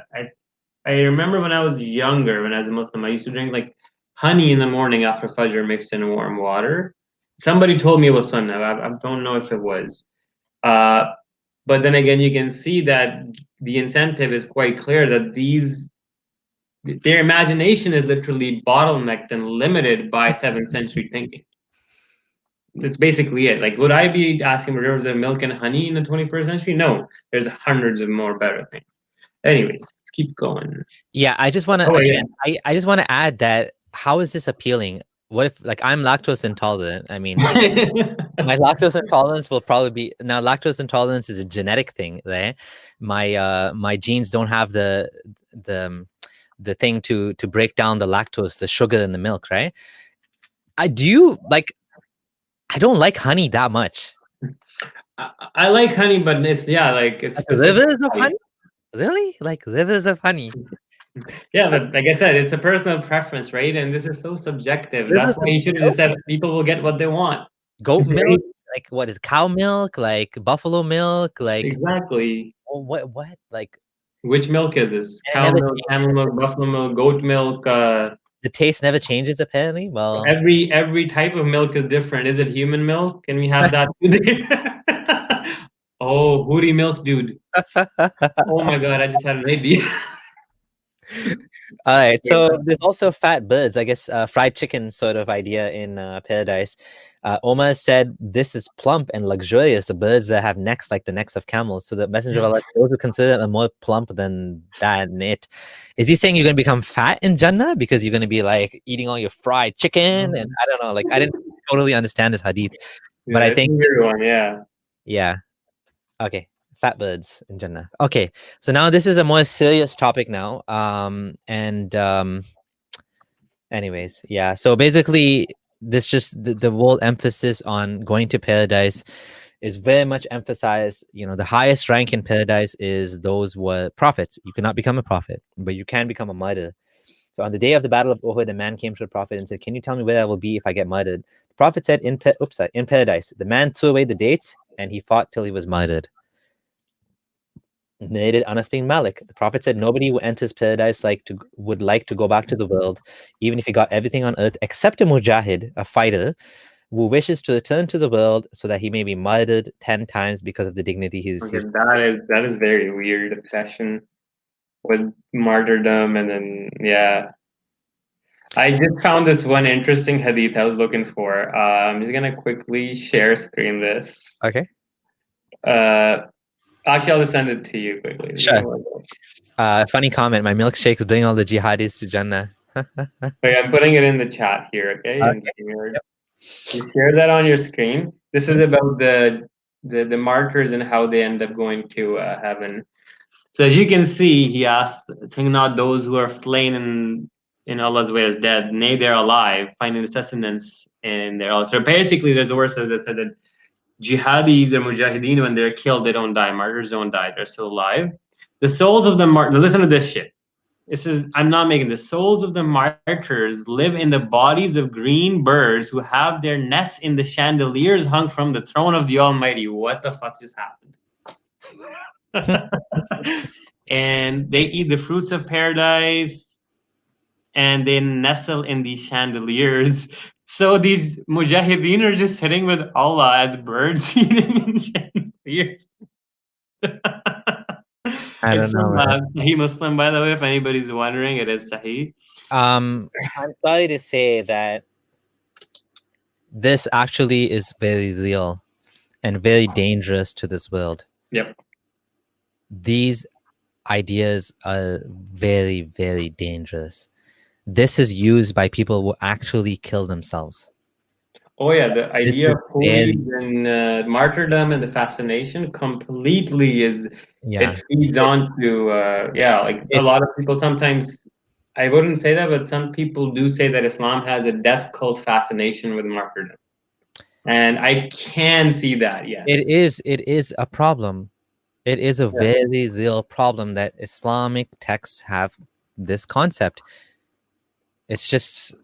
S1: I remember when I was younger, when I was a Muslim, I used to drink like honey in the morning after Fajr mixed in warm water. Somebody told me it was sunnah. I don't know if it was. But then again, you can see that the incentive is quite clear that their imagination is literally bottlenecked and limited by 7th century thinking. That's basically it. Like, would I be asking for rivers of milk and honey in the 21st century? No, there's hundreds of more better things. Anyways, let's keep going.
S2: Yeah, I just want to I just want to add that how is this appealing? What if, like, I'm lactose intolerant? I mean, my lactose intolerance will probably be, now lactose intolerance is a genetic thing, right? My genes don't have the thing to break down the lactose, the sugar in the milk, right? I don't like honey that much.
S1: I like honey, but it's like
S2: rivers of honey. Really? Like rivers of honey?
S1: Yeah, but like I said, it's a personal preference, right? And this is so subjective. That's why you should have just said people will get what they want.
S2: Goat milk, like what is cow milk, like buffalo milk, like
S1: exactly.
S2: What like?
S1: Which milk is this? Cow milk, camel milk, buffalo milk, goat milk.
S2: The taste never changes apparently. Well,
S1: every type of milk is different. Is it human milk? Can we have that? Oh, booty milk, dude. Oh my god, I just had an idea.
S2: All right, so there's also fat birds, I guess, fried chicken sort of idea in paradise. Omar said this is plump and luxurious, the birds that have necks like the necks of camels. So the messenger of Allah, those who consider them more plump than that and it. Is he saying you're going to become fat in Jannah because you're going to be like eating all your fried chicken? And I don't know, like I didn't totally understand this hadith, but I think yeah. Okay. Fat birds in Jannah. Okay, so now this is a more serious topic now. Anyways, yeah. So basically, this just the whole emphasis on going to paradise is very much emphasized. You know, the highest rank in paradise is those who are prophets. You cannot become a prophet, but you can become a martyr. So on the day of the Battle of Uhud, a man came to the Prophet and said, "Can you tell me where I will be if I get murdered?" The Prophet said, in paradise. The man threw away the dates and he fought till he was murdered. Narrated Anas bin Malik. The Prophet said, nobody who enters paradise would like to go back to the world, even if he got everything on earth, except a mujahid, a fighter, who wishes to return to the world so that he may be murdered 10 times because of the dignity he received.
S1: That is very weird obsession with martyrdom, and then I just found this one interesting hadith I was looking for. I'm just gonna quickly share screen this.
S2: Okay.
S1: Actually, I'll just send it to you quickly.
S2: Sure. Funny comment. My milkshakes bring all the jihadis to Jannah.
S1: Okay, I'm putting it in the chat here. Okay. You share that on your screen. This is about the martyrs and how they end up going to heaven. So as you can see, he asked, "Think not those who are slain in Allah's way as dead, nay, they're alive, finding sustenance in their Allah." So basically, there's a verse that said that jihadis or mujahideen, when they're killed, they don't die. Martyrs don't die; they're still alive. The souls of the martyrs. Listen to this shit. This is, I'm not making the souls of the martyrs live in the bodies of green birds who have their nests in the chandeliers hung from the throne of the Almighty. What the fuck just happened? And they eat the fruits of paradise, and they nestle in these chandeliers. So these mujahideen are just sitting with Allah as birds eating in chandeliers.
S2: I don't know.
S1: Sahih Muslim, by the way, if anybody's wondering, it is Sahih.
S2: I'm sorry to say that this actually is very real and very dangerous to this world.
S1: Yep.
S2: These ideas are very, very dangerous. This is used by people who actually kill themselves.
S1: Oh yeah, the idea of
S2: very-
S1: holiness and martyrdom and the fascination completely is
S2: Yeah.
S1: it feeds on to like a lot of people sometimes, I wouldn't say that, but some people do say that Islam has a death cult fascination with martyrdom, and I can see that. Yes,
S2: It is a problem. It is a very real problem that Islamic texts have this concept. It's just,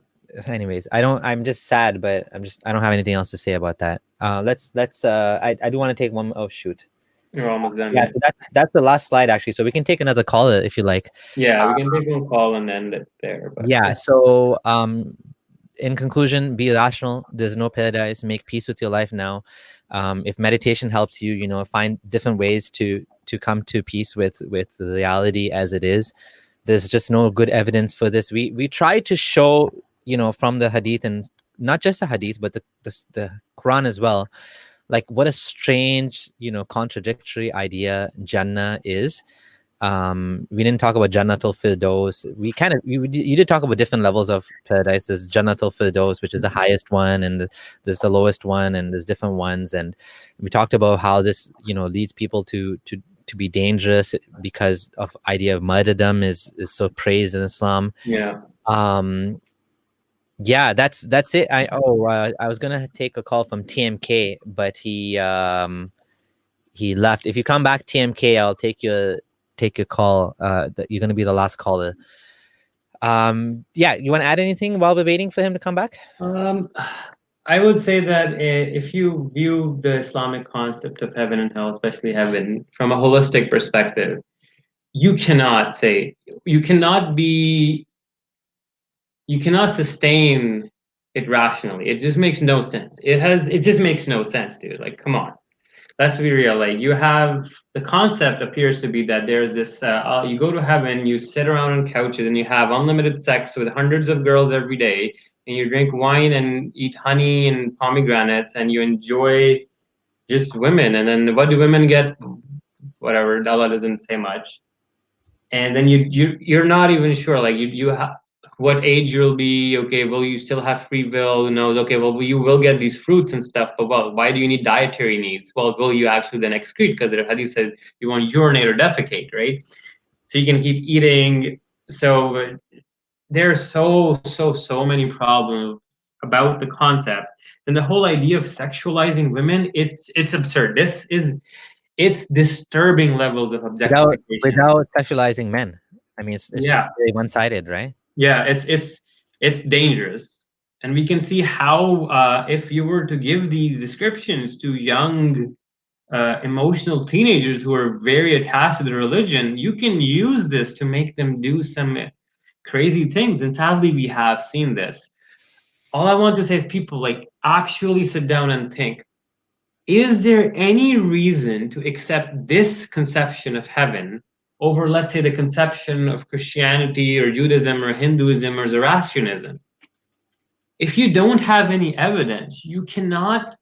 S2: anyways, I'm just sad, but I don't have anything else to say about that. Let's I do want to take one. Oh shoot,
S1: You're almost done.
S2: Yeah, so that's the last slide actually. So we can take another caller if you like.
S1: Yeah, we can take one call and end it there. But
S2: Yeah. So in conclusion, be rational. There's no paradise. Make peace with your life now. If meditation helps you, find different ways to come to peace with the reality as it is. There's just no good evidence for this. We try to show, from the Hadith, and not just the Hadith, but the Quran as well, like what a strange, contradictory idea Jannah is. We didn't talk about Jannatul Firdaus. You did talk about different levels of paradise. There's Jannatul Firdaus, which is the highest one, and there's the lowest one, and there's different ones. And we talked about how this, leads people to be dangerous because of idea of martyrdom is so praised in Islam.
S1: Yeah.
S2: Yeah, that's it. I was gonna take a call from TMK, but he left. If you come back, TMK, I'll take your call. That you're gonna be the last caller. Yeah, you want to add anything while we're waiting for him to come back?
S1: I would say that if you view the Islamic concept of heaven and hell, especially heaven, from a holistic perspective, you cannot sustain it rationally. It just makes no sense. It just makes no sense, dude. Like, come on. Let's be real. Like, you have the concept appears to be that there's this you go to heaven, you sit around on couches and you have unlimited sex with hundreds of girls every day, and you drink wine and eat honey and pomegranates, and you enjoy just women. And then what do women get? Whatever, Allah doesn't say much. And then you're not even sure, like you have what age you'll be. Okay, well, you still have free will, who knows? Okay, well, you will get these fruits and stuff, but well, why do you need dietary needs? Well, will you actually then excrete? Because the Hadith says you want to urinate or defecate, right? So you can keep eating. So there's so many problems about the concept, and the whole idea of sexualizing women, it's absurd. It's disturbing levels of objectification
S2: without sexualizing men. I mean, it's
S1: Yeah.
S2: just very one-sided, right?
S1: Yeah, it's dangerous, and we can see how if you were to give these descriptions to young emotional teenagers who are very attached to the religion, you can use this to make them do some crazy things. And sadly, we have seen this. All I want to say is, people, like, actually sit down and think, is there any reason to accept this conception of heaven over, let's say, the conception of Christianity or Judaism or Hinduism or Zoroastrianism? If you don't have any evidence, you cannot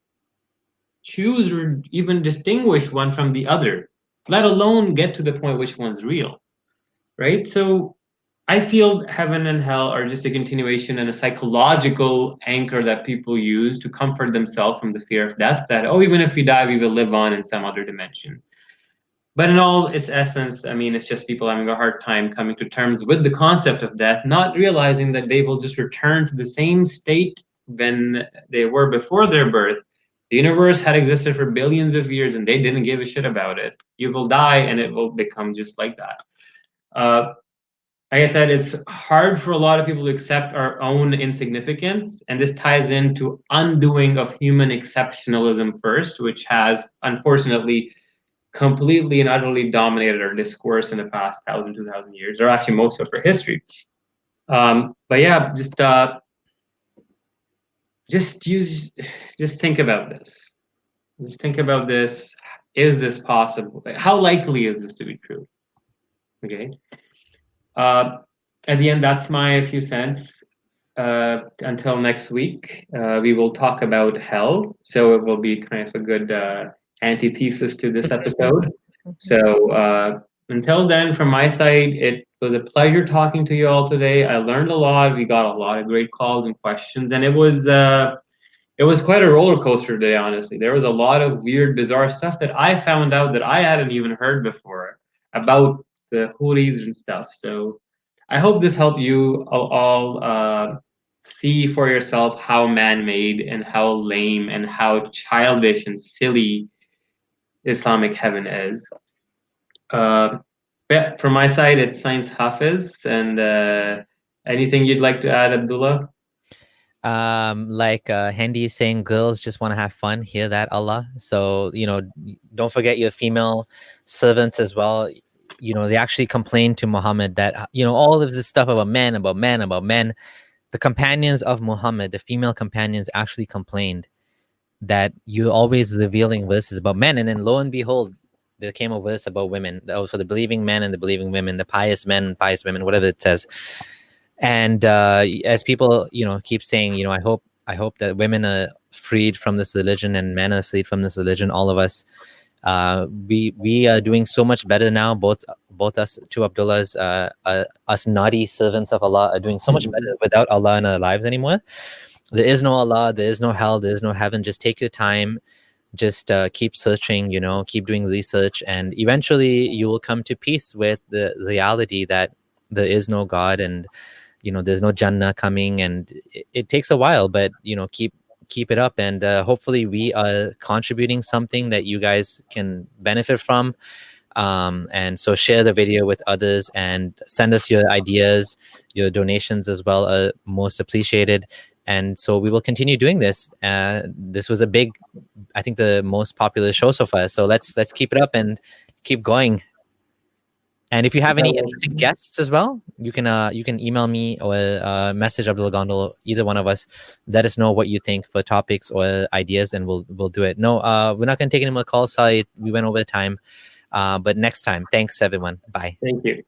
S1: choose or even distinguish one from the other, let alone get to the point which one's real, right? So I feel heaven and hell are just a continuation and a psychological anchor that people use to comfort themselves from the fear of death, that, oh, even if we die, we will live on in some other dimension. But in all its essence, I mean, it's just people having a hard time coming to terms with the concept of death, not realizing that they will just return to the same state when they were before their birth. The universe had existed for billions of years and they didn't give a shit about it. You will die and it will become just like that. Like I said, it's hard for a lot of people to accept our own insignificance, and this ties into undoing of human exceptionalism first, which has unfortunately completely and utterly dominated our discourse in the past 1,000, 2,000 years, or actually most of our history. But yeah, just think about this. Just think about this. Is this possible? How likely is this to be true? Okay. at the end, that's my few cents. Until next week, we will talk about hell. So it will be kind of a good antithesis to this episode. So until then, from my side, it was a pleasure talking to you all today. I learned a lot. We got a lot of great calls and questions, and it was quite a roller coaster today, honestly. There was a lot of weird, bizarre stuff that I found out that I hadn't even heard before about the hoolies and stuff. So I hope this helped you all see for yourself how man-made and how lame and how childish and silly Islamic heaven is. Yeah, from my side, it's Science Hafiz. And anything you'd like to add, Abdullah?
S2: Like Handy is saying, girls just want to have fun. Hear that, Allah? So, don't forget your female servants as well. They actually complained to Muhammad that, all of this stuff about men. The companions of Muhammad, the female companions, actually complained that you're always revealing verses about men. And then lo and behold, there came a verse about women. That was for the believing men and the believing women, the pious men and pious women, whatever it says. And as people, keep saying, I hope that women are freed from this religion and men are freed from this religion. All of us, we are doing so much better now. Both us, two Abdullahs, us naughty servants of Allah, are doing so much better without Allah in our lives anymore. There is no Allah, there is no hell, there is no heaven. Just take your time. Just keep searching, keep doing research, and eventually you will come to peace with the reality that there is no God, and there's no Jannah coming, and it takes a while, but keep it up, and hopefully we are contributing something that you guys can benefit from. And so share the video with others and send us your ideas. Your donations as well are most appreciated. And so we will continue doing this. This was I think the most popular show so far. So let's keep it up and keep going. And if you have any interesting guests as well, you can email me or message Abdullah Gondal, either one of us. Let us know what you think for topics or ideas, and we'll do it. No, we're not going to take any more calls. Sorry, we went over time. But next time, thanks everyone. Bye.
S1: Thank you.